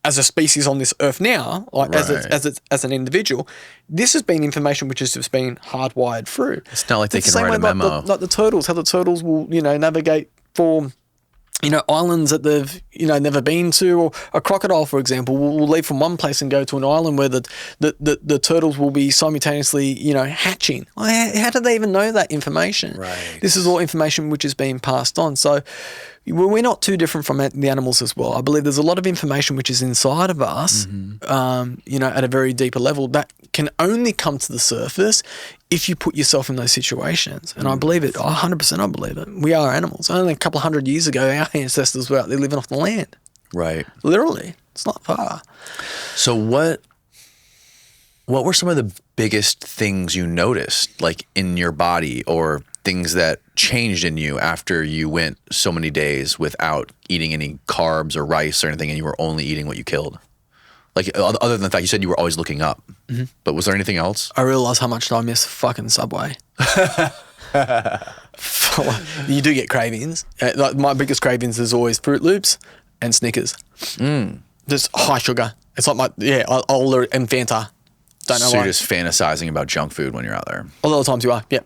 as a species on this earth now, like as an individual. This has been information which has just been hardwired through. It's not like they can write a memo. Like the turtles, how the turtles will, navigate for, islands that they've, never been to, or a crocodile, for example, will leave from one place and go to an island where the turtles will be simultaneously, hatching. How do they even know that information? Right. This is all information which is being passed on. So we're not too different from the animals as well. I believe there's a lot of information which is inside of us, at a very deeper level that can only come to the surface if you put yourself in those situations. And I believe it. 100% I believe it. We are animals. Only a couple of hundred years ago, our ancestors were out there living off the land. Right. Literally. It's not far. So what were some of the biggest things you noticed, like in your body, or things that changed in you after you went so many days without eating any carbs or rice or anything, and you were only eating what you killed? Like, other than the fact you said you were always looking up, but was there anything else? I realised how much I miss fucking Subway. You do get cravings. Like my biggest cravings is always Fruit Loops and Snickers. Just high sugar. It's like I'll and Fanta. Don't know So why. you're just fantasizing about junk food when you're out there. A lot of times you are, yeah.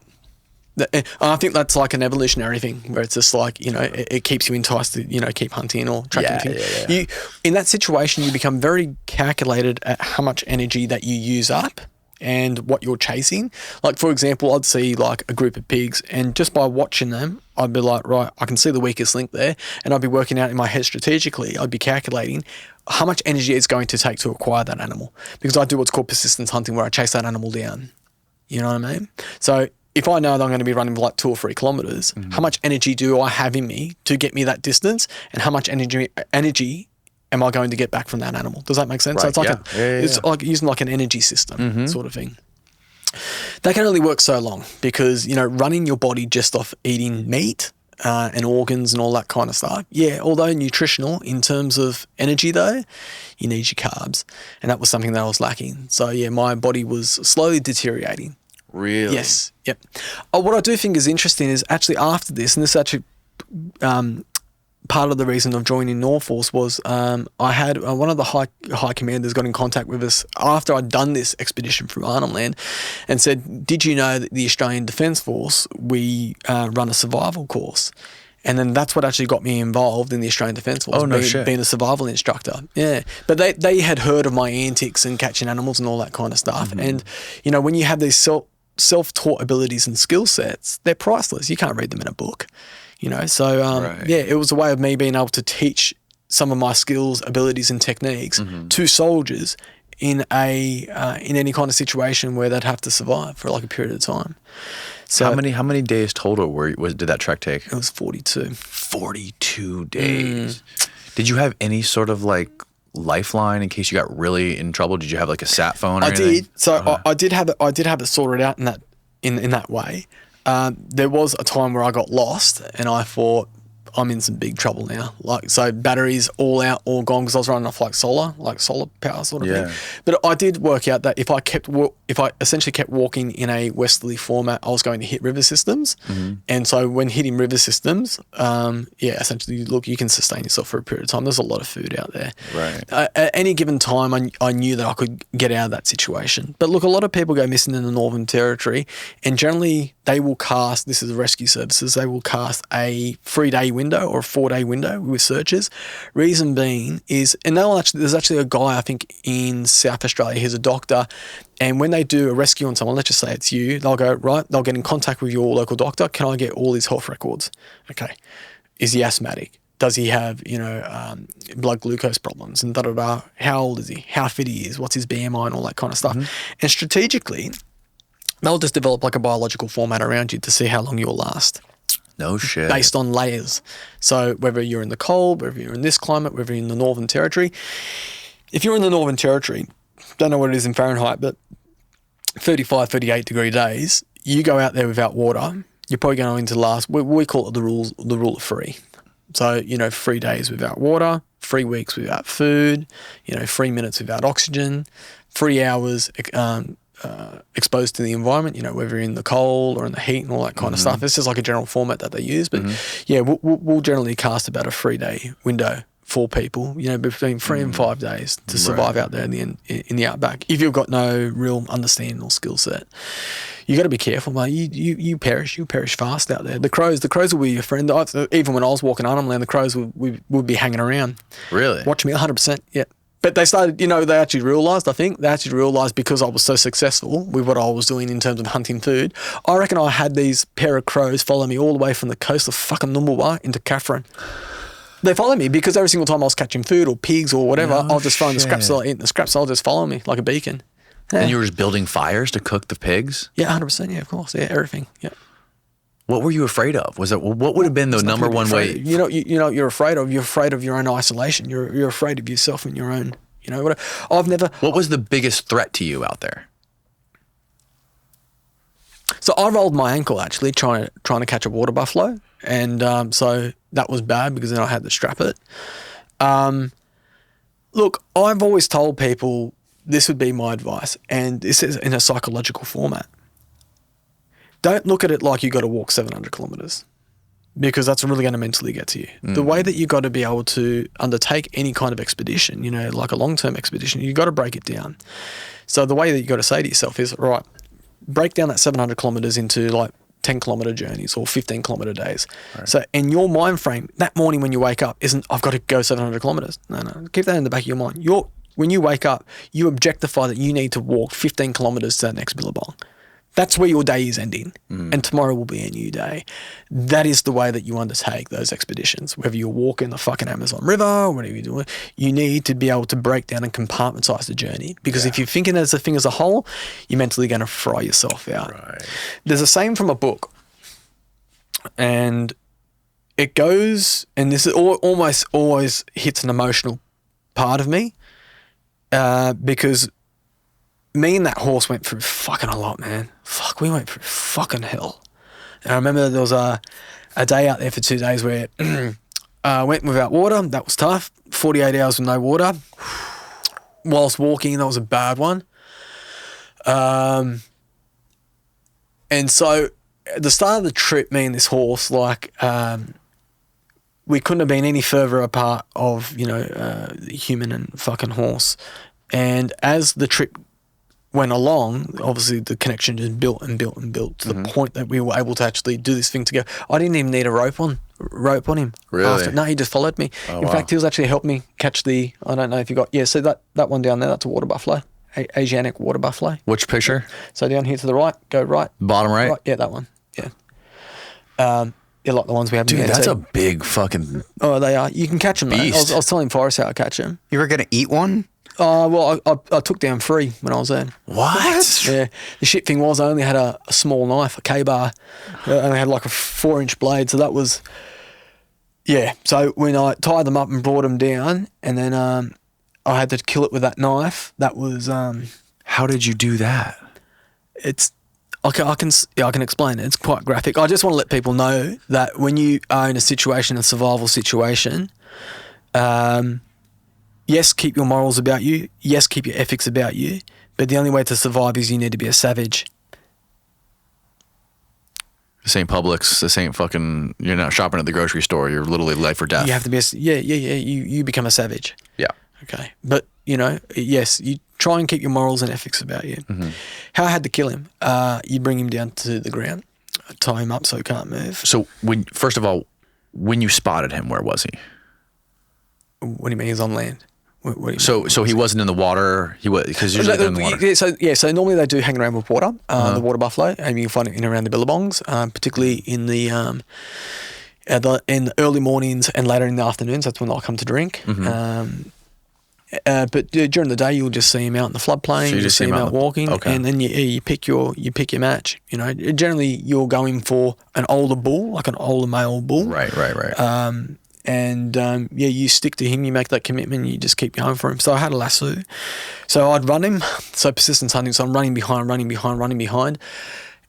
And I think that's like an evolutionary thing where it's just like, it keeps you enticed to, keep hunting or tracking things. Yeah. You, in that situation, you become very calculated at how much energy that you use up and what you're chasing. Like, for example, I'd see like a group of pigs, and just by watching them, I'd be like, right, I can see the weakest link there, and I'd be working out in my head strategically. I'd be calculating how much energy it's going to take to acquire that animal, because I do what's called persistence hunting, where I chase that animal down. You know what I mean? So if I know that I'm going to be running like 2 or 3 kilometers, how much energy do I have in me to get me that distance, and how much energy am I going to get back from that animal? Does that make sense? So Right, it's like like using like an energy system sort of thing. That can only work so long because, you know, running your body just off eating meat and organs and all that kind of stuff. Yeah, although nutritional in terms of energy though, you need your carbs. And that was something that I was lacking. So yeah, my body was slowly deteriorating. Really? Yes. Yep. What I do think is interesting is actually after this, and this is actually part of the reason of joining Norforce was I had one of the high commanders got in contact with us after I'd done this expedition through ARNHEM Land and said, did you know that the Australian Defence Force, we run a survival course? And then that's what actually got me involved in the Australian Defence Force, being a survival instructor. Yeah. But they had heard of my antics and catching animals and all that kind of stuff. And, you know, when you have these self-taught abilities and skill sets, they're priceless. You can't read them in a book, you know. So, yeah, it was a way of me being able to teach some of my skills, abilities and techniques to soldiers in any kind of situation where they'd have to survive for like a period of time. So how many days total did that trek take? It was 42. 42 days. Did you have any sort of like lifeline in case you got really in trouble? Did you have like a sat phone or anything? I did. So I did have it sorted out in that way. There was a time where I got lost and I thought, I'm in some big trouble now. Like, so batteries all out, all gone, because I was running off like solar power sort of thing. But I did work out that if I essentially kept walking in a westerly format, I was going to hit river systems. And so when hitting river systems, essentially, look, you can sustain yourself for a period of time. There's a lot of food out there. Right. At any given time, I knew that I could get out of that situation. But look, a lot of people go missing in the Northern Territory, and generally they will cast, this is the rescue services, they will cast a 3-day window or a 4-day window with searches. Reason being is, and there's actually a guy I think in South Australia, he's a doctor, and when they do a rescue on someone, let's just say it's you, they'll go, right, they'll get in contact with your local doctor. Can I get all his health records? Okay. Is he asthmatic? Does he have, blood glucose problems and da-da-da? How old is he? How fit he is? What's his BMI and all that kind of stuff? And strategically, they'll just develop like a biological format around you to see how long you'll last. No shit. Based on layers. So whether you're in the cold, whether you're in this climate, whether you're in the Northern Territory. If you're in the Northern Territory, don't know what it is in Fahrenheit, but 35, 38 degree days, you go out there without water, you're probably going to last, we call it the rule of 3. So, 3 days without water, 3 weeks without food, 3 minutes without oxygen, 3 hours exposed to the environment, whether you're in the cold or in the heat and all that kind of stuff. It's just like a general format that they use. But we'll generally cast about a 3-day window for people, between 3 and 5 days to survive out there in the outback. If you've got no real understanding or skill set, you got to be careful, mate. You perish fast out there. The crows will be your friend. Even when I was walking ARNHEM Land, the crows would be hanging around. Really? Watch me 100%. Yeah. But they started, they actually realised, because I was so successful with what I was doing in terms of hunting food, I reckon I had these pair of crows follow me all the way from the coast of fucking Numbulwar into Catherine. They follow me because every single time I was catching food or pigs or whatever, I'll just throw in the scraps that I eat, and the scraps will just follow me like a beacon. Yeah. And you were just building fires to cook the pigs? Yeah, 100%. Yeah, of course. Yeah, everything. Yeah. What were you afraid of? What would have been the number one way? You know what you're afraid of? You're afraid of your own isolation. You're afraid of yourself and your own, What was the biggest threat to you out there? So I rolled my ankle actually trying to catch a water buffalo, and so that was bad because then I had to strap it. Look, I've always told people this would be my advice, and this is in a psychological format. Don't look at it like you got to walk 700 kilometers, because that's really going to mentally get to you. The way that you got to be able to undertake any kind of expedition, like a long-term expedition, you got to break it down. So the way that you got to say to yourself is, right, break down that 700 kilometers into like 10-kilometer journeys or 15-kilometer days. Right. So in your mind frame, that morning when you wake up isn't, I've got to go 700 kilometers. No. Keep that in the back of your mind. When you wake up, you objectify that you need to walk 15 kilometers to that next billabong. That's where your day is ending, and tomorrow will be a new day. That is the way that you undertake those expeditions. Whether you're walking the fucking Amazon River, whatever you're doing, you need to be able to break down and compartmentalize the journey. Because if you're thinking as a thing as a whole, you're mentally going to fry yourself out. Right. There's a saying from a book, and it goes, and this is almost always hits an emotional part of me, because me and that horse went through fucking a lot, man. Fuck, we went through fucking hell. And I remember there was a day out there for 2 days where I went without water. That was tough. 48 hours with no water. Whilst walking, that was a bad one. And so at the start of the trip, me and this horse, like, we couldn't have been any further apart of, human and fucking horse. And as the trip went along, obviously the connection just built and built and built to the point that we were able to actually do this thing together. I didn't even need a rope on him. Really? No, he just followed me. In fact, he was actually helped me catch I don't know if you got, so that one down there, that's a water buffalo, Asiatic water buffalo. Which picture? So down here to the right, go right. Bottom right? Yeah, that one. Yeah. They're like the ones we have in Dude, the that's NT. a big fucking Oh, they are. You can catch them, mate. I beast. was telling Forrest how I catch them. You were going to eat one? Well, I took down 3 when I was there. What? Yeah. The shit thing was I only had a small knife, a K-bar. I only had like a 4-inch blade. So that was, yeah. So when I tied them up and brought them down, and then I had to kill it with that knife, that was... How did you do that? It's... I can explain it. It's quite graphic. I just want to let people know that when you are in a survival situation, yes, keep your morals about you. Yes, keep your ethics about you. But the only way to survive is you need to be a savage. This ain't Publix. This ain't fucking... You're not shopping at the grocery store. You're literally life or death. You have to be you become a savage. Yeah. Okay. But, yes, you try and keep your morals and ethics about you. How I had to kill him, you bring him down to the ground, tie him up so he can't move. So, first of all, when you spotted him, where was he? What do you mean he's on land? What do you mean? So he wasn't in the water. He was, because usually they're in the water. So normally they do hang around with water, the water buffalo, and you can find it in and around the billabongs, particularly in the early mornings and later in the afternoons. That's when they'll come to drink. But during the day, you'll just see him out in the floodplain. So you just see him out walking, okay. and then you pick your match. Generally you're going for an older bull, like an older male bull. Right. You stick to him. You make that commitment. You just keep going for him. So I had a lasso. So I'd run him. So persistence hunting. So I'm running behind.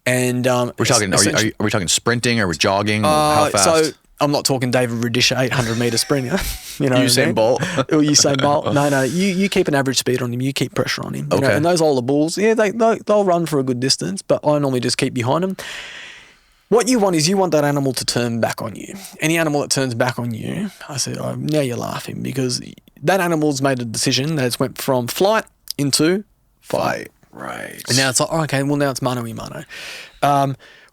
And We're talking. Are we talking sprinting or we're jogging? How fast? So I'm not talking David Rudisha 800-meter sprinter. Usain Bolt. Or Usain Bolt. No. You keep an average speed on him. You keep pressure on him. Okay. And those older bulls, they'll run for a good distance, but I normally just keep behind them. What you want is that animal to turn back on you. Any animal that turns back on you, I said, now you're laughing, because that animal's made a decision that it's went from flight into fight. Right. And now it's like, okay, well now it's mano a mano.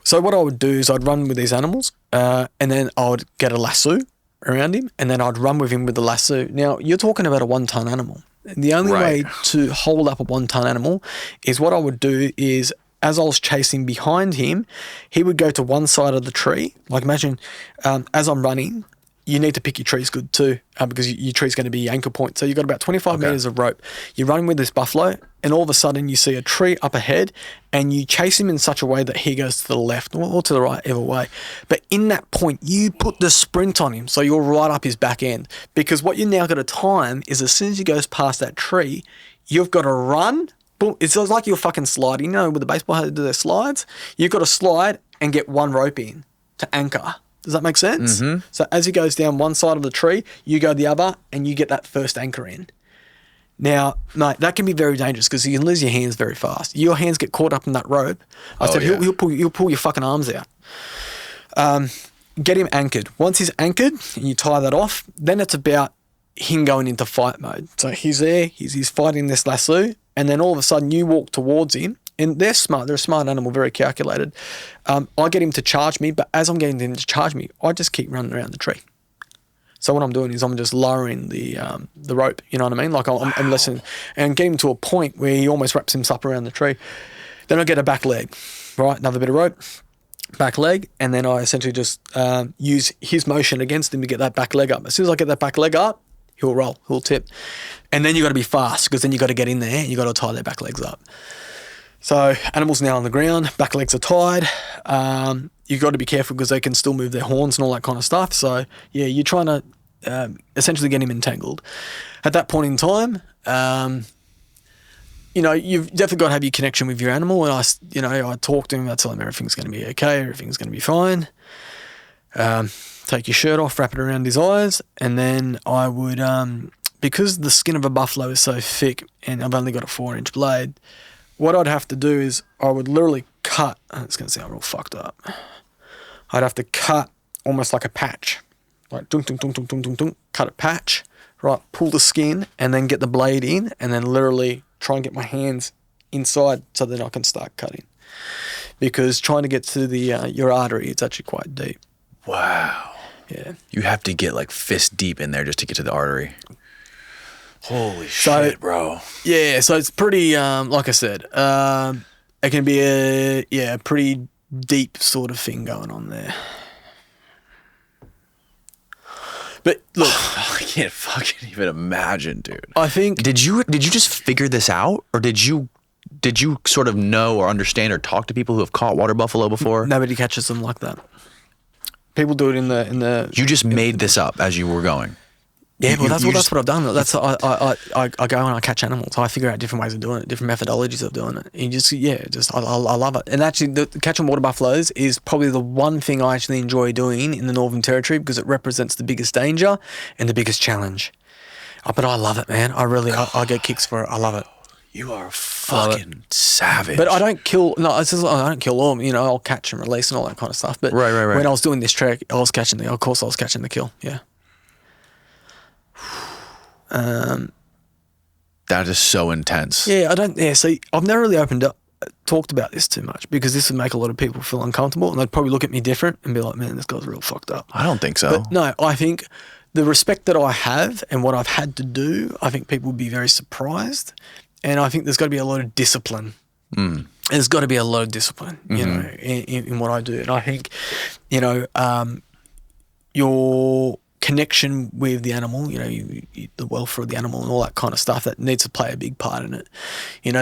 So what I would do is I'd run with these animals, and then I would get a lasso around him, and then I'd run with him with the lasso. Now, you're talking about a 1-ton animal. The only way to hold up a 1-ton animal is what I would do is, as I was chasing behind him, he would go to one side of the tree. Like imagine, as I'm running, you need to pick your trees good too, because your tree's going to be your anchor point. So you've got about 25 meters of rope. You're running with this buffalo, and all of a sudden you see a tree up ahead, and you chase him in such a way that he goes to the left or to the right, either way. But in that point, you put the sprint on him, so you're right up his back end. Because what you now got to time is, as soon as he goes past that tree, you've got to run. Boom. It's like you're fucking sliding. With the baseball, how they do their slides? You've got to slide and get one rope in to anchor. Does that make sense? So as he goes down one side of the tree, you go the other, and you get that first anchor in. Now, mate, that can be very dangerous, because you can lose your hands very fast. Your hands get caught up in that rope. He'll pull your fucking arms out. Get him anchored. Once he's anchored and you tie that off, then it's about him going into fight mode. So he's there, he's fighting this lasso, and then all of a sudden you walk towards him, and they're smart. They're a smart animal, very calculated. I get him to charge me, but as I'm getting him to charge me, I just keep running around the tree. So what I'm doing is I'm just lowering the rope, you know what I mean? Like I'm listening, and getting to a point where he almost wraps himself around the tree. Then I get a back leg. right, another bit of rope, back leg, and then I essentially just use his motion against him to get that back leg up. As soon as I get that back leg up, he'll roll, he'll tip. And then you got to be fast because then you got to get in there and you got to tie their back legs up. So animals now on the ground, back legs are tied. You got to be careful because they can still move their horns and all that kind of stuff. So yeah, you're trying to essentially get him entangled. At that point in time, you've definitely got to have your connection with your animal. And I talk to him, I tell him everything's going to be okay, everything's going to be fine. Take your shirt off, wrap it around his eyes, and then I would, because the skin of a buffalo is so thick and I've only got a 4-inch blade, what I'd have to do is I would literally cut, it's going to sound real fucked up, I'd have to cut almost like a patch, like dunk, dunk, dunk, dunk, dunk, dunk, dunk, cut a patch, right, pull the skin and then get the blade in and then literally try and get my hands inside so then I can start cutting. Because trying to get to the your artery, it's actually quite deep. Wow. Yeah. You have to get like fist deep in there just to get to the artery. Holy shit, bro. Yeah, so it's pretty, like I said, it can be a pretty deep sort of thing going on there. But look, I can't fucking even imagine, dude. I think Did you just figure this out, or did you sort of know or understand or talk to people who have caught water buffalo before? nobody catches them like that. People do it in the. You just made this up as you were going. Yeah, well, that's you what just- I've done. That's I go and I catch animals. I figure out different ways of doing it, different methodologies of doing it. And I love it. And actually, the catching water buffaloes is probably the one thing I actually enjoy doing in the Northern Territory because it represents the biggest danger and the biggest challenge. But I love it, man. I get kicks for it. I love it. You are fucking savage. But I don't kill. No, it's just, I don't kill all. I'll catch and release and all that kind of stuff. But Right. when I was doing this trek, I was catching the kill. Yeah. That is so intense. Yeah, see, I've never really talked about this too much because this would make a lot of people feel uncomfortable and they'd probably look at me different and be like, man, this guy's real fucked up. I don't think so. But no, I think the respect that I have and what I've had to do, I think people would be very surprised. And I think there's got to be a lot of discipline. There's got to be a lot of discipline, in what I do. And I think, your connection with the animal, the welfare of the animal and all that kind of stuff, that needs to play a big part in it.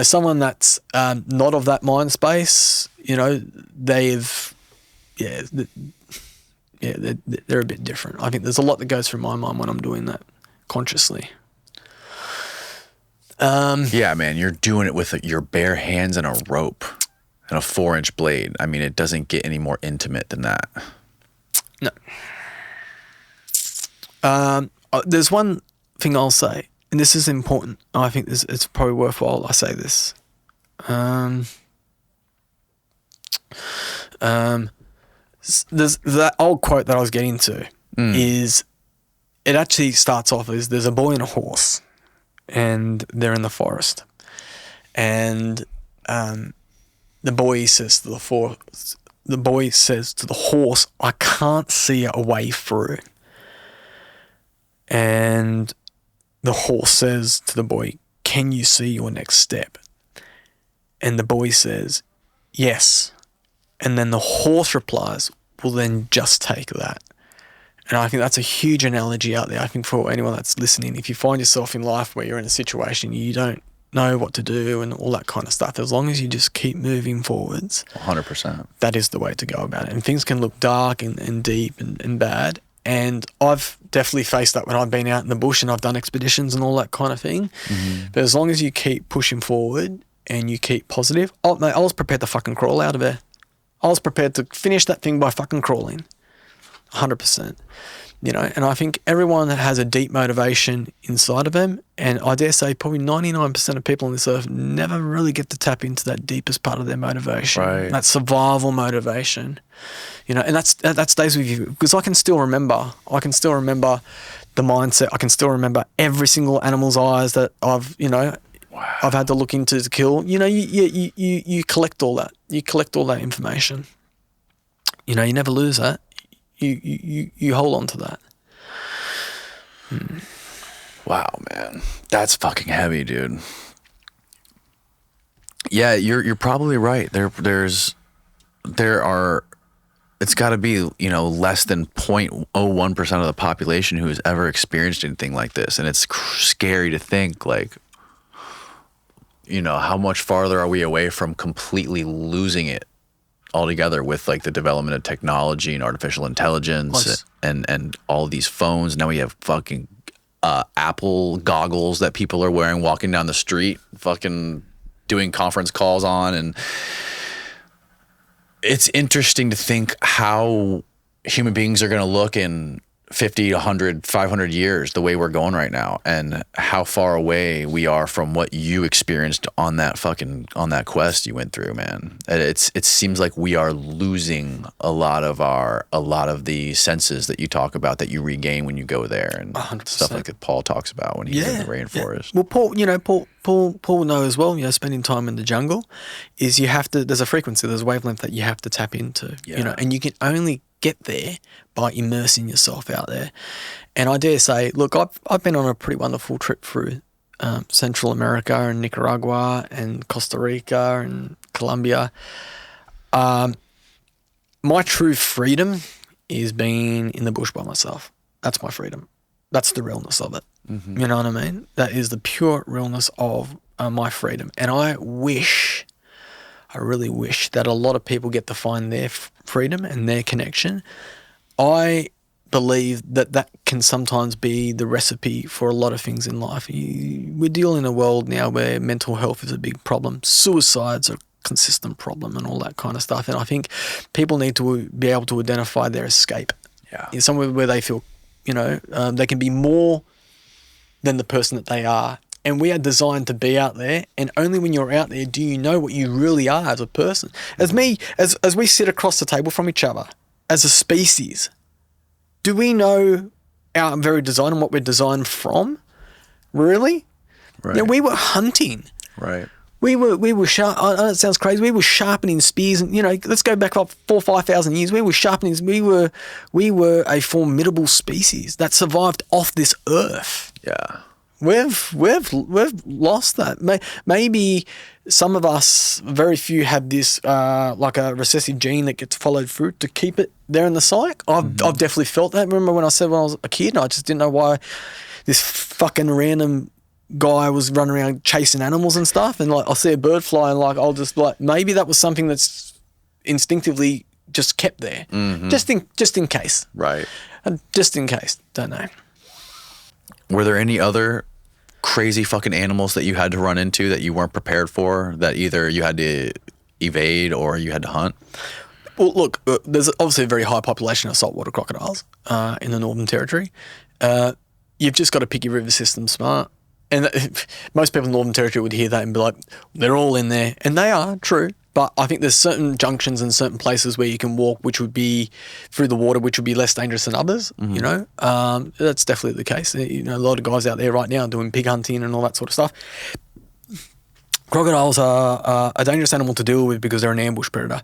Someone that's not of that mind space, they're a bit different. I think there's a lot that goes through my mind when I'm doing that consciously. Yeah, man, you're doing it with your bare hands and a rope and a 4-inch blade. I mean, it doesn't get any more intimate than that. No. There's one thing I'll say, and this is important. I think it's probably worthwhile I say this. There's that old quote that I was getting to is, it actually starts off as there's a boy and a horse, and they're in the forest, and the boy says to the horse, I can't see a way through. And the horse says to the boy, can you see your next step? And the boy says, yes. And then the horse replies, well, then just take that. And I think that's a huge analogy out there. I think for anyone that's listening, if you find yourself in life where you're in a situation you don't know what to do and all that kind of stuff, as long as you just keep moving forwards, 100%. that is the way to go about it. And things can look dark and deep and bad. And I've definitely faced that when I've been out in the bush and I've done expeditions and all that kind of thing. But as long as you keep pushing forward and you keep positive, mate, I was prepared to fucking crawl out of there. I was prepared to finish that thing by fucking crawling. 100%. And I think everyone that has a deep motivation inside of them, and I dare say probably 99% of people on this earth never really get to tap into that deepest part of their motivation, Right. that survival motivation, and that stays with you, because I can still remember the mindset. I can still remember every single animal's eyes that I've had to look into to kill. You collect all that. You collect all that information. You never lose that. You hold on to that. Wow, man. That's fucking heavy, dude. Yeah, you're probably right. There's it's got to be, less than 0.01% of the population who has ever experienced anything like this. And it's scary to think, like, how much farther are we away from completely losing it altogether with like the development of technology and artificial intelligence and all these phones. Now we have fucking Apple goggles that people are wearing walking down the street, fucking doing conference calls on. And it's interesting to think how human beings are going to look in 50, 100, 500 years, the way we're going right now, and how far away we are from what you experienced on that quest you went through, man. It seems like we are losing a lot of the senses that you talk about that you regain when you go there, and 100%. Stuff like that Paul talks about when he's in the rainforest. Yeah. Well, Paul know as well, spending time in the jungle is there's a frequency, there's a wavelength that you have to tap into, and you can only get there by immersing yourself out there. And I dare say, look, I've been on a pretty wonderful trip through Central America and Nicaragua and Costa Rica and Colombia. My true freedom is being in the bush by myself. That's my freedom. That's the realness of it. Mm-hmm. You know what I mean? That is the pure realness of my freedom. And I really wish that a lot of people get to find their freedom and their connection. I believe that can sometimes be the recipe for a lot of things in life. We're dealing in a world now where mental health is a big problem. Suicide's a consistent problem and all that kind of stuff. And I think people need to be able to identify their escape. Yeah. In somewhere where they feel, they can be more than the person that they are. And we are designed to be out there, and only when you're out there do you know what you really are as a person. As we sit across the table from each other, as a species, do we know our very design and what we're designed from? Really? Right. Yeah, we were hunting. Right. We were sharp. I know it sounds crazy. We were sharpening spears, and let's go back up 4,000 or 5,000 years. We were sharpening. We were a formidable species that survived off this earth. Yeah. We've lost that. Maybe some of us, very few, have this like a recessive gene that gets followed through to keep it there in the psyche. I've definitely felt that. Remember when I said when I was a kid, and I just didn't know why this fucking random guy was running around chasing animals and stuff, and like I'll see a bird fly and like I'll just like maybe that was something that's instinctively just kept there, just in case. Right. Just in case. Don't know. Were there any other crazy fucking animals that you had to run into that you weren't prepared for, that either you had to evade or you had to hunt? Well, look, there's obviously a very high population of saltwater crocodiles in the Northern Territory. You've just got to pick your river system smart. And most people in the Northern Territory would hear that and be like, they're all in there. And they are, true. But I think there's certain junctions and certain places where you can walk, which would be through the water, which would be less dangerous than others, That's definitely the case. A lot of guys out there right now doing pig hunting and all that sort of stuff. Crocodiles are a dangerous animal to deal with because they're an ambush predator.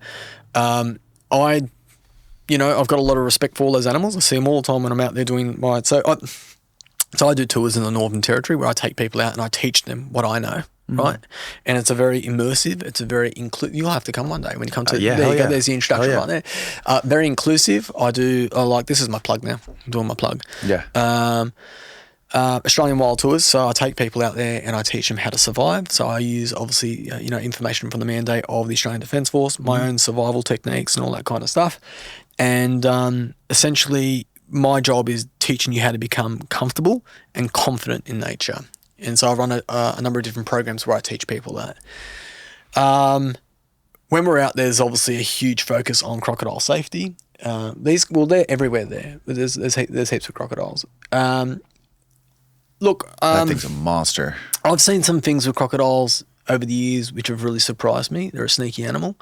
I've got a lot of respect for all those animals. I see them all the time when I'm out there doing my... So I do tours in the Northern Territory where I take people out and I teach them what I know. Right, and it's a very immersive. It's a very inclusive. You'll have to come one day when you come to. There you go. There's the introduction right there. Very inclusive. This is my plug now. I'm doing my plug. Yeah. Australian Wild Tours. So I take people out there and I teach them how to survive. So I use obviously information from the mandate of the Australian Defence Force, my own survival techniques and all that kind of stuff, and essentially my job is teaching you how to become comfortable and confident in nature. And so I run a number of different programs where I teach people that. When we're out, there's obviously a huge focus on crocodile safety. They're everywhere there. There's heaps of crocodiles. That thing's a monster. I've seen some things with crocodiles over the years which have really surprised me. They're a sneaky animal.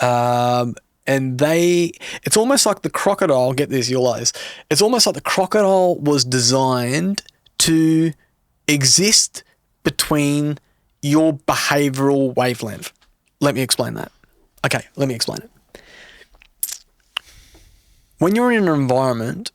And it's almost like the crocodile, get this, you'll eyes. It's almost like the crocodile was designed to exist between your behavioral wavelength. Let me explain that. Okay, let me explain it. When you're in an environment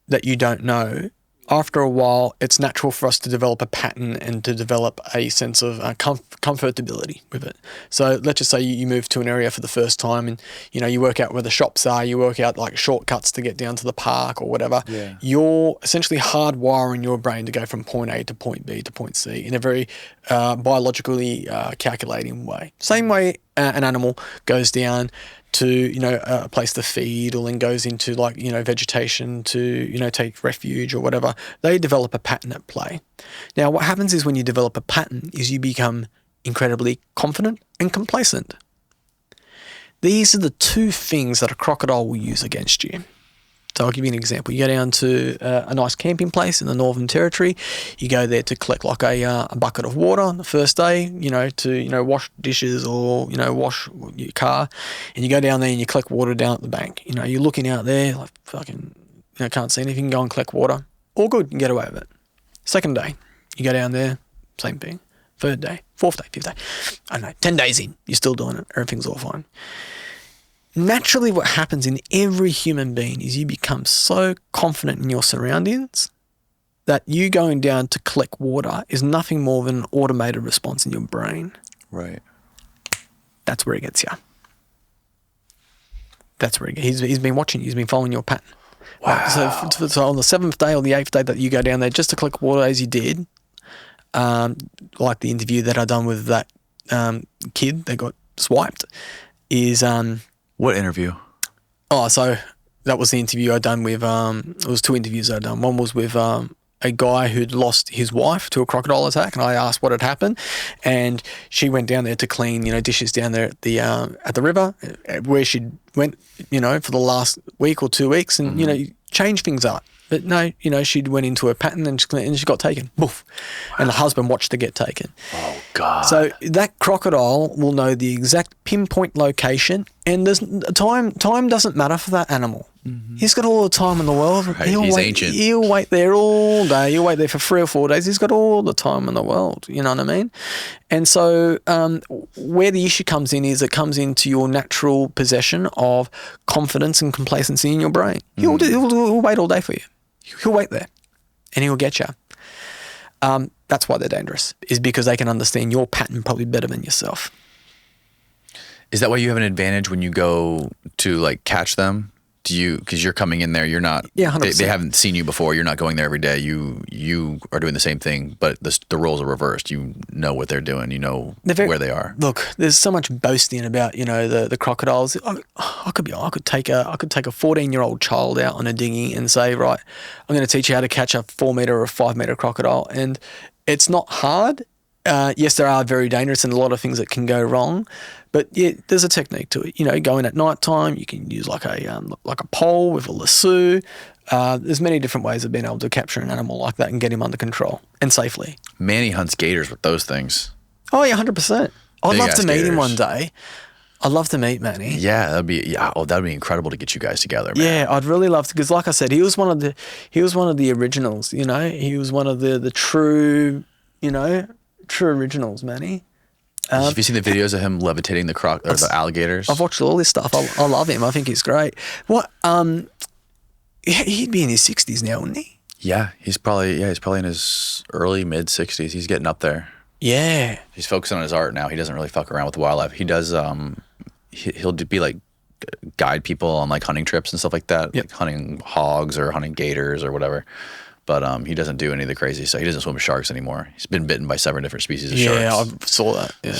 that you don't know, after a while, it's natural for us to develop a pattern and to develop a sense of comfortability with it. So let's just say you move to an area for the first time and, you work out where the shops are, you work out like shortcuts to get down to the park or whatever. Yeah. You're essentially hardwiring your brain to go from point A to point B to point C in a very biologically calculating way. Same way an animal goes down to, a place to feed, or then goes into vegetation to, take refuge or whatever. They develop a pattern at play. Now, what happens is when you develop a pattern is you become incredibly confident and complacent. These are the two things that a crocodile will use against you. So I'll give you an example. You go down to a nice camping place in the Northern Territory. You go there to collect like a bucket of water on the first day, to wash dishes or wash your car. And you go down there and you collect water down at the bank. You're looking out there like fucking can't see anything. Go and collect water. All good. You can get away with it. Second day, you go down there, same thing. Third day, fourth day, fifth day. I don't know. 10 days in, you're still doing it. Everything's all fine. Naturally, what happens in every human being is you become so confident in your surroundings that you going down to collect water is nothing more than an automated response in your brain. Right. That's where it gets you. That's where he's been watching you. He's been following your pattern. Wow. So on the 7th day or the 8th day that you go down there just to collect water as you did, like the interview that I done with that kid that got swiped, is... What interview? Oh, so that was the interview I done with, it was 2 interviews I done. One was with a guy who'd lost his wife to a crocodile attack, and I asked what had happened, and she went down there to clean, dishes down there at the river, where she went, for the last week or 2 weeks, and, change things up. But no, she went into a pattern and she got taken. Boof. And the husband watched her get taken. Oh, God. So that crocodile will know the exact pinpoint location, and time doesn't matter for that animal. Mm-hmm. He's got all the time in the world. Right, he's ancient. He'll wait there all day. He'll wait there for 3 or 4 days. He's got all the time in the world. You know what I mean? And so where the issue comes in is it comes into your natural possession of confidence and complacency in your brain. He'll wait all day for you. He'll wait there and he'll get you. That's why they're dangerous, is because they can understand your pattern probably better than yourself. Is that why you have an advantage when you go to catch them? Because you're coming in there, you're not. Yeah, 100%. They haven't seen you before. You're not going there every day. You are doing the same thing, but the roles are reversed. You know what they're doing. You know where they are. Look, there's so much boasting about the crocodiles. I could take a 14-year-old child out on a dinghy and say, right, I'm going to teach you how to catch a 4-meter or a 5-meter crocodile, and it's not hard. Yes, there are very dangerous and a lot of things that can go wrong, but yeah, there's a technique to it. Going at night time, you can use like a pole with a lasso. There's many different ways of being able to capture an animal like that and get him under control and safely. Manny hunts gators with those things. Oh yeah, 100%. I'd love to meet him gators. one day. I'd love to meet Manny. Yeah, that'd be incredible to get you guys together, man. Yeah, I'd really love to, because like I said, he was one of the originals. He was one of the true, true originals, Manny. Have you seen the videos of him levitating the alligators? I've watched all this stuff. I love him. I think he's great. What? He'd be in his 60s now, wouldn't he? Yeah, he's probably in his early mid 60s. He's getting up there. Yeah. He's focusing on his art now. He doesn't really fuck around with wildlife. He does. He'll be guide people on hunting trips and stuff like that, yep. like hunting hogs or hunting gators or whatever. But he doesn't do any of the crazy stuff. He doesn't swim with sharks anymore. He's been bitten by 7 different species of sharks. Yeah, I saw that. Yeah.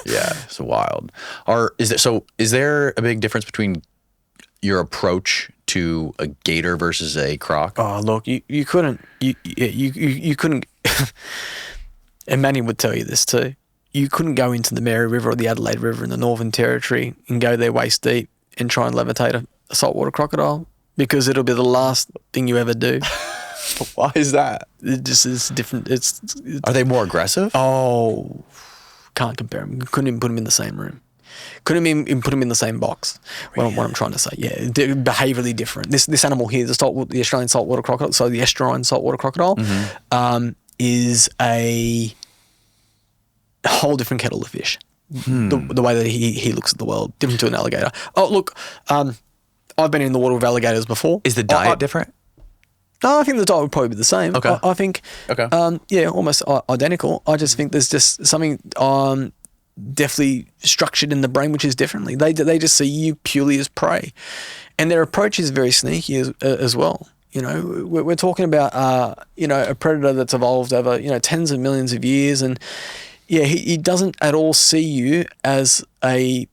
Yeah, it's wild. Is there a big difference between your approach to a gator versus a croc? Oh, look, you couldn't. You couldn't. And Manny would tell you this too. You couldn't go into the Mary River or the Adelaide River in the Northern Territory and go there waist deep and try and levitate a saltwater crocodile, because it'll be the last thing you ever do. Why is that? It just is different. Are they more aggressive? Oh, can't compare them. Couldn't even put them in the same room. Couldn't even put them in the same box. What I'm trying to say, yeah, behaviourally different. This animal here, the Australian saltwater crocodile, so the estuarine saltwater crocodile, is a whole different kettle of fish. The way that he looks at the world, different to an alligator. Oh, look, I've been in the water with alligators before. Is the diet different? No, I think the diet would probably be the same. Okay. I think, Okay. yeah, almost identical. I just think there's just something definitely structured in the brain which is differently. They just see you purely as prey, and their approach is very sneaky as well. You know, we're talking about you know, a predator that's evolved over, you know, tens of millions of years, and yeah, he doesn't at all see you as a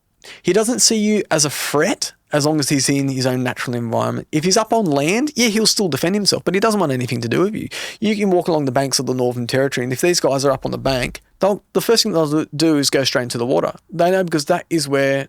threat. As long as he's in his own natural environment. If he's up on land, yeah, he'll still defend himself, but he doesn't want anything to do with you. You can walk along the banks of the Northern Territory, and if these guys are up on the bank, the first thing they'll do is go straight into the water. They know, because that's their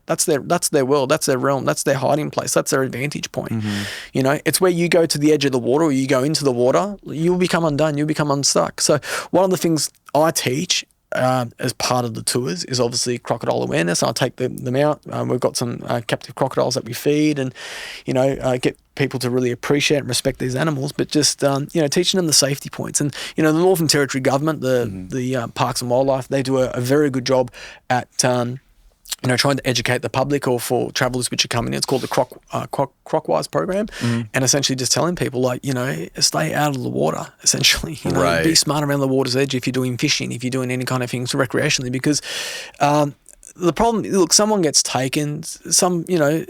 world, that's their realm, that's their hiding place, that's their advantage point. You know, it's where you go to the edge of the water, or you go into the water, you'll become undone, you'll become unstuck. So one of the things I teach as part of the tours is obviously crocodile awareness. I'll take them out. We've got some captive crocodiles that we feed, and you know, get people to really appreciate and respect these animals. But just you know, teaching them the safety points. And you know, the Northern Territory government, the Parks and Wildlife, they do a very good job at you know, trying to educate the public, or for travellers which are coming in. It's called the Crocwise program, and essentially just telling people, like, you know, stay out of the water, essentially. You know, Right. be smart around the water's edge if you're doing fishing, if you're doing any kind of things recreationally, because the problem, look, someone gets taken, you know,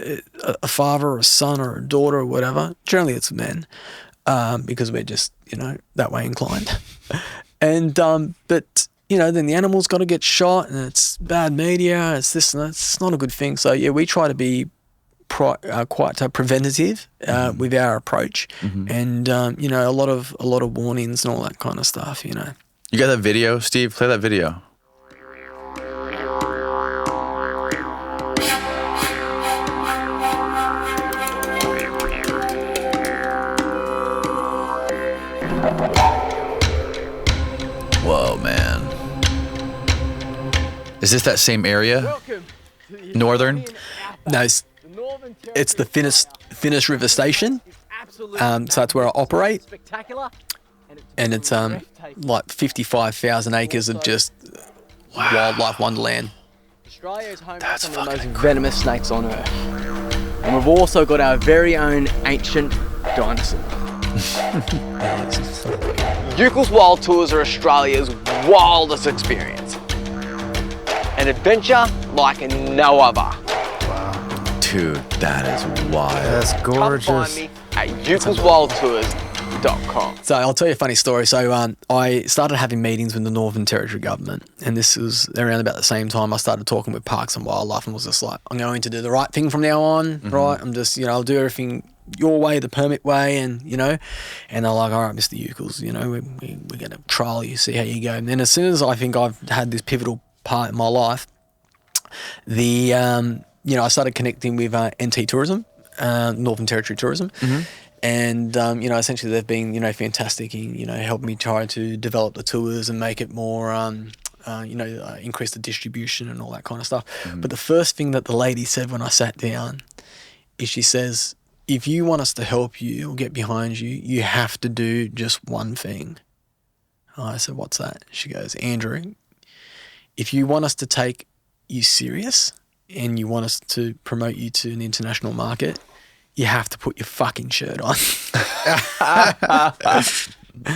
a father or a son or a daughter or whatever, generally it's men, because we're just, you know, that way inclined. And, but, you know, then the animal's got to get shot, and it's bad media, it's this and that. It's not a good thing. So, yeah, we try to be quite preventative with our approach, and, you know, a lot of warnings and all that kind of stuff, you know. You got that video, Steve? Play that video. Whoa, man. Is this that same area? Northern? No, it's the Finnish River Station. So that's where I operate. And it's like 55,000 acres of just wildlife wonderland. Australia is home to some of the most venomous snakes on Earth. And we've also got our very own ancient dinosaur. Ucles Wild Tours are Australia's wildest experience. An adventure like no other. Dude, that is wild. That's Come gorgeous. find me at ucleswildtours.com. So I'll tell you a funny story. So I started having meetings with the Northern Territory government, and this was around about the same time I started talking with Parks and Wildlife, and was just like, I'm going to do the right thing from now on, right? I'm just, you know, I'll do everything your way, the permit way, and, you know, and they're like, all right, Mr. Ucles, you know, we're going to trial you, see how you go. And then as soon as I think I've had this pivotal part in my life, you know, I started connecting with NT Tourism, Northern Territory Tourism, and you know, essentially they've been, you know, fantastic in, you know, helping me try to develop the tours and make it more, you know, increase the distribution and all that kind of stuff. But the first thing that the lady said when I sat down is, she says, if you want us to help you or get behind you, you have to do just one thing. I said, what's that? She goes, Andrew, if you want us to take you serious and you want us to promote you to an international market, you have to put your fucking shirt on.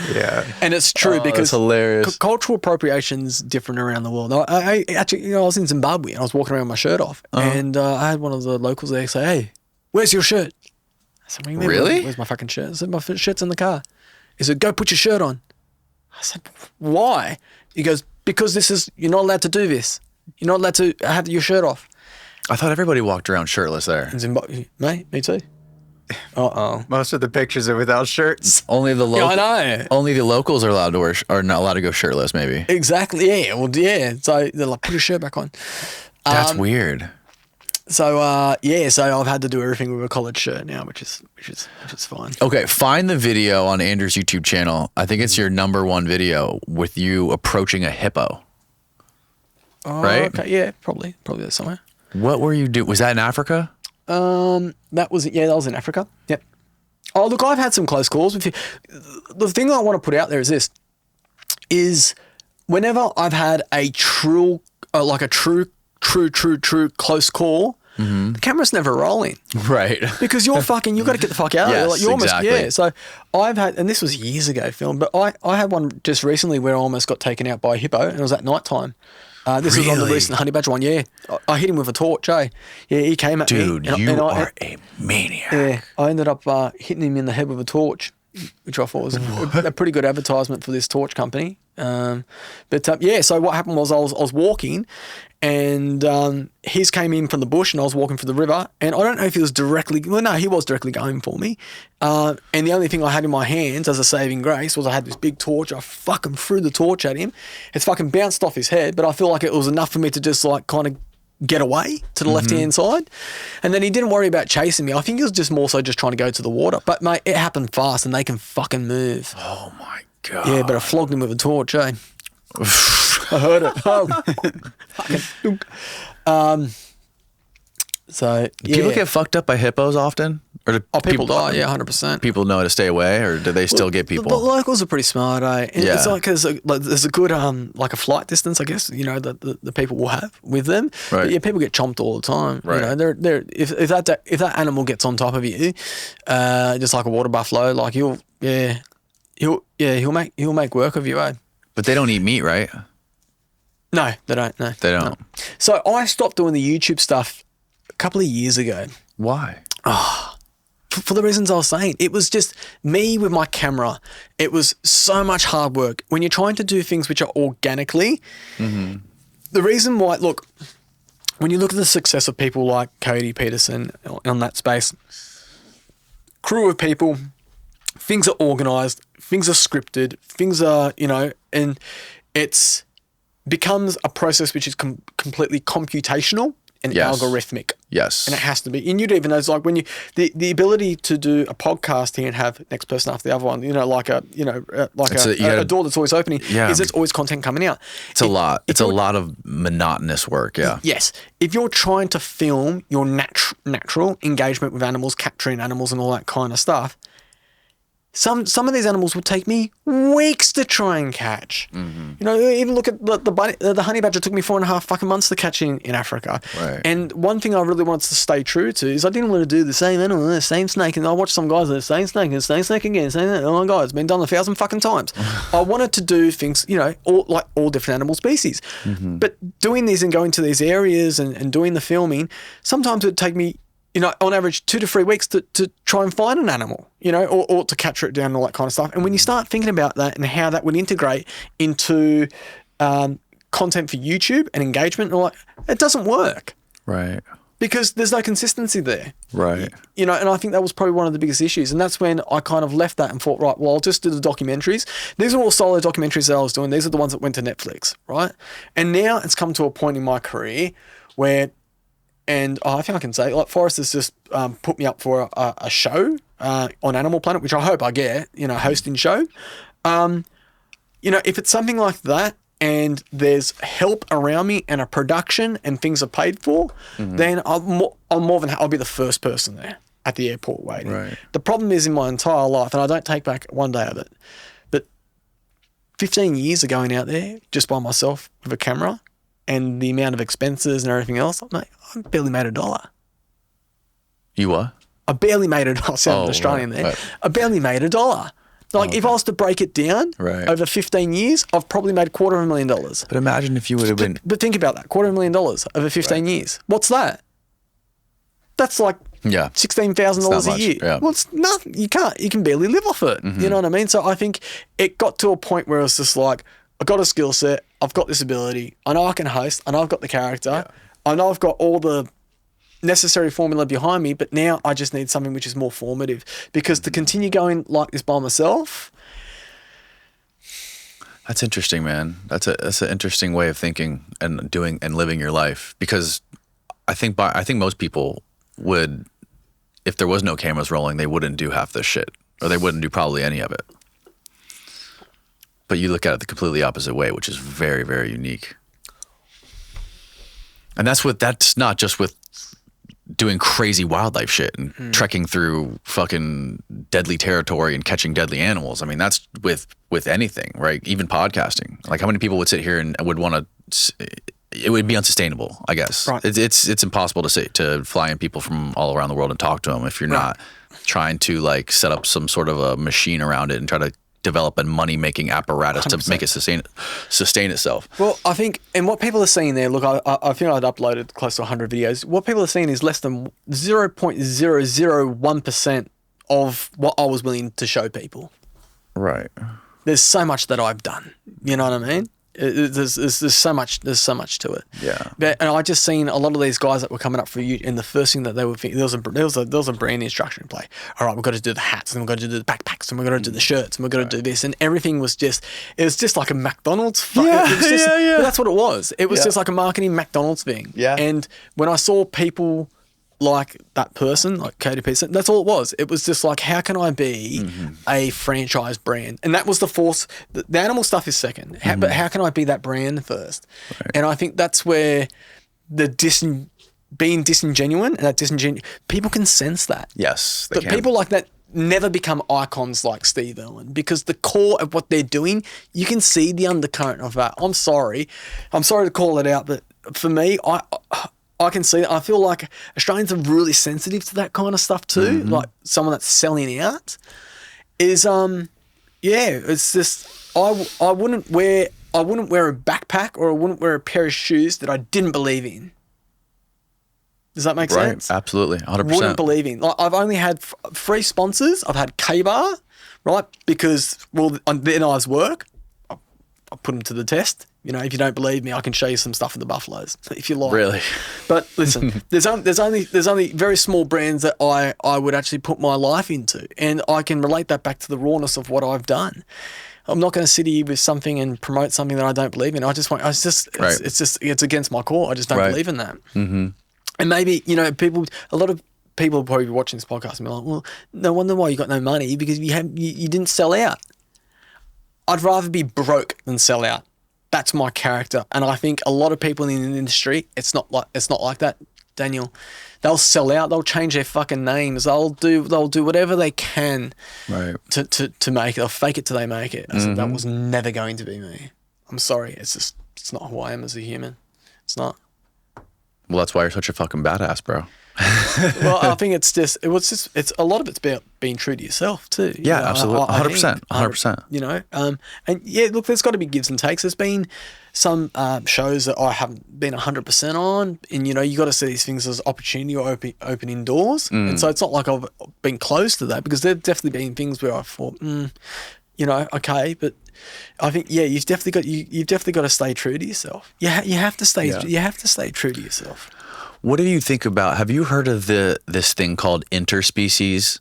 Yeah. And it's true, because that's hilarious. Cultural appropriation's different around the world. I actually, you know, I was in Zimbabwe and I was walking around with my shirt off, and I had one of the locals there say, hey, where's your shirt? I said, what do you mean, Really? Where's my fucking shirt? I said, my shirt's in the car. He said, go put your shirt on. I said, why? He goes, because you're not allowed to do this. You're not allowed to have your shirt off. I thought everybody walked around shirtless there. In Zimbabwe, mate, me too. Uh-oh. Most of the pictures are without shirts. Only the Yeah, I know. Only the locals are allowed to are not allowed to go shirtless. Maybe. Exactly. Yeah. Well, yeah. So they're like, put your shirt back on. That's weird. So yeah. So I've had to do everything with a collared shirt now, which is fine. Okay, find the video on Andrew's YouTube channel. I think it's your #1 video with you approaching a hippo. Oh, right? Okay. Yeah. Probably there somewhere. What were you doing? Was that in Africa? That was in Africa. Yep. Oh, look, I've had some close calls with you. The thing I want to put out there is this: is whenever I've had a true close call, the camera's never rolling. Right. Because you're fucking, you've got to get the fuck out of there. Yes, Like, you're almost, exactly. yeah. So I've had, and this was years ago film, but I had one just recently where I almost got taken out by a hippo, and it was at night time. This was on the Really? recent honey badger one, yeah. I hit him with a torch, eh? Yeah, he came at me. Dude, and you I- are a maniac. Yeah, I ended up hitting him in the head with a torch, which I thought was a pretty good advertisement for this torch company. Yeah, so what happened was I was walking, and his came in from the bush, and I was walking through the river, and I don't know if he was directly, well, no, he was directly going for me. And the only thing I had in my hands as a saving grace was I had this big torch. I fucking threw the torch at him. It's fucking bounced off his head, but I feel like it was enough for me to just like kind of get away to the left-hand side. And then he didn't worry about chasing me. I think he was just more so just trying to go to the water. But, mate, it happened fast, and they can fucking move. Oh my God. Yeah, but I flogged him with a torch, eh? I heard it. Oh. Fucking dunk. So, Do yeah. people get fucked up by hippos often? Or do people die, yeah, 100%. People know to stay away, or do they still get people? The locals are pretty smart, eh? And Yeah. It's like, there's a good, like a flight distance, I guess, you know, that the people will have with them. Right. But yeah, people get chomped all the time. Right. You know, if that animal gets on top of you, just like a water buffalo, like he'll make work of you, eh? But they don't eat meat, right? No, they don't. No, They don't. No. So I stopped doing the YouTube stuff a couple of years ago. Why? For the reasons I was saying. It was just me with my camera. It was so much hard work. When you're trying to do things which are organically, the reason why, look, when you look at the success of people like Cody Peterson on that space, crew of people, things are organised, things are scripted, things are, you know, and it's becomes a process which is completely computational and Yes. algorithmic. Yes. And it has to be. And you'd even know, it's like when you, the ability to do a podcast here and have next person after the other one, you know, like a door that's always opening, Yeah. is it's always content coming out. It's a lot. if It's a you're- lot of monotonous work. Yeah. Yes. If you're trying to film your natural engagement with animals, capturing animals and all that kind of stuff, some of these animals would take me weeks to try and catch. You know, even look at the honey badger took me 4.5 fucking months to catch in Africa. Right. And one thing I really wanted to stay true to is I didn't want to do the same animal, the same snake, and I watched some guys, the same snake and same snake again, same snake. Oh my God, it's been done 1,000 fucking times. I wanted to do things, you know, all different animal species. But doing these and going to these areas and doing the filming, sometimes it would take me, you know, on average 2 to 3 weeks to try and find an animal, you know, or to capture it down and all that kind of stuff. And when you start thinking about that and how that would integrate into content for YouTube and engagement, and all that, it doesn't work Right. because there's no consistency there. Right. You know, and I think that was probably one of the biggest issues. And that's when I kind of left that and thought, right, well, I'll just do the documentaries. These are all solo documentaries that I was doing. These are the ones that went to Netflix, right? And now it's come to a point in my career where, and I think I can say, like, Forrest has just put me up for a show on Animal Planet, which I hope I get, you know, hosting show. You know, if it's something like that and there's help around me and a production and things are paid for, then I'll be the first person there at the airport waiting. Right. The problem is in my entire life, and I don't take back one day of it, but 15 years of going out there just by myself with a camera and the amount of expenses and everything else, I barely made $1. You what? I barely made $1. I sounded Australian right, there. right. I barely made $1. Like, if I was to break it down Right. over 15 years, I've probably made $250,000. But imagine if you would have been. But think about that, $250,000 over 15 years. What's that? That's like Yeah. $16,000 It's not a much, year. yeah. Well, it's nothing. You can barely live off it. You know what I mean? So I think it got to a point where it's just like, I've got a skill set. I've got this ability. I know I can host. I know I've got the character. I know I've got all the necessary formula behind me, but now I just need something which is more formative, because to continue going like this by myself. That's interesting, man. That's an interesting way of thinking and doing and living your life, because I think most people would, if there was no cameras rolling, they wouldn't do half this shit, or they wouldn't do probably any of it. But you look at it the completely opposite way, which is very, very unique. And that's not just with doing crazy wildlife shit and trekking through fucking deadly territory and catching deadly animals. I mean, that's with anything, right? Even podcasting. Like, how many people would sit here and would want to, it would be unsustainable, I guess. Right. It's impossible to fly in people from all around the world and talk to them if you're not trying to like set up some sort of a machine around it and try to develop a money-making apparatus 100%. To make it sustain itself. Well, I think, and what people are seeing there, look, I think I'd uploaded close to 100 videos. What people are seeing is less than 0.001% of what I was willing to show people. Right. There's so much that I've done. You know what I mean? There's so much to it. Yeah. And I just seen a lot of these guys that were coming up for you, and the first thing that they were thinking, there was a brand instruction in play. All right, we've got to do the hats, and we've got to do the backpacks, and we've got to do the shirts, and we've got to do this, and everything was just like a McDonald's. That's what it was. It was just like a marketing McDonald's thing. Yeah. And when I saw people like that person, like Katie Peterson, that's all it was. It was just like, how can I be a franchise brand? And that was the force. The animal stuff is second, but how can I be that brand first? Right. And I think that's where the being disingenuine and that people can sense that. Yes, they can. People like that never become icons like Steve Irwin, because the core of what they're doing, you can see the undercurrent of that. I'm sorry to call it out, but for me, I can see that. I feel like Australians are really sensitive to that kind of stuff too. Like someone that's selling out is, it's just, I wouldn't wear a backpack or I wouldn't wear a pair of shoes that I didn't believe in. Does that make sense? Absolutely. 100%. Wouldn't believe in. Like, I've only had free sponsors. I've had K-Bar, right? Because, well, on their knives work. I put them to the test. You know, if you don't believe me, I can show you some stuff in the Buffaloes if you like. Really? But listen, there's only very small brands that I would actually put my life into, and I can relate that back to the rawness of what I've done. I'm not going to sit here with something and promote something that I don't believe in. It's against my core. I just don't believe in that. Mm-hmm. And maybe, you know, a lot of people will probably be watching this podcast and be like, well, no wonder why you got no money, because you didn't sell out. I'd rather be broke than sell out. That's my character, and I think a lot of people in the industry, it's not like that, Daniel. They'll sell out. They'll change their fucking names. They'll do whatever they can, to make it. They'll fake it till they make it. I said that was never going to be me. I'm sorry. It's not who I am as a human. It's not. Well, that's why you're such a fucking badass, bro. Well, I think it's a lot of it's about being true to yourself too. Yeah, absolutely. 100%. You know, and yeah, look, there's got to be gives and takes. There's been some shows that I haven't been 100% on, and you know, you got to see these things as opportunity or opening doors. And so it's not like I've been close to that, because there've definitely been things where I thought, you know, okay, but I think you've definitely got to stay true to yourself. You have to stay true to yourself. What do you think about, have you heard of this thing called interspecies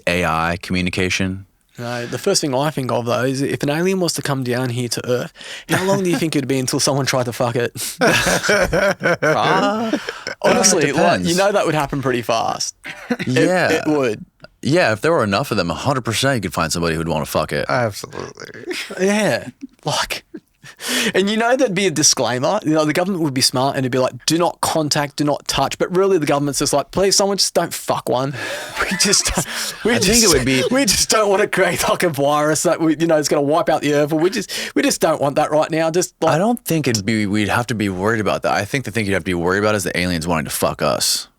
AI communication? No, the first thing I think of though is if an alien was to come down here to Earth, how long do you think it'd be until someone tried to fuck it? Honestly, like, you know, that would happen pretty fast. Yeah. It would. Yeah, if there were enough of them, 100% you could find somebody who'd want to fuck it. Absolutely. Yeah. Like, and you know, there'd be a disclaimer. You know, the government would be smart and it'd be like, do not contact, do not touch. But really, the government's just like, please, someone just don't fuck one. We just don't want to create like a virus that is going to wipe out the earth. We just don't want that right now. Just like, I don't think we'd have to be worried about that. I think the thing you'd have to be worried about is the aliens wanting to fuck us.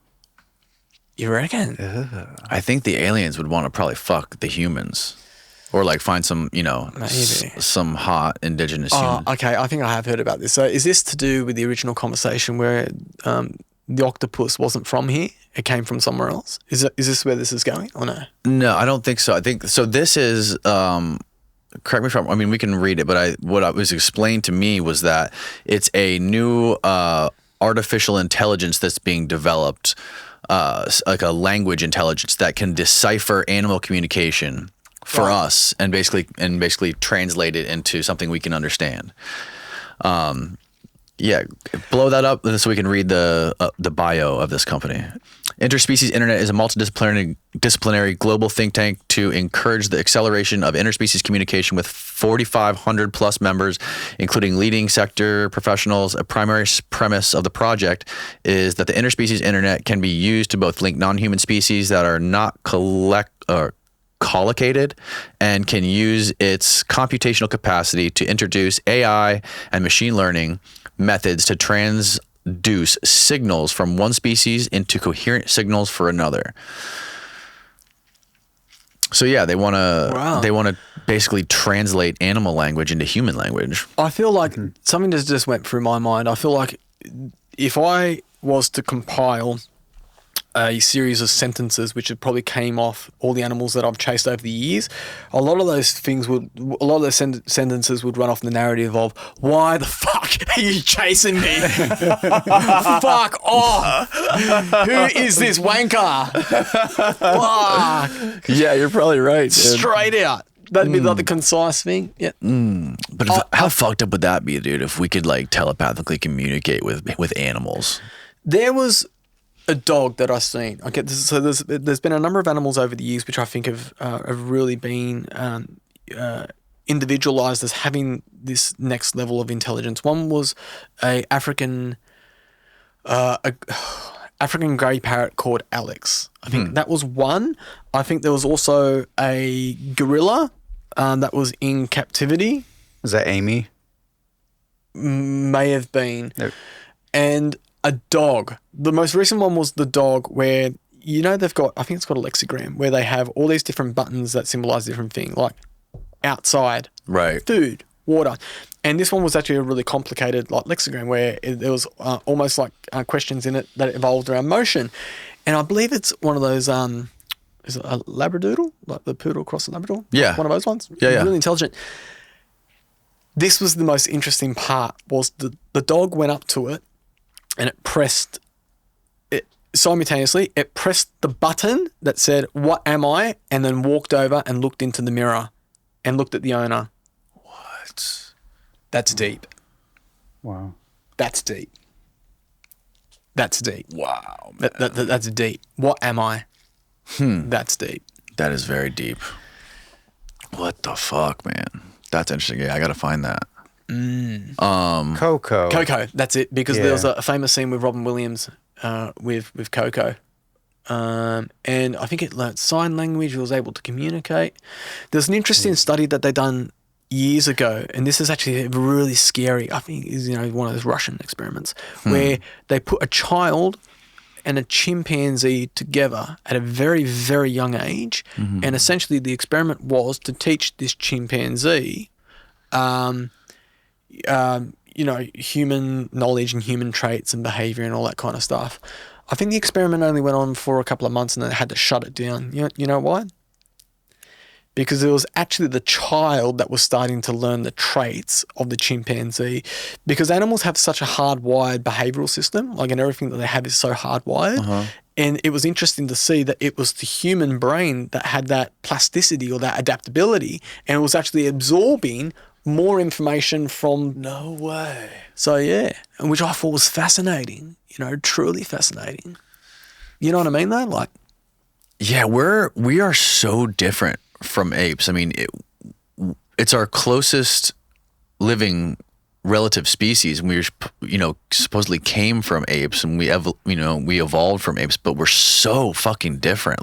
You reckon? I think the aliens would want to probably fuck the humans. Or like find some, some hot indigenous human. Okay, I think I have heard about this. So is this to do with the original conversation where the octopus wasn't from here? It came from somewhere else? Is this where this is going or no? No, I don't think so. I think, so this is, correct me if I'm, I mean, we can read it, but what was explained to me was that it's a new artificial intelligence that's being developed, like a language intelligence that can decipher animal communication for us and basically translate it into something we can understand. Blow that up so we can read the bio of this company. Interspecies Internet is a multidisciplinary global think tank to encourage the acceleration of interspecies communication with 4,500 plus members, including leading sector professionals. A primary premise of the project is that the interspecies Internet can be used to both link non-human species that are not collocated and can use its computational capacity to introduce AI and machine learning methods to transduce signals from one species into coherent signals for another. So yeah, they want to basically translate animal language into human language. I feel like something just went through my mind. I feel like if I was to compile a series of sentences which had probably came off all the animals that I've chased over the years, a lot of those sentences would run off the narrative of, why the fuck are you chasing me? Fuck off. Who is this wanker? Fuck. Yeah, you're probably right. Straight out. That'd be like the concise thing. Yeah. But how fucked up would that be, dude, if we could like telepathically communicate with animals? There was a dog that I've seen. Okay, so there's been a number of animals over the years which I think have really been individualized as having this next level of intelligence. One was a African grey parrot called Alex. I think that was one. I think there was also a gorilla that was in captivity. Is that Amy? May have been. Nope. And a dog. The most recent one was the dog where, they've got, I think it's called a lexigram, where they have all these different buttons that symbolize different things, like outside, right, food, water. And this one was actually a really complicated like lexigram where there was almost like questions in it that evolved around motion. And I believe it's one of those, is it a Labradoodle? Like the poodle across the Labrador? Yeah. One of those ones? Yeah. Really intelligent. This was the most interesting part, was the dog went up to it and it pressed it simultaneously. It pressed the button that said, "What am I?" and then walked over and looked into the mirror and looked at the owner. What? That's deep. Wow. That's deep. That's deep. Wow, man. That's deep. What am I? That's deep. That is very deep. What the fuck, man? That's interesting. Yeah, I gotta find that. Coco, that's it. Because there was a famous scene with Robin Williams with Coco. And I think it learnt sign language, it was able to communicate. There's an interesting study that they done years ago, and this is actually really scary. I think is one of those Russian experiments where they put a child and a chimpanzee together at a very, very young age, and essentially the experiment was to teach this chimpanzee human knowledge and human traits and behavior and all that kind of stuff. I think the experiment only went on for a couple of months and then they had to shut it down. You know why? Because it was actually the child that was starting to learn the traits of the chimpanzee, because animals have such a hardwired behavioral system, and everything that they have is so hardwired. And it was interesting to see that it was the human brain that had that plasticity or that adaptability, and it was actually absorbing more information from. No way. So yeah, and which I thought was fascinating, truly fascinating. You know what I mean though? Yeah, we are so different from apes. I mean, it's our closest living relative species. We supposedly came from apes, and we evolved from apes, but we're so fucking different.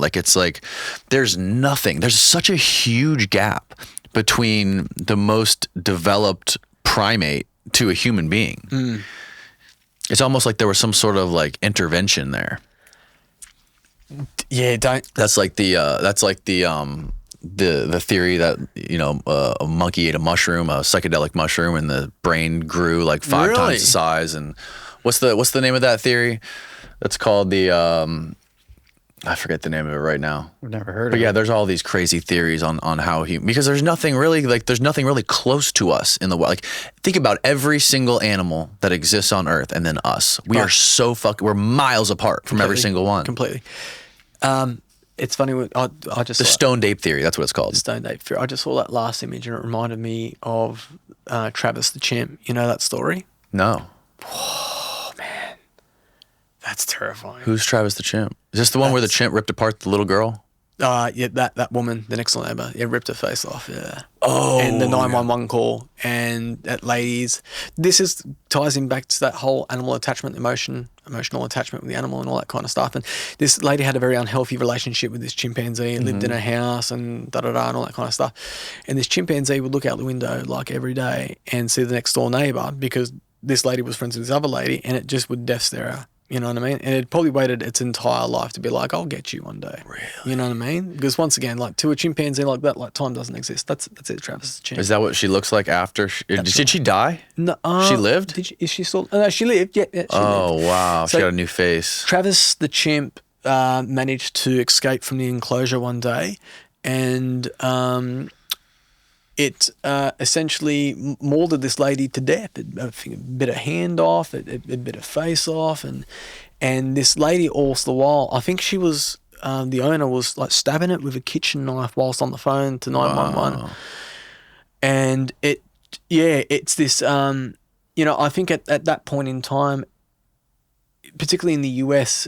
There's such a huge gap between the most developed primate to a human being. It's almost like there was some sort of intervention there. Yeah, That's like the theory that a monkey ate a mushroom, a psychedelic mushroom, and the brain grew 5 times the size. And what's the name of that theory? That's called the I forget the name of it right now. I've never heard of it. But yeah, there's all these crazy theories on how because there's nothing really close to us in the world. Think about every single animal that exists on Earth and then us. We are so we're miles apart from every single one. Completely. It's funny. I just the stoned ape theory. That's what it's called. The stoned ape theory. I just saw that last image and it reminded me of Travis the chimp. You know that story? No. Oh man, that's terrifying. Who's Travis the chimp? Is this the one where the chimp ripped apart the little girl? Yeah, that woman, the next door neighbor, ripped her face off. Yeah. Oh. And the 911 call, and that lady's. This ties in back to that whole animal attachment, emotional attachment with the animal, and all that kind of stuff. And this lady had a very unhealthy relationship with this chimpanzee. It lived in her house and and all that kind of stuff. And this chimpanzee would look out the window every day and see the next door neighbor, because this lady was friends with this other lady, and it just would death stare her. You know what I mean? And it probably waited its entire life to be like, I'll get you one day. Really? You know what I mean? Because once again, like to a chimpanzee like that, like time doesn't exist. That's it, Travis. Chimp. Is that what she looks like after? Did she die? No, she lived? Is she still? No, she lived. Yeah, she lived. Wow. So she got a new face. Travis the chimp managed to escape from the enclosure one day, and it essentially mauled this lady to death. It bit her hand off, it bit her face off, and this lady all the while, I think she was, the owner was like stabbing it with a kitchen knife whilst on the phone to 911. Wow. And it's this, I think at that point in time, particularly in the US,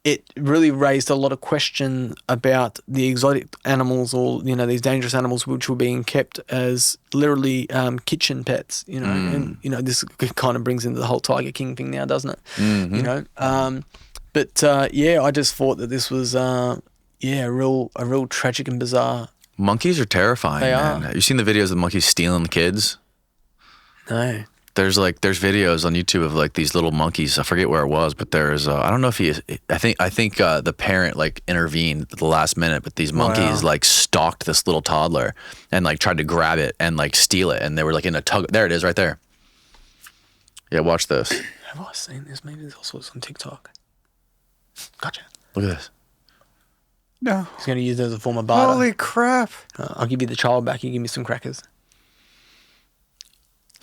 it really raised a lot of question about the exotic animals, or these dangerous animals which were being kept as literally kitchen pets. And this kind of brings into the whole Tiger King thing now, doesn't it? Mm-hmm. I just thought that this was a real tragic and bizarre. Monkeys are terrifying. They man. are. Have you seen the videos of monkeys stealing kids? No. There's videos on YouTube of like these little monkeys. I forget where it was, but there's I don't know if I think the parent like intervened at the last minute, but these monkeys like stalked this little toddler and like tried to grab it and like steal it, and they were like in a tug. There it is, right there. Yeah, watch this. Have I seen this? Maybe there's also on TikTok. Gotcha. Look at this. No. He's going to use it as a form of barter. Holy crap. I'll give you the child back. You give me some crackers.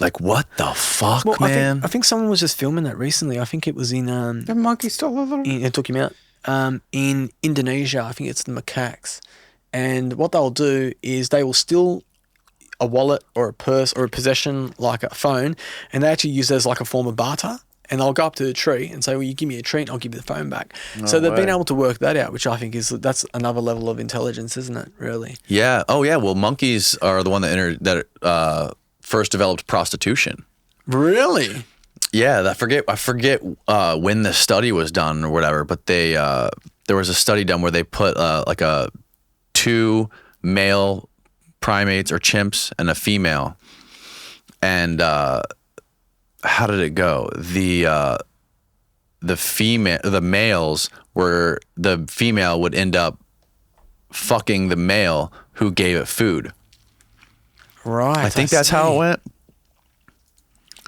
Like, what the fuck, Well, man? I think someone was just filming that recently. I think it was in The monkey stole a little. it took him out in Indonesia. I think it's the macaques, and what they'll do is they will steal a wallet or a purse or a possession like a phone, and they actually use it as like a form of barter. And they'll go up to the tree and say, "Well, you give me a treat, and I'll give you the phone back." So they've been able to work that out, which I think that's another level of intelligence, isn't it? Really? Yeah. Oh, yeah. Well, monkeys are the one that first developed prostitution. Really? Yeah, I forget when the study was done or whatever, but there was a study done where they put like two male primates or chimps and a female, and how did it go? The female would end up fucking the male who gave it food. Right. I think that's how it went.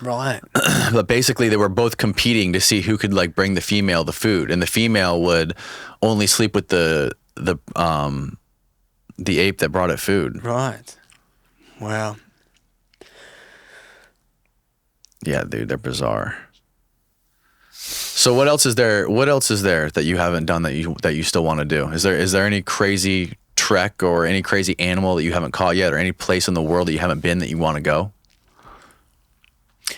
Right. But basically they were both competing to see who could like bring the female the food, and the female would only sleep with the ape that brought it food. Right. Wow. Yeah, dude, they're bizarre. So what else is there? What else is there that you haven't done that you still want to do? Is there any crazy trek or any crazy animal that you haven't caught yet, or any place in the world that you haven't been that you want to go?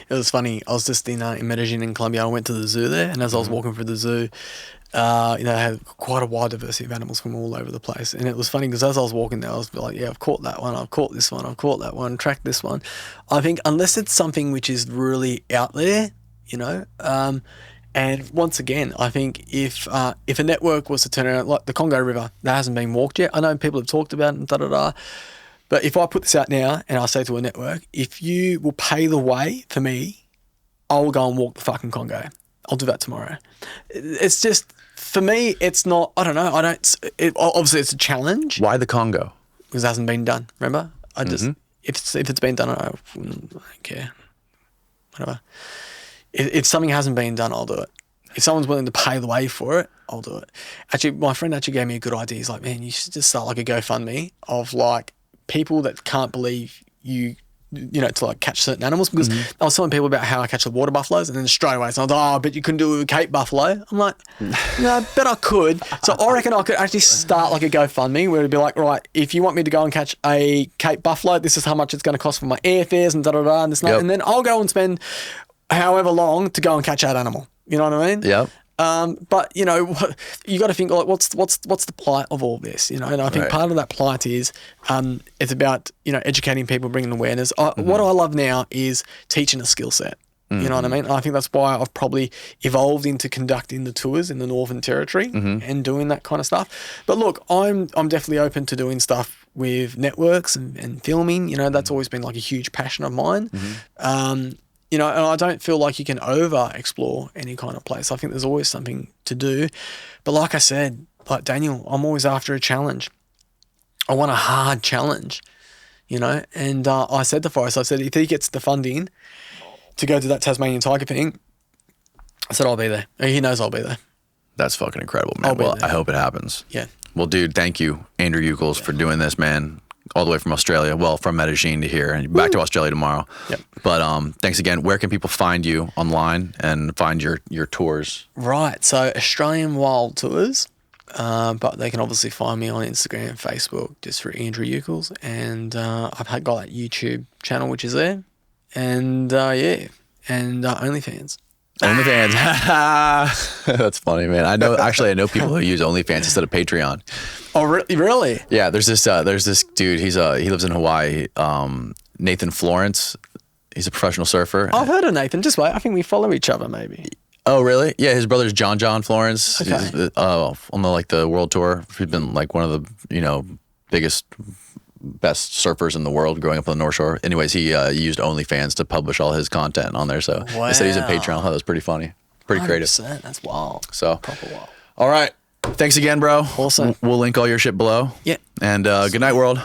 It was funny. I was just in Medellin in Colombia. I went to the zoo there, and as I was walking through the zoo, they had quite a wide diversity of animals from all over the place. And it was funny because as I was walking there, I was like, yeah, I've caught that one, I've caught this one, I've caught that one, tracked this one. I think unless it's something which is really out there, and once again, I think if a network was to turn around, like the Congo River, that hasn't been walked yet. I know people have talked about it and da-da-da. But if I put this out now and I say to a network, if you will pay the way for me, I'll go and walk the fucking Congo. I'll do that tomorrow. It's just, for me, it's not, I don't know. Obviously it's a challenge. Why the Congo? Because it hasn't been done, remember? I just, if it's been done, I don't care. Whatever. If something hasn't been done, I'll do it. If someone's willing to pay the way for it, I'll do it. Actually, my friend actually gave me a good idea. He's like, man, you should just start like a GoFundMe of like people that can't believe to like catch certain animals, because I was telling people about how I catch the water buffaloes, and then straight away, so I was like, I bet you couldn't do it with Cape buffalo. I'm like, no, I bet I could. So I reckon I could actually start like a GoFundMe where it'd be like, right, if you want me to go and catch a Cape buffalo, this is how much it's going to cost for my airfares and da-da-da and this and that. And then I'll go and spend however long to go and catch that animal. You know what I mean? Yep. But you got to think like, what's the plight of all this? And I think part of that plight is it's about educating people, bringing awareness. What I love now is teaching a skill set. You know what I mean? I think that's why I've probably evolved into conducting the tours in the Northern Territory and doing that kind of stuff. But look, I'm definitely open to doing stuff with networks and filming. That's always been like a huge passion of mine. you know, and I don't feel like you can over explore any kind of place. I think there's always something to do. But like I said, like Daniel, I'm always after a challenge. I want a hard challenge, you know. And I said to Forrest, I said, if he gets the funding to go to that Tasmanian Tiger thing, I said, I'll be there. He knows I'll be there. That's fucking incredible, man. I'll be Well, there. I hope it happens. Yeah. Well, dude, thank you, Andrew Ucles, for doing this, man. All the way from Australia. Well, from Medellin to here, and back to Australia tomorrow. Yep. But thanks again. Where can people find you online and find your tours? Right. So Australian Wild Tours, but they can obviously find me on Instagram and Facebook just for Andrew Ucles. And I've got that YouTube channel, which is there. And yeah, and OnlyFans. OnlyFans. That's funny, man. I know people who use OnlyFans instead of Patreon. Oh, really? Yeah, there's this dude. He lives in Hawaii. Nathan Florence. He's a professional surfer. I've heard of Nathan. Just wait. I think we follow each other, maybe. Oh, really? Yeah, his brother's John Florence. Okay. He's, on the world tour. He's been like one of the biggest, best surfers in the world growing up on the North Shore. Anyways, he used OnlyFans to publish all his content on there. So instead of using Patreon, I thought that was pretty funny, pretty creative. 100%. That's wild. So Proper wild. all right, thanks again, bro. Awesome. We'll link all your shit below. Yeah. And good night, world.